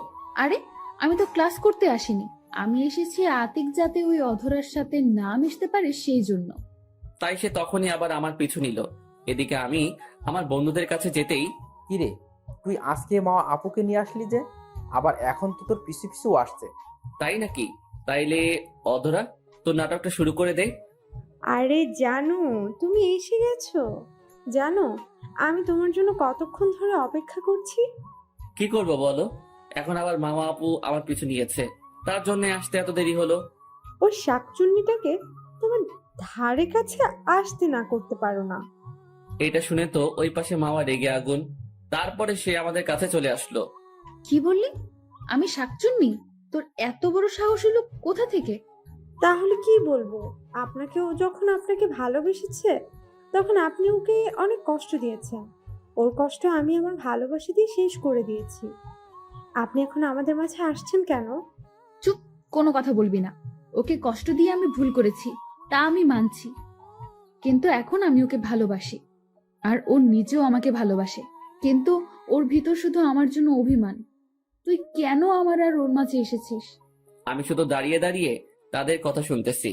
আরে আমি তো ক্লাস করতে আসিনি, আমি এসেছি আতিক যাতে ওই অধরার সাথে না মিশতে পারে সেই জন্য। তাই সে তখনই আবার আমার পিছু নিল। এদিকে আমি আমার বন্ধুদের কাছে যেতেই, কিরে, তুই আজকে মা আপুকে নিয়ে আসলি যে, আবার এখন তো তোর পিছু পিছু আসছে। তাই নাকি? তাইলে অধরা, তোর নাটকটা শুরু করে দে। আরে জানো, তুমি এসে গেছো। জানো আমি তোমার জন্য কতক্ষণ ধরে অপেক্ষা করছি। কি করব বলো? এখন আবার মামা আপু আমার পিছু নিয়েছে, তার জন্য আসতে এত দেরি হলো। ওই শাকচুন্নিটাকে তোমার ধারে কাছে আসতে না করতে পারো না। এটা শুনে তো ওই পাশে মামা রেগে আগুন। তারপরে সে আমাদের কাছে চলে আসলো। কি বললি? আমি শাকচুন্নি? তোর এত বড় সাহস হলো কোথা থেকে? তাহলে কি বলবো, আপনাকে ও যখন আপনাকে ভালোবেসেছে তখন আপনি ওকে অনেক কষ্ট দিয়েছেন। ওর কষ্ট আমি আমার ভালোবাসা দিয়ে শেষ করে দিয়েছি। আপনি এখন আমাদের মাঝে আসছেন কেন? চুপ, কোনো কথা বলবি না। ওকে কষ্ট দিয়ে আমি ভুল করেছি, তা আমি মানছি, কিন্তু এখন আমি ওকে ভালোবাসি আর ও নিজেও আমাকে ভালোবাসে, কিন্তু ওর ভিতর শুধু আমার জন্য অভিমান। তুই কেন আমার আর ওর মাঝে এসেছিস? আমি শুধু দাঁড়িয়ে দাঁড়িয়ে তাদের কথা শুনতেছি।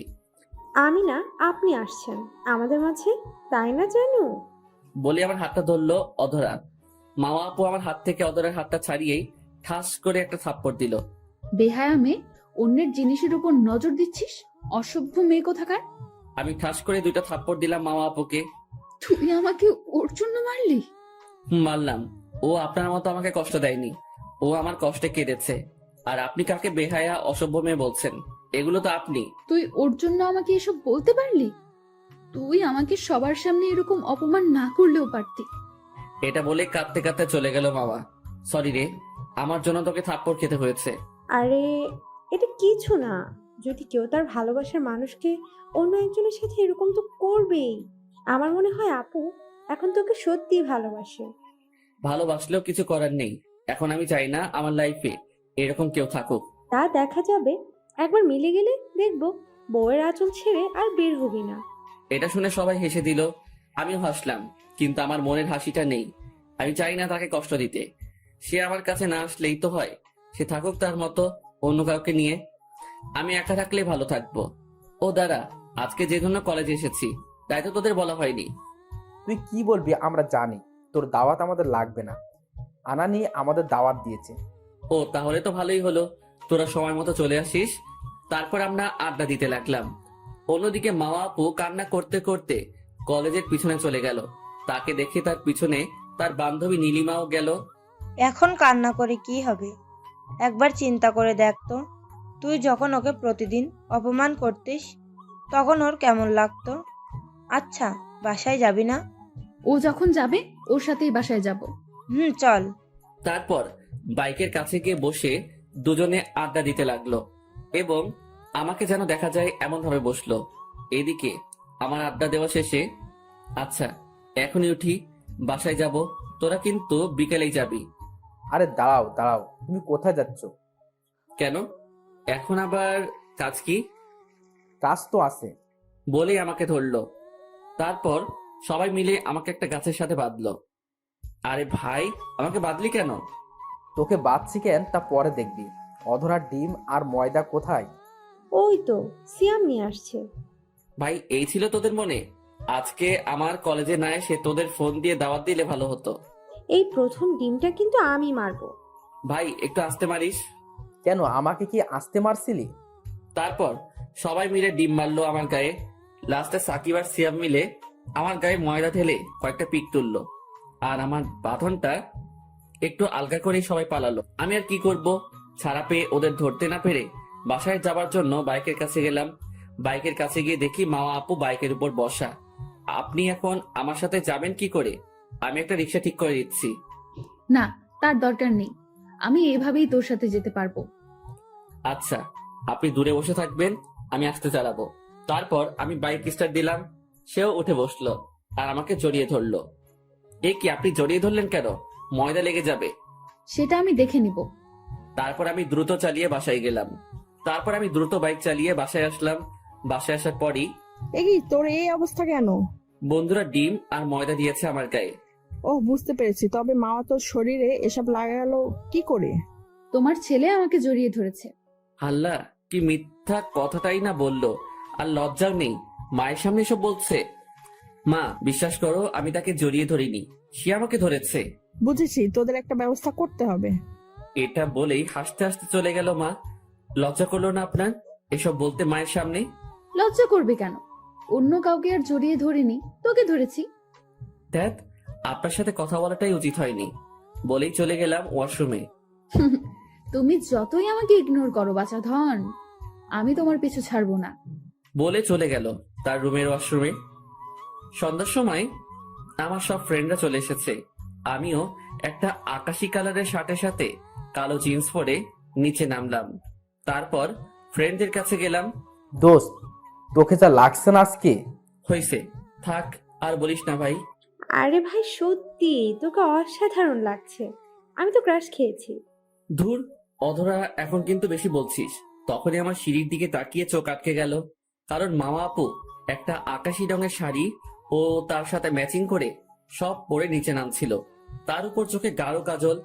আমি না, আপনি আসছেন আমাদের মাঝে, তাই না জানো? বলে আমার হাতটা ধরলো অধরা। মামা আপু আমার হাত থেকে অধরার হাতটা ছাড়িয়েই ঠাস করে একটা থাপ্পড় দিল। বেহায়া মেয়ে, অন্যের জিনিসের উপর নজর দিচ্ছিস, অসভ্য মেয়ে কোথাকার। আমি ঠাস করে 2টা থাপ্পড় দিলাম মামা আপুকে। তুই আমাকে ওর জন্য মারলি? মারলাম। ও আপনার মতো আমাকে কষ্ট দেয়নি, ও আমার কষ্টে কেঁদেছে। আর আপনি কাকে বেহায়া অসভ্য মেয়ে বলছেন? এগুলো তো আপনি। তুই ওর জন্য আমাকে এসব বলতে পারলি? তুই আমাকে সবার সামনে এরকম অপমান না করলেও পারতি। এটা বলে কাঁদতে কাঁদতে চলে গেল মামা। সরি রে, আমার জন্য তোকে থাপ্পড় খেতে হয়েছে। আরে এটা কিছু না, যদি কেউ তার ভালোবাসার মানুষকে অন্য একজনের সাথে এরকম তো করবেই। আমার মনে হয় আপু এখন তোকে সত্যিই ভালোবাসে। ভালোবাসলেও কিছু করার নেই। এখন আমি চাই না আমার লাইফে এরকম কেউ থাকুক। তা দেখা যাবে, একবার মিলে গেলে দেখবো বউয়ের আঁচল ছেড়ে আর বের হবি না। এটা শুনে সবাই হেসে দিল, আমিও হাসলাম, কিন্তু আমার মনের হাসিটা নেই। আমি চাই না তাকে কষ্ট দিতে। সে আমার কাছে না আসলেই তো হয়, সে থাকুক তার মতো অন্য কাউকে নিয়ে। আমি একা থাকলে ভালো থাকবো। ও দাঁড়া, আজকে যে জন্য কলেজে এসেছি তাই তো তোদের বলা হয়নি। তুই কি বলবি আমরা জানি, তোর দাওয়াত আমাদের লাগবে না। আনানি আমাদের দাওয়াত দিয়েছে। ও তাহলে তো ভালোই হলো, তোরা সময় মতো চলে আসিস। তারপর আমরা আড্ডা দিতে লাগলাম। অন্যদিকে মামা আপু কান্না করতে করতে কলেজের পিছনে চলে গেল। তাকে দেখে তার পিছনে তার বান্ধবী নীলিমাও গেল। এখন কান্না করে কি হবে? একবার চিন্তা করে দেখ তো, তুই যখন ওকে প্রতিদিন অপমান করতিস তখন ওর কেমন লাগতো? আচ্ছা, বাসায় যাবি না? ও যখন যাবে ওর সাথেই বাসায় যাব। চল। তারপর বাইকের কাছে গিয়ে বসে দুজনে আড্ডা দিতে লাগলো এবং আমাকে যেন দেখা যায় এমন ভাবে বসলো। এদিকে আমার আড্ডা দেওয়া শেষে, আচ্ছা এখনই উঠি, বাসায় যাব, তোরা কিন্তু বিকেলেই যাবি। আরে দাঁড়াও দাঁড়াও, তুমি কোথায় যাচ্ছ? কেন, এখন আবার কাজ কি? কাজ তো আছে। বলেই আমাকে ধরলো। তারপর সবাই মিলে আমাকে একটা গাছের সাথে বাঁধলো। আরে ভাই, আমাকে বাঁধলি কেন? তোকে বাঁধছি কেন তা পরে দেখবি। অধরার ডিম আর ময়দা কোথায়? ওই তো সিয়াম নিয়ে আসছে। ভাই, এই ছিল তোদের মনে? আজকে আমার কলেজে না এসে তোদের ফোন দিয়ে দাওয়াত দিলে ভালো হতো। এই প্রথম ডিমটা কিন্তু আমি মারবো। ভাই, একটু আস্তে মারিস। কেন, আমাকে কি আসতে মারছিলি? তারপর সবাই মিলে ডিম মারলো আমার গায়ে। লাস্টে সাকিব আর সিয়াম মিলে আমার গায়ে ময়দা ঢেলে কয়েকটা পিক তুললো আর আমার বাঁধনটা একটু আলগা করে সবাই পালালো। আমি আর কি করব, ছাড়া পেয়ে ওদের ধরতে না পেরে বাসায় যাবার জন্য বাইকের কাছে গেলাম। বাইকের কাছে গিয়ে দেখি মামা আপু বাইকের উপর বসা। আপনি এখন আমার সাথে যাবেন কি করে? আমি একটা রিক্সা ঠিক করে দিচ্ছি। না, তার দরকার নেই, আমি এভাবেই তোর সাথে যেতে পারবো। আচ্ছা, আপনি দূরে বসে থাকবেন, আমি আসতে চালাবো। তারপর আমি বাইক স্টার্ট দিলাম, সেও উঠে বসলো আর আমাকে জড়িয়ে ধরলো। এ কি, আপনি জড়িয়ে ধরলেন কেন? ময়দা লেগে যাবে। সেটা আমি দেখে নিব। তারপর আমি দ্রুত চালিয়ে বাসায় গেলাম। তারপর আমি দ্রুত বাইক চালিয়ে বাসায় আসলাম। বাসায় আসার পরই এই তোর এই অবস্থা কেন? বন্ধুরা ডিম আর ময়দা দিয়েছে আমার গায়ে। ও বুঝতে পেরেছি, তবে মামা তোর শরীরে এসব লাগালো কি করে? তোমার ছেলে আমাকে জড়িয়ে ধরেছে। আল্লাহ, কি মিথ্যা কথাটাই না বললো, আর লজ্জাও নেই, মায়ের সামনে এসব বলছে। মা, বিশ্বাস করো, আমি তাকে জড়িয়ে ধরিনি, সে আমাকে ধরেছে। বুঝেছি, তোদের একটা ব্যবস্থা করতে হবে। এটা বলেই হাসতে হাসতে চলে গেল মা। লজ্জা করলো না আপনার এসব বলতে মায়ের সামনে? লজ্জা করবে কেন? অন্য কাউকে আর জড়িয়ে ধরিনি, তোকে ধরেছি। দেখ, আপনার সাথে কথা বলাটাই উচিত হয়নি। বলেই চলে গেলাম ওয়াশরুমে। তুমি যতই আমাকে ইগনোর করো বাছা ধন, আমি তোমার পিছু ছাড়বো না। বলে চলে গেল তার রুমের ওয়াশরুমে। সন্ধ্যার সময় আমার সব ফ্রেন্ডরা চলে এসেছে। আমিও একটা আকাশি কালারের শার্টের সাথে কালো জিন্স পরে নিচে নামলাম। তারপর ফ্রেন্ডদের কাছে গেলাম। দোস্ত, তোকে যা লাগছে না আজকে। হয়েছে, থাক আর বলিস না ভাই। আরে ভাই সত্যি তোকে অসাধারণ লাগছে, আমি তো ক্রাশ খেয়েছি। ধুর, অধরা, এখন কিন্তু বেশি বলছিস। তখনই আমার সিঁড়ির দিকে তাকিয়ে চোখ আটকে গেল, কারণ মামা আপু একটা আকাশি রঙের শাড়ি ও তার সাথে ম্যাচিং করে সব পরে নিচে নামছিল। তার উপর চোখে গাঢ় কাজল,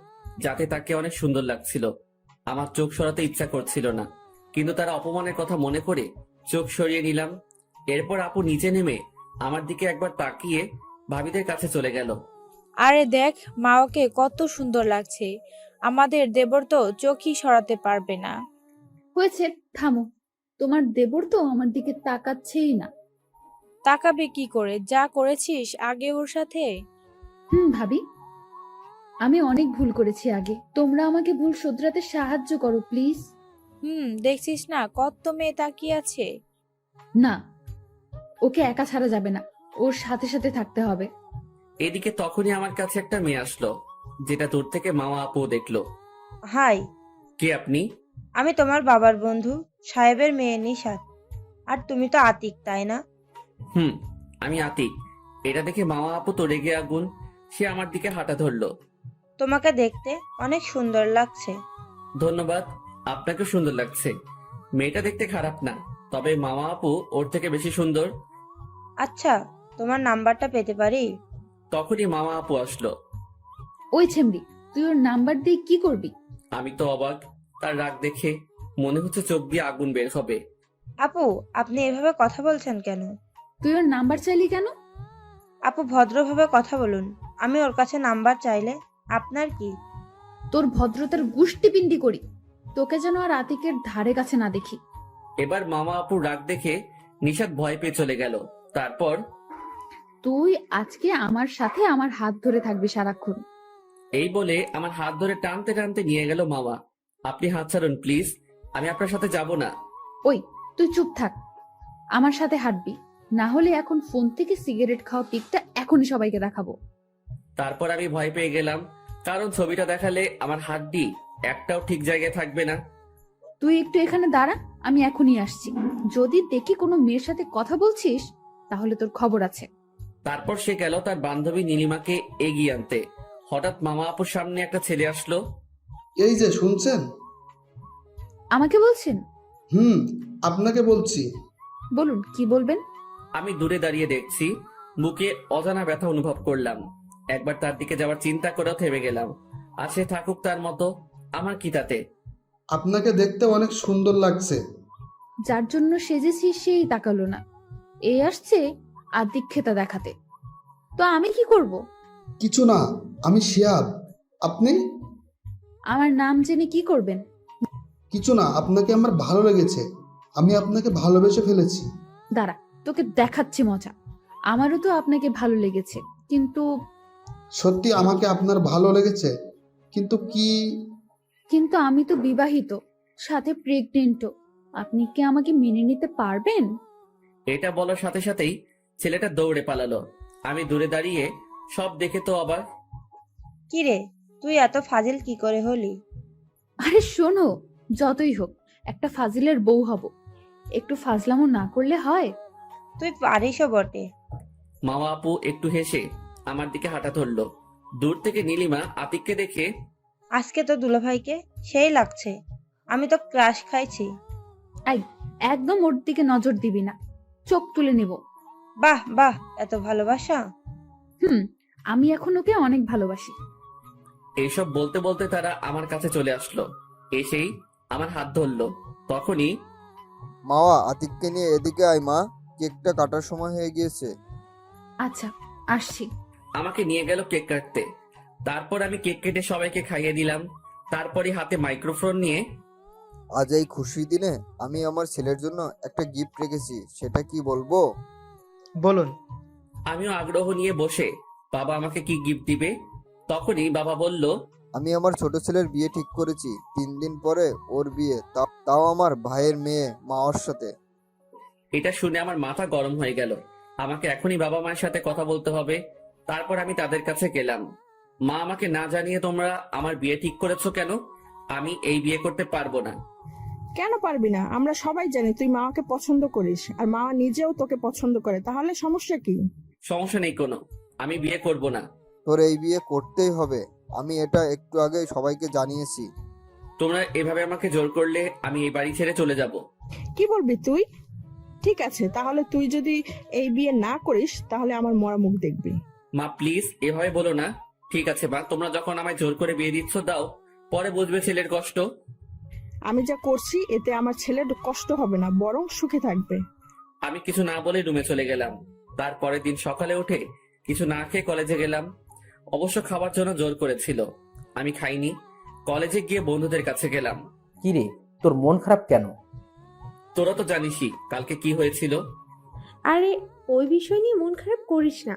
যাতে তাকে অনেক সুন্দর লাগছিল। আমার চোখ সরাতে ইচ্ছা করছিল না, কিন্তু তার অপমানের কথা মনে করে চোখ সরিয়ে নিলাম। এরপর আপু নিচে নেমে আমার দিকে একবার তাকিয়ে ভাবিদের কাছে চলে গেল। আরে দেখ, মাওকে কত সুন্দর লাগছে, আমাদের দেবর তো চোখই সরাতে পারবে না। হয়েছে, থামো। তোমার দেবর তো আমার দিকে তাকাচ্ছেই না। তাকাবে কি করে, যা করেছিস আগে ওর সাথে। ভাবি, আমি অনেক ভুল করেছি আগে, তোমরা আমাকে ভুল শুধরাতে সাহায্য করো প্লিজ। দেখছিস না কত মেয়ে তাকিয়ে আছে। না, ওকে একা ছাড়া যাবে না, ওর সাথে সাথে থাকতে হবে। এদিকে তখনই আমার কাছে একটা মেয়ে আসলো, যেটা দূর থেকে মামা আপু দেখলো। হাই। কে আপনি? আমি তোমার বাবার বন্ধু সাহেবের মেয়ে নিশাত। আর তুমি তো আতিক, তাই না? আমি আতিক। এটা দেখে মামা আপু তো রেগে আগুন, সে আমার দিকে হাঁটা ধরলো। তোমাকে দেখতে অনেক সুন্দর লাগছে। ধন্যবাদ, আপনাকে সুন্দর লাগছে। মেয়েটা দেখতে খারাপ না, তবে মামা আপু ওর থেকে বেশি সুন্দর। আচ্ছা, তোমার নাম্বারটা পেতে পারি? তখনই মামা আপু আসলো। ওই ছেমড়ি, তুই ওর নাম্বার দিয়ে কি করবি? আমি তো অবাক, তার রাগ দেখে মনে হচ্ছে চোখ দিয়ে আগুন বের হবে। আপু, আপনি এভাবে কথা বলছেন কেন? তুই ওর নাম্বার চাইলি কেন? আপু, ভদ্রভাবে কথা বলুন। আমি ওর কাছে নাম্বার চাইলে আপনার কি? তোর ভদ্রতার গুষ্টি পিন্ডি করি, তোকে যেন আর আতিকের ধারে কাছে না দেখি। এবার মামা আপুর রাগ দেখে নিশাত ভয় পেয়ে চলে গেল। তারপর, তুই আজকে আমার সাথে আমার হাত ধরে থাকবি সারাক্ষণ। এই বলে আমার হাত ধরে টানতে টানতে নিয়ে গেল মামা। আপনি হাত ছাড়ুন প্লিজ, আমি আপনার সাথে যাব না। ওই, তুই চুপ থাক। আমার সাথে হাঁটবি, না হলে এখন ফোন থেকে সিগারেট খাওয়া পিকটা এখনই সবাইকে দেখাবো। তারপর আমি ভয় পেয়ে গেলাম, কারণ ছবিটা দেখালে আমার হাড্ডি একটাও ঠিক জায়গায় থাকবে না। তুই একটু এখানে দাঁড়া, আমি এখনই আসছি। যদি দেখি কোনো মেয়ের সাথে কথা বলছিস তাহলে তোর খবর আছে। তারপর সে গেল তার বান্ধবী নীলিমাকে এগিয়ে আনতে। হঠাৎ মামা আপুর সামনে একটা ছেলে আসলো। এই যে শুনছেন? আমাকে বলছেন? আপনাকে বলছি। বলুন, কি বলবেন? আমি দূরে দাঁড়িয়ে দেখছি, বুকে অজানা ব্যথা অনুভব করলাম। একবার তার দিকে যাওয়ার চিন্তা করেও থেমে গেলাম। আর সে থাকুক তার মতো, আমার কি তাতে। আপনাকে দেখতে অনেক সুন্দর লাগছে। যার জন্য সেজেছি সেই তাকালো না, এই আসছে আদিক্ষেতা দেখাতে। তো আমি কি করব? কিছু না, আমি শিয়াব। আপনি? আমার নাম জেনে কি করবেন? কিছু না, আপনাকে আমার ভালো লেগেছে। আমি আপনাকে ভালোবেসে ফেলেছি। দাঁড়া, তোকে দেখাচ্ছি মজা। আমারও তো আপনাকে ভালো লেগেছে, কিন্তু সত্যি আমাকে আপনার ভালো লেগেছে, কিন্তু কি? কিন্তু আমি তো বিবাহিত, সাথে প্রেগনেন্টও। আপনি কি আমাকে মেনে নিতে পারবেন? এটা বলার সাথে সাথেই ছেলেটা দৌড়ে পালালো। আমি দূরে দাঁড়িয়ে সব দেখে তো আবার। কি রে, তুই এত ফাজিল কি করে হলি? আরে শোনো, যতই হোক একটা ফাজিলের বউ হব, একটু ফাজলামো না করলে হয়? তুই পারিসও বটে। মামা আপু একটু হেসে আমার দিকে হাঁটা ধরলো। দূর থেকে নীলিমা আতিককে দেখে, আজকে তো দুলাভাইকে সেই লাগছে, আমি তো ক্রাশ খাইছি। এই, একদম ওর দিকে নজর দিবি না, চোখ তুলে নিব। বাহ বাহ, এত ভালোবাসা। আমি এখন ওকে অনেক ভালোবাসি। এইসব বলতে বলতে তারা আমার কাছে চলে আসলো। এসেই আমার হাত ধরলো। তখনই, মাওয়া, আতিককে নিয়ে এদিকে আয় মা, কেকটা কাটার সময় হয়ে গিয়েছে। আচ্ছা, আসছি। আমাকে নিয়ে গেল কেক কাটতে। তারপর আমি কেক কেটে সবাইকে খাইয়ে দিলাম। তারপরে হাতে মাইক্রোফোন নিয়ে, আজ এই খুশির দিনে আমি আমার ছেলের জন্য একটা গিফট রেখেছি, সেটা কি বলবো? বলুন। আমিও আগ্রহ নিয়ে বসে বাবা আমাকে কি গিফট দিবে। তখনই বাবা বলল, আমি আমার ছোট ছেলের বিয়ে ঠিক করেছি। 3 দিন পরে ওর বিয়ে, তাও আমার ভাইয়ের মেয়ে মাওয়ার সাথে। এটা শুনে আমার মাথা গরম হয়ে গেল। আমাকে এখনই বাবা মায়ের সাথে কথা বলতে হবে। তারপর আমি তাদের কাছে গেলাম। মা, আমাকে না জানিয়ে তোমরা আমার বিয়ে ঠিক করেছো কেন? আমি এই বিয়ে করতে পারবো না। কেন পারবি না? আমরা সবাই জানি তুই মাকে পছন্দ করিস, আর মা নিজেও তোকে পছন্দ করে, তাহলে সমস্যা কি? সমস্যা নেই কোনো, আমি বিয়ে করব না। তোর এই বিয়ে করতেই হবে, আমি এটা একটু আগে সবাইকে জানিয়েছি। তোমরা এভাবে আমাকে জোর করলে আমি এই বাড়ি ছেড়ে চলে যাব। কি বলবি তুই? ঠিক আছে, তাহলে তুই যদি এই বিয়ে না করিস তাহলে আমার মরা মুখ দেখবি। মা প্লিজ এভাবে বলো না। ঠিক আছে মা, তোমরা যখন আমায় জোর করে বিয়ে দিচ্ছ দাও, পরে বুঝবে ছেলের কষ্ট। আমি যা করছি এতে আমার ছেলের কষ্ট হবে না, বরং সুখে থাকবে। আমি কিছু না বলে রুমে চলে গেলাম। তারপরের দিন সকালে উঠে কিছু না খেয়ে কলেজে গেলাম। অবশ্য খাবার জন্য জোর করেছিল, আমি খাইনি। কলেজে গিয়ে বন্ধুদের কাছে গেলাম। কি রে, তোর মন খারাপ কেন? তোরা তো জানিসই কালকে কি হয়েছিল। আরে ওই বিষয় নিয়ে মন খারাপ করিস না।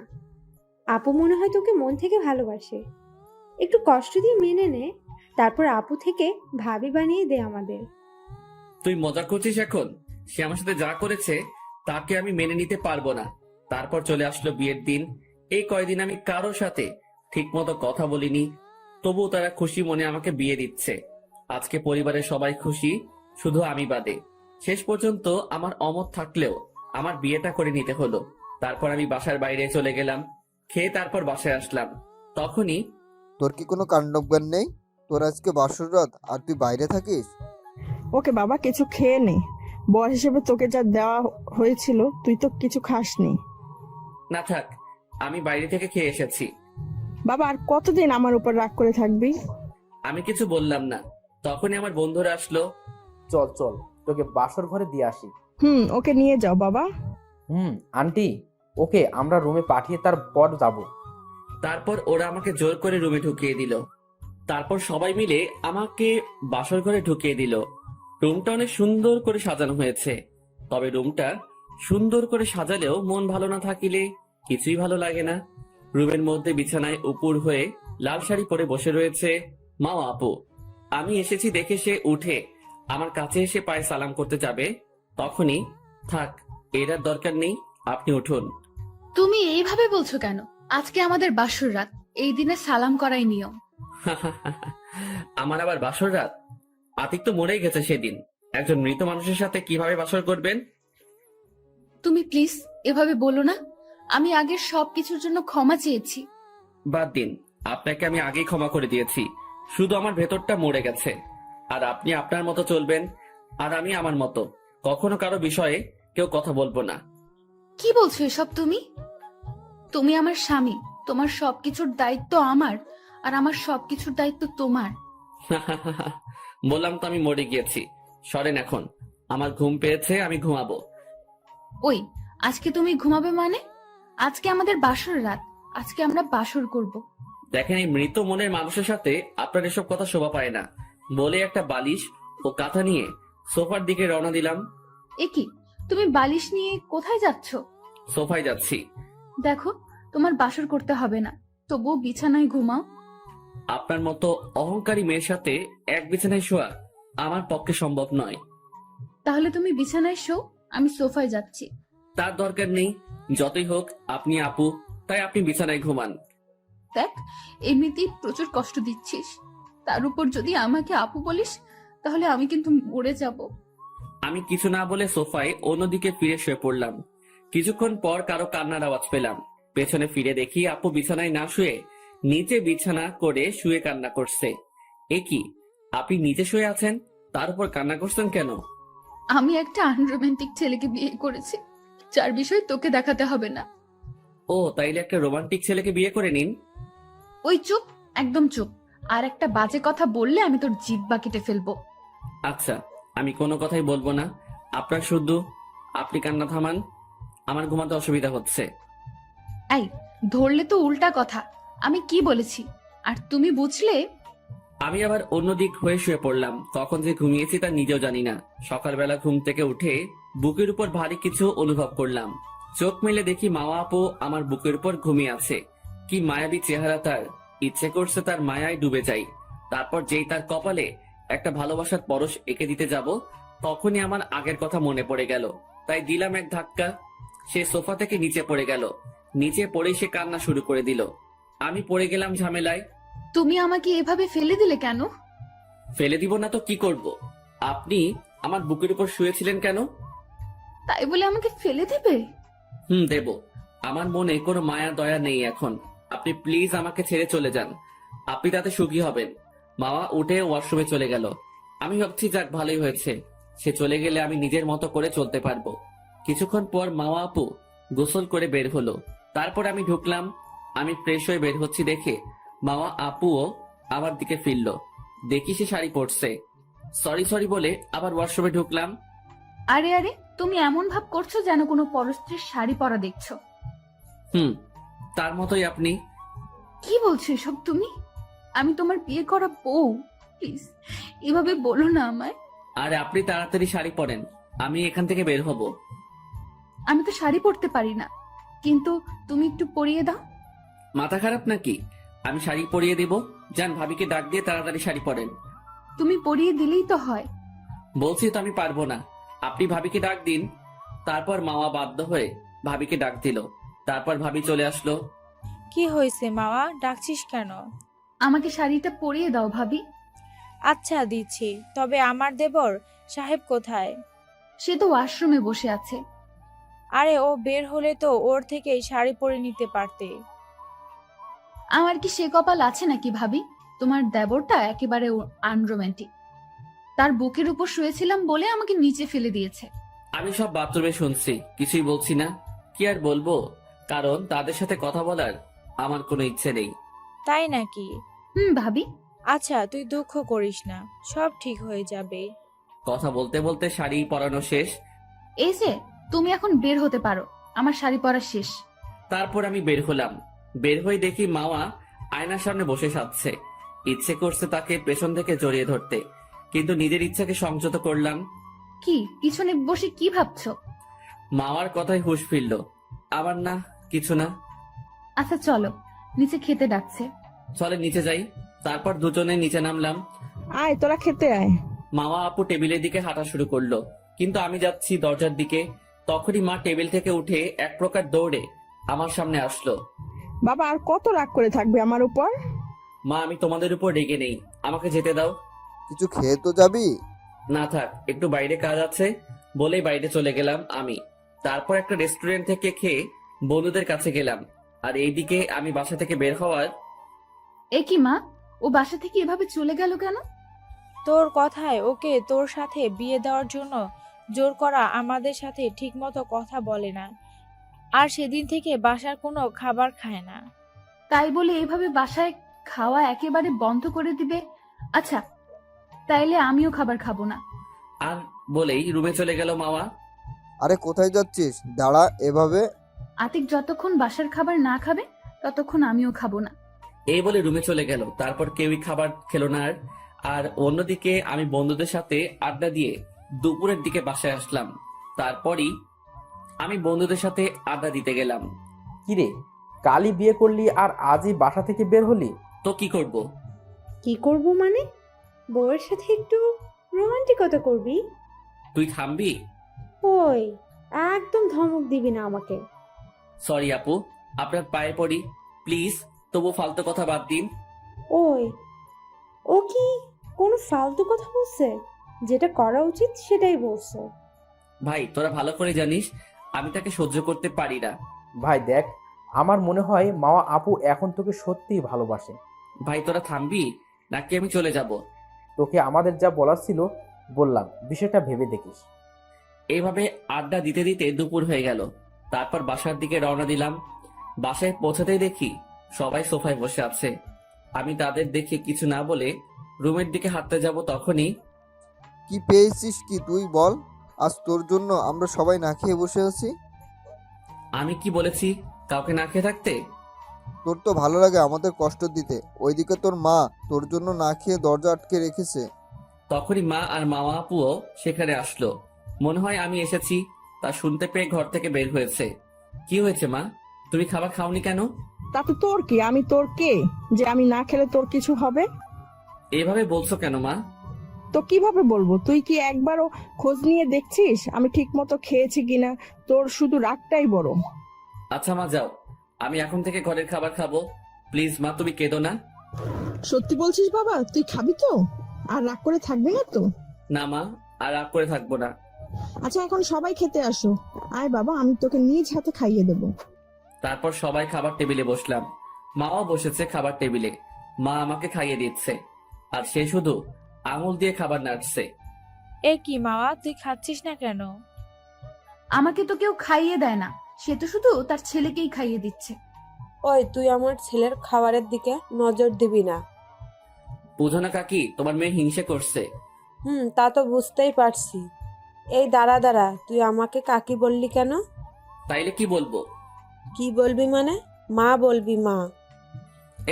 আপু মনে হয় তোকে মন থেকে ভালোবাসে, একটু কষ্ট দিয়ে মেনে নে, তারপর আপু থেকে ভাবি বানিয়ে দে আমাদের। তুই মজা করছিস এখন? সে আমার সাথে যা করেছে তাকে আমি মেনে নিতে পারবো না। তারপর চলে আসলো বিয়ের দিন। এই কয়দিন আমি কারোর সাথে ঠিক মতো কথা বলিনি, তবুও তারা খুশি মনে আমাকে বিয়ে দিচ্ছে। আজকে পরিবারের সবাই খুশি, শুধু আমি বাদে। শেষ পর্যন্ত আমার অমত থাকলেও আমার বিয়েটা করে নিতে হলো। তারপর আমি বাসার বাইরে চলে গেলাম, খেয়ে তারপর বাসায় আসলাম। তখনই, তোর কি কোনো কাণ্ডজ্ঞান নেই? তোর আজকে বাসর রাত আর তুই বাইরে থাকিস? ওকে বাবা, কিছু খেয়ে নে, বর হিসেবে তোকে যা দেওয়া হয়েছিল তুই তো কিছু খাসনি। না থাক, আমি বাইরে থেকে খেয়ে এসেছি। বাবা, আর কতদিন আমার উপর রাগ করে থাকবি? আমি কিছু বললাম না। তখনই আমার বন্ধুরা আসলো। চল চল, তোকে বাসর ঘরে দিয়ে আসি। ওকে নিয়ে যাও বাবা। আন্টি, ওকে আমরা রুমে পাঠিয়ে তারপর যাব। তারপর ওরা আমাকে জোর করে রুমে ঢুকিয়ে দিল। তারপর সবাই মিলে আমাকে বাসর ঘরে ঢুকিয়ে দিল। রুমটা অনেক সুন্দর করে সাজানো হয়েছে। তবে রুমটা সুন্দর করে সাজালেও মন ভালো না থাকিলে কিছুই ভালো লাগে না। রুমের মধ্যে বিছানায় উপুর হয়ে লাল শাড়ি পরে বসে রয়েছে মা ও আপু। আমি এসেছি দেখে সে উঠে আমার কাছে এসে পায়ে সালাম করতে যাবে, তখনই থাক, এটার দরকার নেই, আপনি উঠুন। তুমি এইভাবে বলছো কেন? আজকে আমাদের বাসর রাত, এই দিনে সালাম করাই নিয়ম। আমার আবার বাসর রাত? আতিক তো মরেই গেছে সেদিন, একজন মৃত মানুষের সাথে কিভাবে বাসর করবেন? তুমি প্লিজ এভাবে বলো না। আমি আগের সবকিছুর জন্য ক্ষমা চেয়েছি। বাদ দিন, আপনাকে আমি আগেই ক্ষমা করে দিয়েছি, শুধু আমার ভেতরটা মরে গেছে। আর আপনি আপনার মতো চলবেন, আর আমি আমার মতো। কখনো কারো বিষয়ে কেউ কথা বলবো না। কি বলছো এসব তুমি? তুমি আমার স্বামী, তোমার সবকিছুর দায়িত্ব আমার, আর আমার সবকিছুর দায়িত্ব তোমার। বললাম তো আমি মরে গিয়েছি, সরেন এখন, আমার ঘুম পেয়েছে, আমি ঘুমাবো। ওই, আজকে তুমি ঘুমাবে মানে? আজকে আমাদের বাসর রাত, আজকে আমরা বাসর করব। দেখেন, এই মৃত মনের মানুষের সাথে আপনার এসব কথা শোভা পায় না, বলে একটা বালিশ ও কাঁথা নিয়ে সোফার দিকে রওনা দিলাম। এ কি, তুমি বালিশ নিয়ে কোথায় যাচ্ছ? সোফায় যাচ্ছি। দেখো, তোমার বাসর করতে হবে না, তবুও বিছানায় ঘুমাও। আপনার মতো অহংকারী মেয়ের সাথে এক বিছানায় শোয়া আমার পক্ষে সম্ভব নয়। তাহলে তুমি বিছানায় শো, আমি সোফায় যাচ্ছি। তার দরকার নেই, যতই হোক আপনি আপু, তাই আপনি বিছানায় ঘুমান। দেখ, এমনিতেই প্রচুর কষ্ট দিচ্ছিস, তার উপর যদি আমাকে আপু বলিস, তাহলে আমি কিন্তু মরে যাব। আমি কিছু না বলে সোফায় অন্যদিকে ফিরে শুয়ে পড়লাম। কিছুক্ষণ পর কারো কান্নার আওয়াজ পেলাম। পেছনে ফিরে দেখি আপু বিছানায় না শুয়ে নিচে বিছানা করে শুয়ে কান্না করছে। এ কি, আপনি নিচে শুয়ে আছেন, তার উপর কান্না করছেন কেন? আমি একটা আনরোমান্টিক ছেলেকে বিয়ে করেছি, যার বিষয় তোকে দেখাতে হবে না। ও, তাইলে একটা রোমান্টিক ছেলেকে বিয়ে করে নিন। ওই চুপ, একদম চুপ। আর একটা বাজে কথা বললে আমি তোর জিহ্বা কেটে ফেলবো। আচ্ছা, আমি কোনো কথাই বলবো না, আপনার শুধু আপনি কান্না থামান, আমার ঘুমাতে অসুবিধা হচ্ছে। এই, ধরলে তো উল্টা কথা। আমি কি বলেছি আর তুমি বুঝলে? আমি আবার অন্যদিক হয়ে শুয়ে পড়লাম। কখন যে ঘুমিয়েছি তা নিজেও জানি না। সকালবেলা ঘুম থেকে উঠে বুকের উপর ভারী কিছু অনুভব করলাম। চোখ মেলে দেখি মাওয়া আপু আমার বুকের উপর ঘুমিয়ে আছে। কি মায়াবী চেহারা তার! ইচ্ছে করছে তার মায়ায় ডুবে যাই। তারপর যেই তার কপালে একটা ভালোবাসার পরশ এঁকে দিতে যাব, তখনই আমার আগের কথা মনে পড়ে গেল। তাই দিলাম এক ধাক্কা। সে সোফা থেকে নিচে পড়ে গেল। নিচে পড়েই সে কান্না শুরু করে দিল। আমি পড়ে গেলাম ঝামেলায়। তুমি আমাকে এভাবে ফেলে দিলে কেন? ফেলে দিব না তো কি করব? আপনি আমার বুকের উপর শুয়েছিলেন কেন? তাই বলে আমাকে ফেলে দেবে? দেব। আমার মনে কোনো মায়া দয়া নেই এখন। আপনি প্লিজ আমাকে ছেড়ে চলে যান, আপনি তাতে সুখী হবেন। মামা উঠে ওয়াশরুমে চলে গেল। আমি ভাবছি যাক, ভালোই হয়েছে, সে চলে গেলে আমি নিজের মতো করে চলতে পারবো। কিছুক্ষণ পর মামা আপু গোসল করে বের হলো। তারপর আমি ঢুকলাম। আমি ফ্রেশ হয়ে বের হচ্ছি দেখে মামা আপুও আমার দিকে ফিরল। দেখি সে শাড়ি পরছে। সরি সরি বলে আবার ওয়াশরুমে ঢুকলাম। আরে আরে, তুমি এমন ভাব করছো যেন কোনো পরস্ত্রীর শাড়ি পরা দেখছো। তার মতোই আপনি। কি বলছো এসব তুমি? আমি তোমার বিয়ে করা বউ, প্লিজ এভাবে বলো না আমায়। আরে আপনি তাড়াতাড়ি শাড়ি পরেন, আমি এখান থেকে বের হব। আমি তো শাড়ি পরতে পারি না, কিন্তু তুমি একটু পরিয়ে দাও। মাথা খারাপ নাকি? আমি শাড়ি পরিয়ে দেব। যান, ভাবিকে ডাক দিয়ে তাড়াতাড়ি শাড়ি পরেন। তুমি পরিয়ে দিলেই তো হয়। বলছি তো আমি পারবো না, আপনি ভাবিকে ডাক দিন। তারপর মামা বাধ্য হয়ে ভাবিকে ডাক দিল। তারপর ভাবি চলে আসলো। কি হয়েছে মাওয়া, ডাকছিস কেন? আমাকে শাড়িটা পরিয়ে দাও ভাবি। আচ্ছা দিচ্ছি, তবে আমার দেবর সাহেব কোথায়? সে তো ওয়াশরুমে বসে আছে। আরে ও বের হলে তো ওর থেকেই শাড়ি পরে নিতে পারতে। আমার কি সে কপাল আছে নাকি ভাবি? তোমার দেবরটা একেবারে আনরোম্যান্টিক, তার বুকের উপর শুয়েছিলাম বলে আমাকে নিচে ফেলে দিয়েছে। আমি সব বাথরুমে শুনছি, কিছুই বলছি না। কি আর বলবো, কারণ তাদের সাথে কথা বলার আমার কোনো ইচ্ছে নেই। তাই নাকি? ভাবি। আচ্ছা, তুই দুঃখ করিস না, সব ঠিক হয়ে যাবে। কথা বলতে বলতে শাড়ি পরানো শেষ। এই যে, তুমি এখন বের হতে পারো, আমার শাড়ি পরা শেষ। তারপর আমি বের হলাম। বের হয়ে দেখি মাওয়া আয়নার সামনে বসে সাজছে। ইচ্ছে করছে তাকে পেছন থেকে জড়িয়ে ধরতে, কিন্তু নিজের ইচ্ছাকে সংযত করলাম। কি পিছনে বসে কি ভাবছো? মাওয়ার কথায় হুঁশ ফিরল। আবার না, কিছু না। আচ্ছা চলো, নিচে খেতে ডাকছে। চলে নিচে যাই। তারপর দুজনে নিচে নামলাম। আয় তোরা খেতে আয়। মামা আপু টেবিলের দিকে হাঁটা শুরু করলো, কিন্তু আমি যাচ্ছি দরজার দিকে। তখনই মা টেবিল থেকে উঠে এক প্রকার দৌড়ে আমার সামনে আসলো। বাবা আর কত রাগ করে থাকবে আমার উপর? মা, আমি তোমাদের উপর রেগে নেই, আমাকে যেতে দাও। কিছু খেয়ে তো যাবি। না থাক, একটু বাইরে কাজ আছে বলেই বাইরে চলে গেলাম আমি। তারপর একটা রেস্টুরেন্ট থেকে খেয়ে বন্ধুদের কাছে গেলাম। আর এইদিকে আমি বাসা থেকে বের হওয়ার এ কি মা, ও বাসা থেকে এভাবে চলে গেল কেন? তোর কথায় ওকে তোর সাথে বিয়ে দেওয়ার জন্য জোর করা, আমাদের সাথে ঠিকমতো কথা বলে না, আর সেদিন থেকে বাসার কোনো খাবার খায় না। তাই বলে এভাবে বাসায় খাওয়া একেবারে বন্ধ করে দিবে? আচ্ছা, তাইলে আমিও খাবার খাবো না। আর বলেই রুমে চলে গেল মামা। আরে কোথায় যাচ্ছিস? দাঁড়া এভাবে। আতিক যতক্ষণ বাসার খাবার না খাবে ততক্ষণ আমিও খাবো না। এই বলে রুমে চলে গেল। তারপর কেউই খাবার খেলো না। আর অন্যদিকে আমি বন্ধুদের সাথে আড্ডা দিয়ে দুপুরের দিকে বাসায় আসলাম। তারপরই আমি বন্ধুদের সাথে আড্ডা দিতে গেলাম। কিরে, কালই বিয়ে করলি আর আজই বাসা থেকে বের হলি? তো কি করব? কি করব মানে? বউয়ের সাথে একটু রোমান্টিকতা করবি? তুই থামবি? ওই, একদম ধমক দিবি না আমাকে। সরি আপু, আপনার পায়ে পড়ি, প্লিজ তবু ফালতু কথা বাদ দিন। ওই, ও কি কোনো ফালতু কথা বলছে? যেটা করা উচিত সেটাই বলছে। ভাই, তোরা ভালো করে জানিস আমি তাকে সহ্য করতে পারি না। ভাই দেখ, আমার মনে হয় মামা আপু এখন তোকে সত্যিই ভালোবাসে। ভাই, তোরা থামবি নাকি আমি চলে যাব? তোকে আমাদের যা বলার ছিল বললাম, বিষয়টা ভেবে দেখিস। এইভাবে আড্ডা দিতে দিতে দুপুর হয়ে গেল। তারপর বাসার দিকে রওনা দিলাম। বাসায় পৌঁছাতেই দেখি সবাই সোফায় বসে আছে। আমি তাদের দেখে কিছু না বলে রুমের দিকে হাঁটতে যাব, তখনই কি পেয়েছিস কি তুই বল? আজ তোর জন্য আমরা সবাই না খেয়ে বসে আছি। আমি কি বলেছি কাউকে না খেয়ে থাকতে? তোর তো ভালো লাগে আমাদের কষ্ট দিতে। ওইদিকে তোর মা তোর জন্য না খেয়ে দরজা আটকে রেখেছে। তখনই মা আর মামা আপুও সেখানে আসলো। মনে হয় আমি এসেছি তা শুনতে পেয়ে ঘর থেকে বের হয়েছে। কি হয়েছে মা, তুমি খাবার খাওনি কেন? তাতে তোর কি? আমি তোর কে যে আমি না খেলে তোর কিছু হবে? এভাবে বলছো কেন মা? তো কিভাবে বলবো? তুই কি একবারও খোঁজ নিয়ে দেখছিস আমি ঠিক মতো খেয়েছি কিনা? তোর শুধু রাগটাই বড়। আচ্ছা মা, যাও, আমি এখন থেকে ঘরের খাবার খাবো। প্লিজ মা, তুমি কেঁদো না। সত্যি বলছিস বাবা? তুই খাবি তো? আর রাগ করে থাকবি না তো? না মা, আর রাগ করে থাকবো না। আচ্ছা এখন সবাই খেতে আসো। আয় বাবা, আমি তোকে নিজ হাতে খাইয়ে দেবো। তারপর সবাই খাবার টেবিলে বসলাম। মাও বসেছে খাবার টেবিলে। মা আমাকে খাইয়ে দিচ্ছে, আর সে শুধু আঙুল দিয়ে খাবার নাড়ছে। এ কি মামা, তুই খাচ্ছিস না কেন? আমাকে তো কেউ খাইয়ে দেয় না, সে তো শুধু তার ছেলেকেই খাইয়ে দিচ্ছে। ওই, তুই আমার ছেলের খাবারের দিকে নজর দিবি না। বুঝো না কাকি, তোমার মেয়ে হিংসে করছে। তা তো বুঝতেই পারছি। এই দাঁড়া দাঁড়া, তুই আমাকে কাকি বললি কেন? তাইলে কি বলবো? কি বলবি মানে? মা বলবি, মা।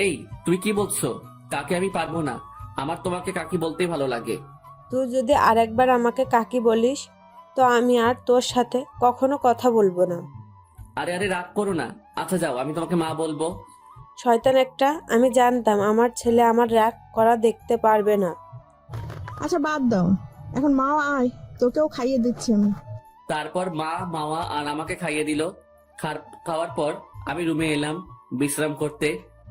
এই, তুই কি বলছো? কাকে আমি পারবো না, আমার তোমাকে কাকি বলতেই ভালো লাগে। তুই যদি আরেকবার আমাকে কাকি বলিস তো আমি আর তোর সাথে কখনো কথা বলবো না। আরে আরে, রাগ করো না। আচ্ছা যাও, আমি তোমাকে মা বলবো। শয়তান একটা, আমি জানতাম আমার ছেলে আমার রাগ করা দেখতে পারবে না। আচ্ছা বাদ দাও, এখন মা আয়, তোকেও খাইয়ে দিচ্ছি আমি। তারপর মা, মামা আর আমাকে খাইয়ে দিল। খাওয়ার পর আমি রুমে এলাম বিশ্রাম করতে।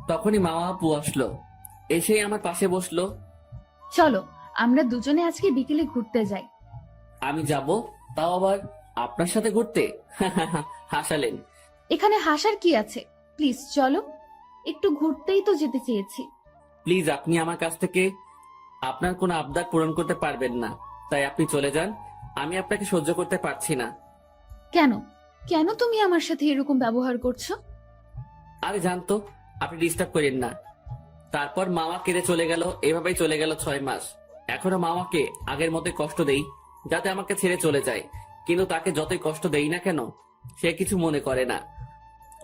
তখনই মামা আপু আসলো, এসেই আমার পাশে বসলো। চলো আমরা দুজনে আজকে বিকেলে ঘুরতে যাই। আমি যাব, তাও আবার আপনার সাথে ঘুরতে? হাসালেন। এখানে হাসার কি আছে? প্লিজ চলো, একটু ঘুরতেই তো যেতে চেয়েছি। প্লিজ, আপনি আমার কাছ থেকে আপনার কোনো আবদার পূরণ করতে পারবেন না, তাই আপনি চলে যান। আমি আপনাকে সহ্য করতে পারছি না। কেন কেন তুমি আমার সাথে এরকম ব্যবহার করছো? আরে জানতো, আপনি ডিস্টার্ব করেন না। তারপর মামা কেঁদে চলে গেল। এভাবেই চলে গেল 6 মাস। এখনো মামাকে আগের মতোই কষ্ট দেই, যাতে আমাকে ছেড়ে চলে যায়। কিন্তু তাকে যতই কষ্ট দেই না কেন, সে কিছু মনে করে না।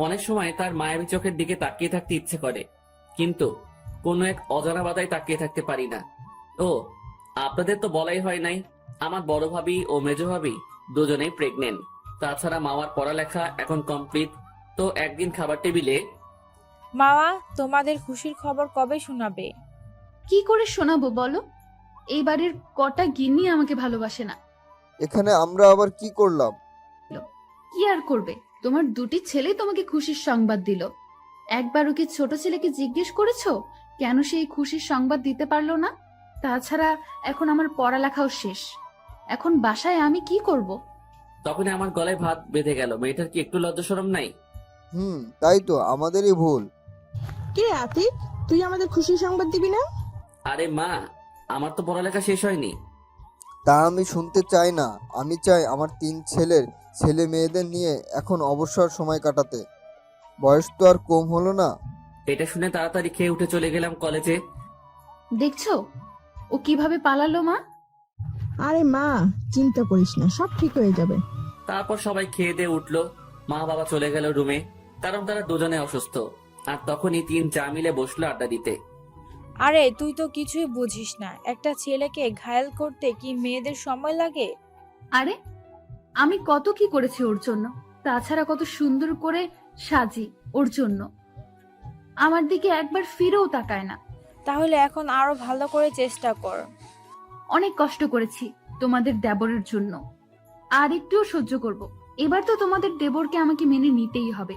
অনেক সময় তার মায়াবী চোখের দিকে তাকিয়ে থাকতে ইচ্ছে করে, কিন্তু কোনো এক অজানা বাধায় তাকিয়ে থাকতে পারি না। ও, আপনাদের তো বলাই হয় নাই, আমার বড় ভাবি ও মেজ ভাবি দুজনেই প্রেগনেন্ট। তাছাড়া মামার পড়ালেখা এখন কমপ্লিট। তো একদিন খাবার টেবিলে মামা, তোমাদের খুশির খবর কবে শোনাবে? কি করে শোনাবো বলো? এই বাড়ির কটা গিন্নি আমাকে ভালোবাসে না। এখানে আমরা আবার কি করলাম? কি আর করবে, তোমার দুটি ছেলেই তোমাকে খুশির সংবাদ দিল। একবারও কি ছোট ছেলেকে জিজ্ঞেস করেছো কেন সেই খুশির সংবাদ দিতে পারলো না? তাছাড়া এখন আমার পড়ালেখাও শেষ, এখন বাসায় আমি কি করব? তখন আমার গলায় ভাত বেঁধে গেল। মেয়েটার কি একটু লজ্জা শরম নাই? তাই তো, আমাদেরই ভুল। কে আতিক, তুই আমাদের খুশির সংবাদ দিবি না? আরে মা, আমার তো পড়ালেখা শেষ হয়নি। তা আমি শুনতে চাই না। আমি চাই আমার 3 ছেলে মেয়েদের নিয়ে এখন অবসর সময় কাটাতে। বয়স তো আর কম হলো না। এটা শুনে তাড়াতাড়ি খেয়ে উঠে চলে গেলাম কলেজে। দেখছো ও কিভাবে পালালো মা? আরে মা, চিন্তা করিস না, সব ঠিক হয়ে যাবে। তারপর সবাই খেয়ে দিয়ে উঠলো। মা বাবা চলে গেল রুমে, কারণ তারা দুজনে অসুস্থ। আর তখনই 3 চা মিলে বসলো আড্ডা দিতে। আরে তুই তো কিছুই বুঝিস না, একটা ছেলেকে ঘায়েল করতে কি মেয়েদের সময় লাগে? আরে আমি কত কি করেছি ওর জন্য, তাছাড়া কত সুন্দর করে সাজি ওর জন্য, আমার দিকে একবার ফিরেও তাকায় না। তাহলে এখন আরো ভালো করে চেষ্টা কর। অনেক কষ্ট করেছি তোমাদের দেবরের জন্য, আর একটুও সহ্য করব। এবার তো তোমাদের দেবরকে আমাকে মেনে নিতেই হবে।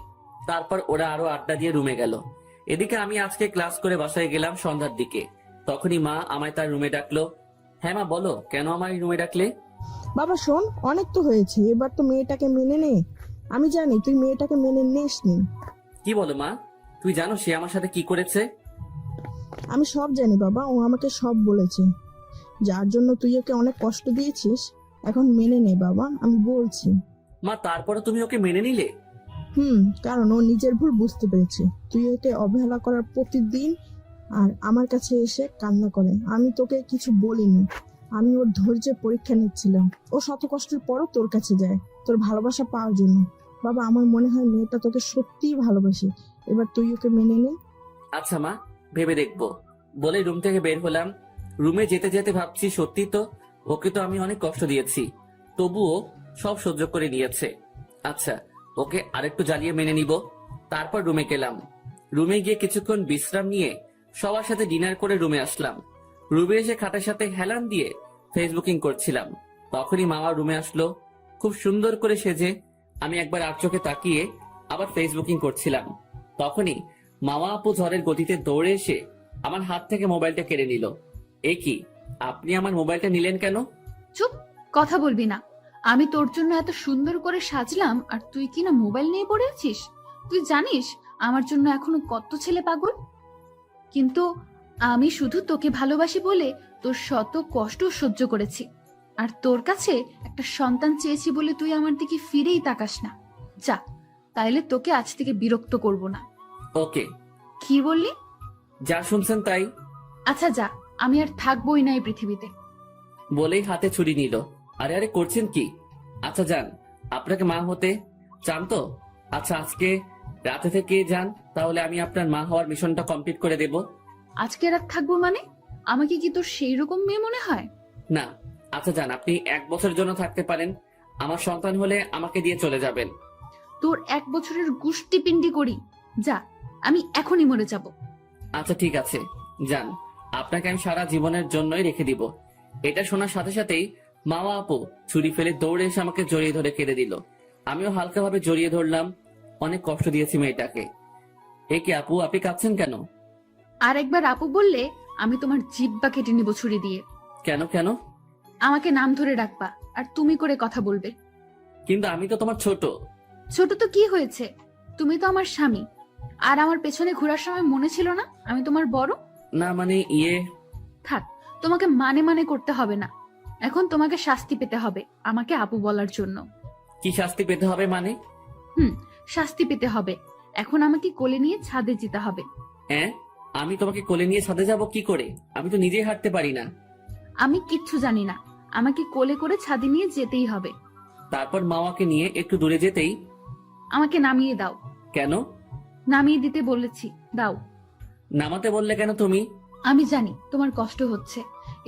তারপর ওরা আরো আড্ডা দিয়ে রুমে গেল। এদিকে আমি আজকে ক্লাস করে বাসায় গেলাম সন্ধ্যার দিকে। তখনই মা আমায় তার রুমে ডাকলো। হ্যাঁ মা, বলো, কেন আমায় রুমে ডাকলে? বাবা শোন, অনেক তো হয়েছে, এবার তো মেয়েটাকে মেনে নে। আমি জানি তুই মেয়েটাকে মেনে নিসনি। কি বলো মা? তুই জানো সে আমার সাথে কি করেছে? আমি সব জানি বাবা, ও আমাকে সব বলেছে। যার জন্য তুই ওকে অনেক কষ্ট দিয়েছিস, এখন মেনে নে বাবা, আমি বলছি। মা, তারপরে তুমি ওকে মেনে নিলে? কারণ ও নিজের ভুল বুঝতে পেরেছে। তুই ওকে অবহেলা করার প্রতিদিন আর আমার কাছে এসে কান্না করে। আমি তোকে কিছু বলিনি, আমি ওর ধৈর্যের পরীক্ষা নিচ্ছিলাম। ও শত কষ্টের পরও তোর কাছে যায় তোর ভালোবাসা পাওয়ার জন্য। বাবা, আমার মনে হয় মেয়েটা তোকে সত্যিই ভালোবাসে। এবার তুই ওকে মেনে নে। আচ্ছা মা, ভেবে দেখবো বলে রুম থেকে বের হলাম। রুমে যেতে যেতে ভাবছি, সত্যি তো ওকে তো আমি অনেক কষ্ট দিয়েছি, তবুও সব সহ্য করে নিয়েছে। আচ্ছা, ওকে আরেকটু জ্বালিয়ে মেনে নিব। তারপর রুমে গেলাম। রুমে গিয়ে কিছুক্ষণ বিশ্রাম নিয়ে সবার সাথে ডিনার করে রুমে আসলাম। রুমে এসে খাটের সাথে হেলান দিয়ে ফেসবুকিং করছিলাম। তখনই মামা রুমে আসলো, খুব সুন্দর করে সেজে। আমি একবার আর চোখে তাকিয়ে আবার ফেসবুকিং করছিলাম। তখনই মামা আপু ঝড়ের গতিতে দৌড়ে এসে আমার হাত থেকে মোবাইলটা কেড়ে নিল। এ কি, আপনি আমার মোবাইলটা নিলেন কেন? চুপ, কথা বলবি না। আমি তোর জন্য এত সুন্দর করে সাজলাম আর তুই কিনা মোবাইল নিয়ে পড়ে আছিস। তুই জানিস আমার জন্য এখনো কত ছেলে পাগল, কিন্তু আমি শুধু তোকে ভালোবাসি বলে তোর শত কষ্ট সহ্য করেছি। আর তোর কাছে একটা সন্তান চেয়েছি বলে তুই আমার দিকে ফিরেই তাকাস না। যা, তাইলে তোকে আজ থেকে বিরক্ত করব না। ওকে। কি বললি? যা শুনছেন তাই। আচ্ছা যা, আমি আর থাকবোই না এই পৃথিবীতে। বলেই হাতে ছুরি নিল। আরে আরে, করছেন কি? আচ্ছা যান, আপনাকে মা হতে চান তো? আচ্ছা, আজকে রাতে থেকে যান, তাহলে আমি আপনার মা হওয়ার মিশনটা কমপ্লিট করে দেব। আজকে রাত থাকবো মানে? আমাকে কি তোর সেই রকম মেয়ে মনে হয়? না। আচ্ছা যান, আপনি 1 বছরের জন্য থাকতে পারেন। আমার সন্তান হলে আমাকে দিয়ে চলে যাবেন। তোর 1 বছরের গুষ্টি পিন্ডি করি। যা, আমি এখনই মরে যাব। আচ্ছা ঠিক আছে, যান। আপনাকে আমি সারা জীবনের জন্যই রেখে দিব। এটা শোনার সাথে সাথেই মামা আপু ছুরি ফেলে দৌড়ে এসে আমাকে জড়িয়ে ধরে কেঁদে দিল। আমিও হালকাভাবে জড়িয়ে ধরলাম। অনেক কষ্ট দিয়েছি মেয়েটাকে। এ কি আপু, আপনি কাঁদছেন কেন? আর একবার আপু বললে আমি তোমার জিহ্বা কেটে নিব ছুরি দিয়ে। কেন কেন? আমাকে নাম ধরে ডাকবা আর তুমি করে কথা বলবে। কিন্তু আমি তো তোমার ছোট। ছোট তো কি হয়েছে, তুমি তো আমার স্বামী। আর আমার পেছনে ঘোরার সময় মনে ছিল না আমি তোমার বড়? না মানে থাক, তোমাকে মানে করতে হবে না। এখন তোমাকে শাস্তি পেতে হবে আমাকে আপু বলার জন্য। কি শাস্তি পেতে হবে মানে? শাস্তি পেতে হবে। এখন আমাকে কোলে নিয়ে ছাদে যেতে হবে। হ্যাঁ, আমি তোমাকে কোলে নিয়ে ছাদে যাব কি করে? আমি তো নিজেই হাঁটতে পারি না। আমি কিচ্ছু জানি না, আমাকে কোলে করে ছাদে নিয়ে যেতেই হবে। তারপর মামাকে নিয়ে একটু দূরে যেতেই আমাকে নামিয়ে দাও। কেন? নামিয়ে দিতে বলেছি, দাও। নামাতে বললে কেন তুমি? আমি জানি তোমার কষ্ট হচ্ছে,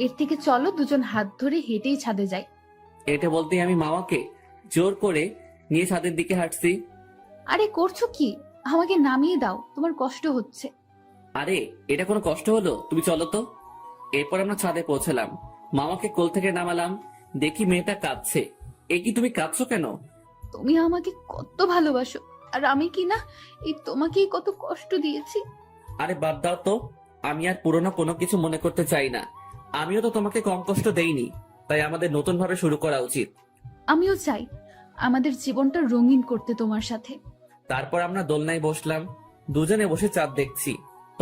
এর থেকে চলো দুজন হাত ধরে হেঁটেই ছাদে যাই। এটা বলতে আমি মামাকে জোর করে নিয়ে ছাদের দিকে হাঁটছি। আরে করছো কি? আমাকে নামিয়ে দাও, তোমার কষ্ট হচ্ছে। আরে এটা কোনো কষ্ট হলো? তুমি চলো তো। এরপর আমরা ছাদে পৌঁছলাম। মামাকে কোল থেকে নামালাম, দেখি মেয়েটা কাঁদছে। এ কি, তুমি কাঁদছো কেন? তুমি আমাকে কত ভালোবাসো, আর আমি কি না এই তোমাকেই কত কষ্ট দিয়েছি। আরে বাদ দাও তো, আমি আর পুরনো কোনো কিছু মনে করতে চাই না। আমিও তো তোমাকে কম কষ্ট দেইনি, তাই আমাদের নতুন ভাবে শুরু করা উচিত। আমিও চাই আমাদের জীবনটা রঙিন করতে তোমার সাথে। তারপর আমরা দোলনায় বসলাম, দুজনে বসে চাঁদ দেখছি।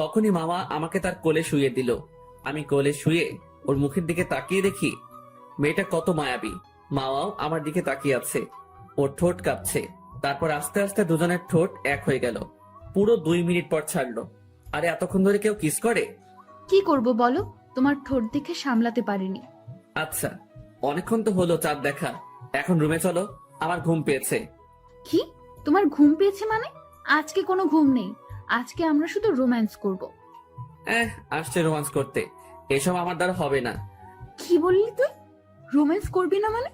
তখনই মামা আমাকে তার কোলে শুইয়ে দিল। আমি কোলে শুয়ে ওর মুখের দিকে তাকিয়ে দেখি মেয়েটা কত মায়াবী। মামাও আমার দিকে তাকিয়ে আছে, ওর ঠোঁট কাঁপছে। তারপর আস্তে আস্তে দুজনের ঠোঁট এক হয়ে গেল। পুরো 2 মিনিট পর ছাড়লো। আরে এতক্ষণ ধরে কেউ কিস করে? কি করব বলো, তোমার ঠোঁট দেখে সামলাতে পারিনি। আচ্ছা, অনেকক্ষণ তো হলো চাঁদ দেখা, এখন রুমে চলো, আমার ঘুম পেয়েছে। কি, তোমার ঘুম পেয়েছে মানে? আজকে কোনো ঘুম নেই, আজকে আমরা শুধু রোম্যান্স করব। আসছে রোমান্স করতে, এসব আমার দ্বারা হবে না। কি বললি তুই? রোম্যান্স করবি না মানে?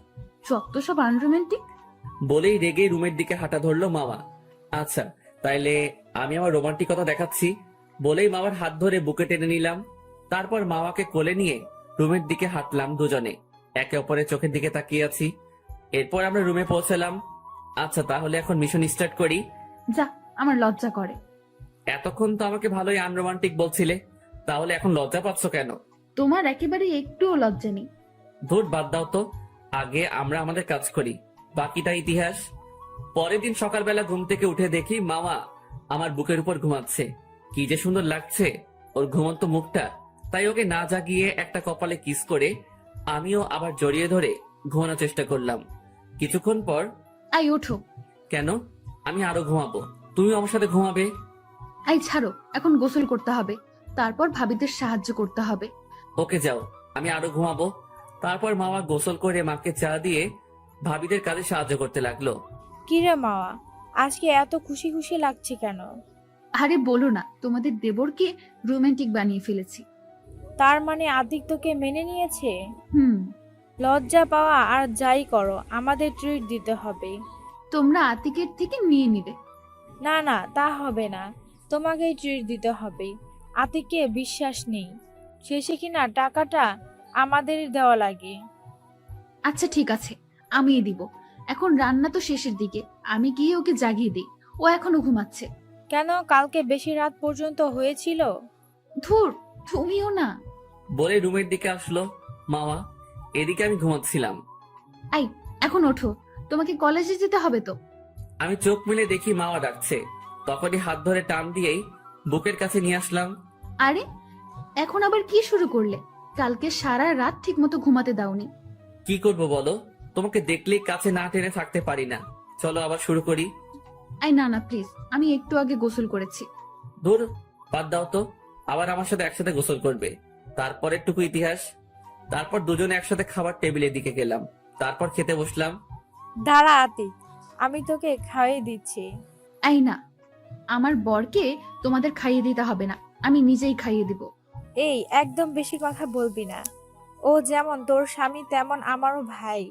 যত সব আনরোম্যান্টিক। বলেই রেগে রুমের দিকে হাঁটা ধরলো মামা। আচ্ছা, তাইলে আমি আমার রোমান্টিকতা দেখাচ্ছি। বলেই মামার হাত ধরে বুকে টেনে নিলাম। তারপর মামাকে কোলে নিয়ে রুমের দিকে হাঁটলাম দুজনে, একে অপরের চোখের দিকে তাকিয়ে আছি। এরপর আমরা রুমে পৌঁছালাম। আচ্ছা, তাহলে এখন মিশন স্টার্ট করি। যা, আমার লজ্জা করে। এতক্ষণ তো আমাকে ভালোই আনরোমান্টিক বলছিলে, তাহলে এখন লজ্জা পাচ্ছ কেন? তোমার একেবারে একটুও লজ্জা নেই। ধুর, বাদ দাও তো, আগে আমরা আমাদের কাজ করি, বাকিটা ইতিহাস। পরের দিন সকালবেলা ঘুম থেকে উঠে দেখি মামা আমার বুকের উপর ঘুমাচ্ছে। কি যে সুন্দর লাগছে ওর ঘুমন্ত মুখটা। তাই ওকে না জাগিয়ে একটা কপালে কিস করে আমিও আবার জড়িয়ে ধরে ঘুমানোর চেষ্টা করলাম। কিছুক্ষণ পর, আই ওঠো। কেন? আমি আরো ঘুমাবো, তুমি আমার সাথে ঘুমাবে। আই ছাড়ো, এখন গোসল করতে হবে, তারপর ভাবিদের সাহায্য করতে হবে। ওকে যাও, আমি আরো ঘুমাবো। তারপর মামা গোসল করে মাকে চা দিয়ে ভাবিদের কাজে সাহায্য করতে লাগলো। কিরে মামা, আজকে এত খুশি খুশি লাগছে কেন? আরে বলো না, তোমাদের দেবরকে রোমান্টিক বানিয়ে ফেলেছি। তার মানে আতিক তোকে মেনে নিয়েছে? হুম। লজ্জা পাওয়া আর যাই করো, আমাদের ট্রিট দিতে হবে। তোমরা আতিকের থেকে নিয়ে নিবে। না না, তা হবে না, তোমাকেই ট্রিট দিতে হবে। আতিককে বিশ্বাস নেই, শেষে কিনা টাকাটা আমাদের দেওয়া লাগে। আচ্ছা ঠিক আছে, আমিই দিব। এখন রান্না তো শেষের দিকে, আমি গিয়ে ওকে জাগিয়ে দিই, ও এখনো ঘুমাচ্ছে। কেন, কালকে বেশি রাত পর্যন্ত হয়েছিল? ধুর, তুমিও না। বলে রুমের দিকে আসলো মামা, এদিকে আমি ঘুমাচ্ছিলাম। আই, এখন ওঠো, তোমাকে কলেজে যেতে হবে তো। আমি চোখ মেলে দেখি মামা ডাকছে। তখনই হাত ধরে টান দিয়েই বুকের কাছে নিয়ে আসলাম। আরে, এখন আবার কি শুরু করলে? কালকে সারা রাত ঠিক মতো ঘুমাতে দাওনি। কি করব বলো, তোমাকে দেখলেই কাছে না টেনে থাকতে পারি না। চলো আবার শুরু করি। আই না না প্লিজ, আমি একটু আগে গোসল করেছি। ধুর, বাদ দাও তো, আবার আমার সাথে একসাথে গোসল করবে। তারপরের টুকু ইতিহাস। তারপর দুজনে একসাথে খাবার টেবিলের দিকে গেলাম। তারপর খেতে বসলাম। দাঁড়া আতিক, আমি তোকে খাইয়ে দিচ্ছি। আই না, আমার বরকে তোমাদের খাইয়ে দিতে হবে না, আমি নিজেই খাইয়ে দিব। এই, একদম বেশি কথা বলবি না। ও যেমন তোর স্বামী তেমন আমারও ভাই।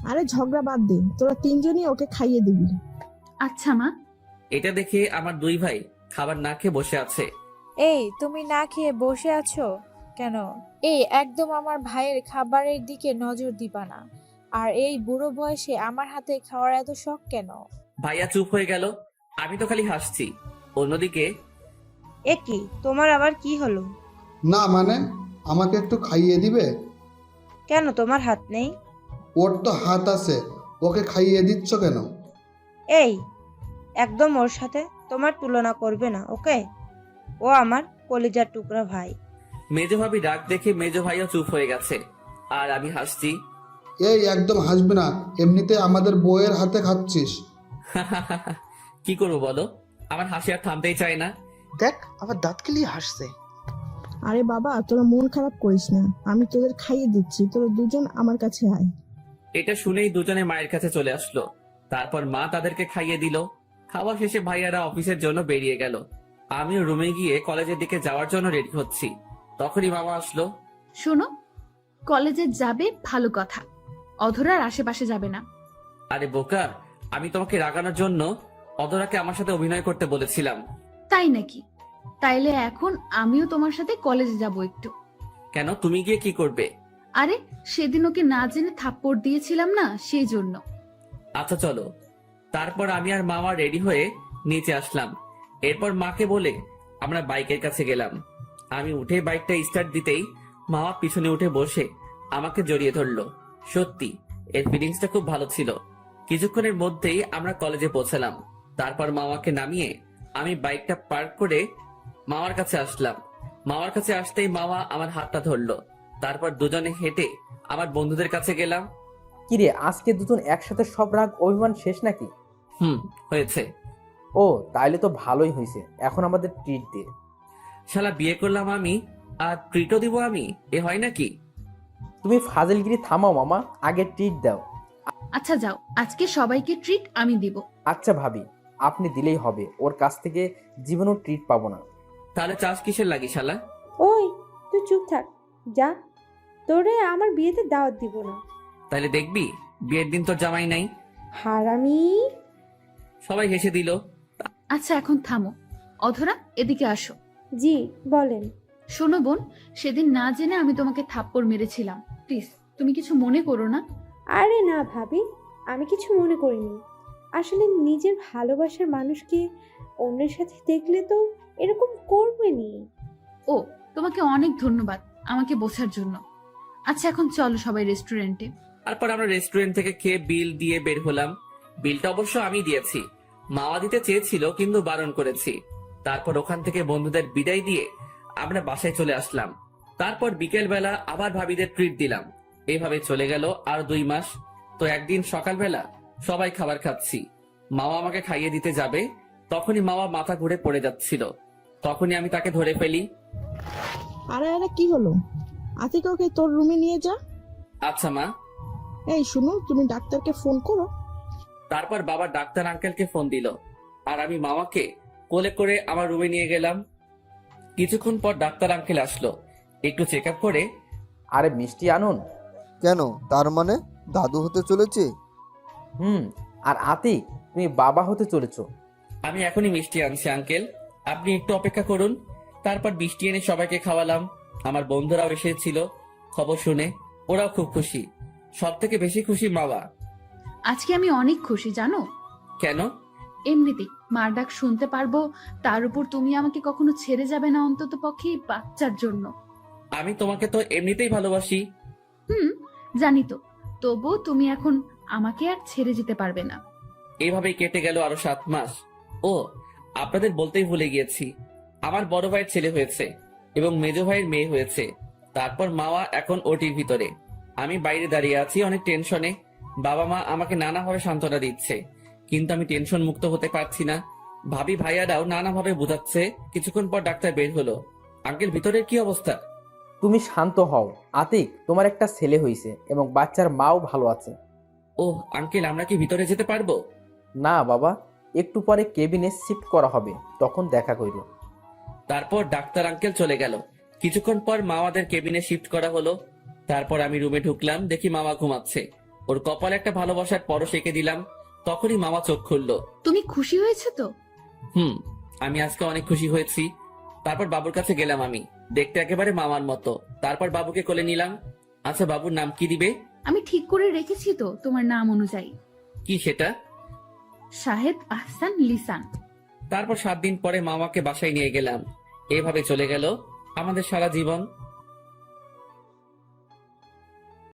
আরে ঝগড়া বাদ দে, তোরা তিনজনই ওকে খাইয়ে দিবি। আচ্ছা মা। এটা দেখে আমার 2 ভাই খাবার না খেয়ে বসে আছে। এই, তুমি না খেয়ে বসে আছো কেন? এই, একদম আমার ভাইয়ের খাবারের দিকে নজর দিবা না। আর এই বুড়ো বয়সে আমার হাতে খাওয়ার এত শখ কেন? ভাইয়া চুপ হয়ে গেল। আমি তো খালি হাসছি। অন্যদিকে, এ কি, তোমার আবার কি হলো? না মানে, আমাকে একটু খাইয়ে দিবে? কেন, তোমার হাত নেই? ওর তো হাত আছে, ওকে খাইয়ে দিচ্ছ কেন? এই, একদম ওর সাথে তোমার তুলনা করবে না, ওকে? ও আমার কলিজার টুকরা ভাই। মেজো ভাবি ডাক দেখে মেজো ভাইও চুপ হয়ে গেছে। আর আমি হাসছি। এই একদম হাসবে না, এমনিতে আমাদের বউয়ের হাতে খাচ্ছিস। কি করবো বলো, আমার হাসি আর থামতেই চায় না। দেখ, আবার দাঁত কেলিয়ে হাসছে। আরে বাবা, তোরা মন খারাপ করিস না, আমি তোদের খাইয়ে দিচ্ছি, তোরা দুজন আমার কাছে আয়। এটা শুনেই দুজনে মায়ের কাছে চলে আসলো। তারপর মা তাদেরকে খাইয়ে দিল। খাওয়া শেষে ভাইয়ারা অফিসের জন্য বেরিয়ে গেল। আমিও রুমে গিয়ে কলেজের দিকে যাওয়ার জন্য রেডি হচ্ছি। তখনই মামা আসলো। শোনো, কলেজে যাবে ভালো কথা, অধরার আশেপাশে যাবে না। আরে বোকা, আমি তোমাকে রাগানোর জন্য অধরাকে আমার সাথে অভিনয় করতে বলেছিলাম। তাই নাকি? তাইলে এখন আমিও তোমার সাথে কলেজে যাব একটু। কেন, তুমি গিয়ে কি করবে? আরে সেদিন ওকে না জেনে থাপ্পড় দিয়েছিলাম না, সেই জন্য। আচ্ছা চলো। তারপর আমি আর মামা রেডি হয়ে নিচে আসলাম। এরপর মাকে বলে আমরা বাইকের কাছে গেলাম। আমি উঠে বাইকটা স্টার্ট দিতেই মামা পিছনে উঠে বসে আমাকে জড়িয়ে ধরলো। সত্যি এর ফিলিংসটা খুব ভালো ছিল। কিছুক্ষণের মধ্যেই আমরা কলেজে পৌঁছালাম। তারপর মামাকে নামিয়ে আমি বাইকটা পার্ক করে মামার কাছে আসলাম। মামার কাছে আসতেই মামা আমার হাতটা ধরলো। তারপর দুজনে হেঁটে আমার বন্ধুদের কাছে গেলাম। কিরে, আজকে দুজন একসাথে সব রাগ অভিমান শেষ নাকি? হয়েছে। ও তাইলে তো ভালোই হয়েছে, এখন আমাদের ট্রিট দে। শালা বিয়ে করলাম আমি আর ট্রিটও দিব আমি, এ হয় নাকি? তুমি ফাজিলগিরি থামাও মামা, আগে ট্রিট দাও। আচ্ছা যাও, আজকে সবাইকে ট্রিট আমি দিব। আচ্ছা ভাবি, আপনি দিলেই হবে, ওর কাছ থেকে জীবনও ট্রিট পাবো না। তাহলে চাষ কিসের লাগি শালা? ওই তুই চুপ থাক, যা, তোরে আমার বিয়েতে দাওয়াত দিব না। তাহলে দেখবি বিয়ের দিন তোর জামাই নাই। হারামি। সবাই হেসে দিল। আচ্ছা এখন থামো। অধরা, এদিকে আসো। জি বলেন। শোনো বোন, সেদিন না জেনে আমি তোমাকে থাপ্পড় মেরেছিলাম, প্লিজ তুমি কিছু মনে করো না। আরে না ভাবি, আমি কিছু মনে করিনি। আসলে নিজের ভালোবাসার মানুষকে অন্যের সাথে দেখলে তো এরকম করবেনি। ও, তোমাকে অনেক ধন্যবাদ আমাকে বোঝার জন্য। আচ্ছা এখন চলো সবাই রেস্টুরেন্টে। তারপর আমরা রেস্টুরেন্ট থেকে খেয়ে বিল দিয়ে বের হলাম। বিলটা অবশ্য আমি দিয়েছি, মাওয়া দিতে চেয়েছিল কিন্তু বারণ করেছি। তারপর ওখান থেকে বন্ধুদের বিদায় দিয়ে আমরা বাসায় চলে আসলাম। তারপর বিকেল বেলা আবার ভাবিদের ট্রিট দিলাম। এইভাবে চলে গেল আর 2 মাস। তো একদিন সকালবেলা সবাই খাবার খাচ্ছি, মাওয়া আমাকে খাইয়ে দিতে যাবে, তখনই মাওয়া মাথা ঘুরে পড়ে যাচ্ছিল। তখনই আমি তাকে ধরে ফেলি। আরে আরে কি হলো? আতিক, ওকে তোর রুমে নিয়ে যা। আচ্ছা মা। এই শুনো, তুমি ডাক্তারকে ফোন করো। তারপর বাবা ডাক্তার আঙ্কেলকে ফোন দিল আর আমি মামাকে কোলে করে আমার রুমে নিয়ে গেলাম। কিছুক্ষণ পর ডাক্তার আঙ্কেল আসলো, একটু চেক আপ করে। আরে মিষ্টি আনুন। কেন, তার মানে দাদু হতে চলেছে? আর আতিক, তুমি বাবা হতে চলেছো। আমি এখনই মিষ্টি আনছি আঙ্কেল, আপনি একটু অপেক্ষা করুন। তারপর মিষ্টি এনে সবাইকে খাওয়ালাম। আমার বন্ধুরাও এসেছিল খবর শুনে, ওরাও খুব খুশি। সব থেকে বেশি খুশি মাওয়া। আজকে আমি অনেক খুশি জানো। কেন? এমনিতেই মার ডাক শুনতে পারবো, তার উপর তুমি আমাকে কখনো ছেড়ে যাবে না, অন্তত পক্ষে এই বাচ্চার জন্য। আমি তোমাকে তো এমনিতেই ভালোবাসি। জানি তো, তবু তুমি এখন আমাকে আর ছেড়ে যেতে পারবে না। এইভাবেই কেটে গেল আরো 7 মাস। ও আপনাদের বলতেই ভুলে গিয়েছি, আমার বড় ভাইয়ের ছেলে হয়েছে এবং মেজো ভাইয়ের মেয়ে হয়েছে। তারপর মাওয়া এখন ওটির ভিতরে, আমি বাইরে দাঁড়িয়ে আছি অনেক টেনশনে। বাবা মা আমাকে নানাভাবে সান্ত্বনা দিচ্ছে, কিন্তু আমি টেনশন মুক্ত হতে পারছি না। ভাবি ভাইয়ারাও নানাভাবে বোঝাচ্ছে। কিছুক্ষণ পর ডাক্তার বের হলো। আঙ্কেল, ভিতরের কি অবস্থা? তুমি শান্ত হও আতিক, তোমার একটা ছেলে হয়েছে এবং বাচ্চার মাও ভালো আছে। ও আঙ্কেল, আমরা কি ভিতরে যেতে পারবো? না বাবা, একটু পরে কেবিনে শিফট করা হবে, তখন দেখা কইরো। তারপর ডাক্তার আঙ্কেল চলে গেল। কিছুক্ষণ পর মামাদের কেবিনে শিফট করা হলো। তারপর আমি রুমে ঢুকলাম, দেখি মামা ঘুমাচ্ছে। ওর কপালে একটা ভালোবাসার পরশ এঁকে দিলাম। তখনই মামা চোখ খুললো। তুমি খুশি হয়েছে তো? আমি আজকে অনেক খুশি হয়েছি। তারপর বাবুর কাছে গেলাম, আমি দেখতে একেবারে মামার মতো। তারপর বাবুকে কোলে নিলাম। আচ্ছা বাবুর নাম কি দিবে? আমি ঠিক করে রেখেছি তো তোমার নাম অনুযায়ী। কি সেটা? শাহেদ আহসান লিসান। তারপর 7 দিন পরে মামাকে বাসায় নিয়ে গেলাম। এভাবে চলে গেল আমাদের সারা জীবন।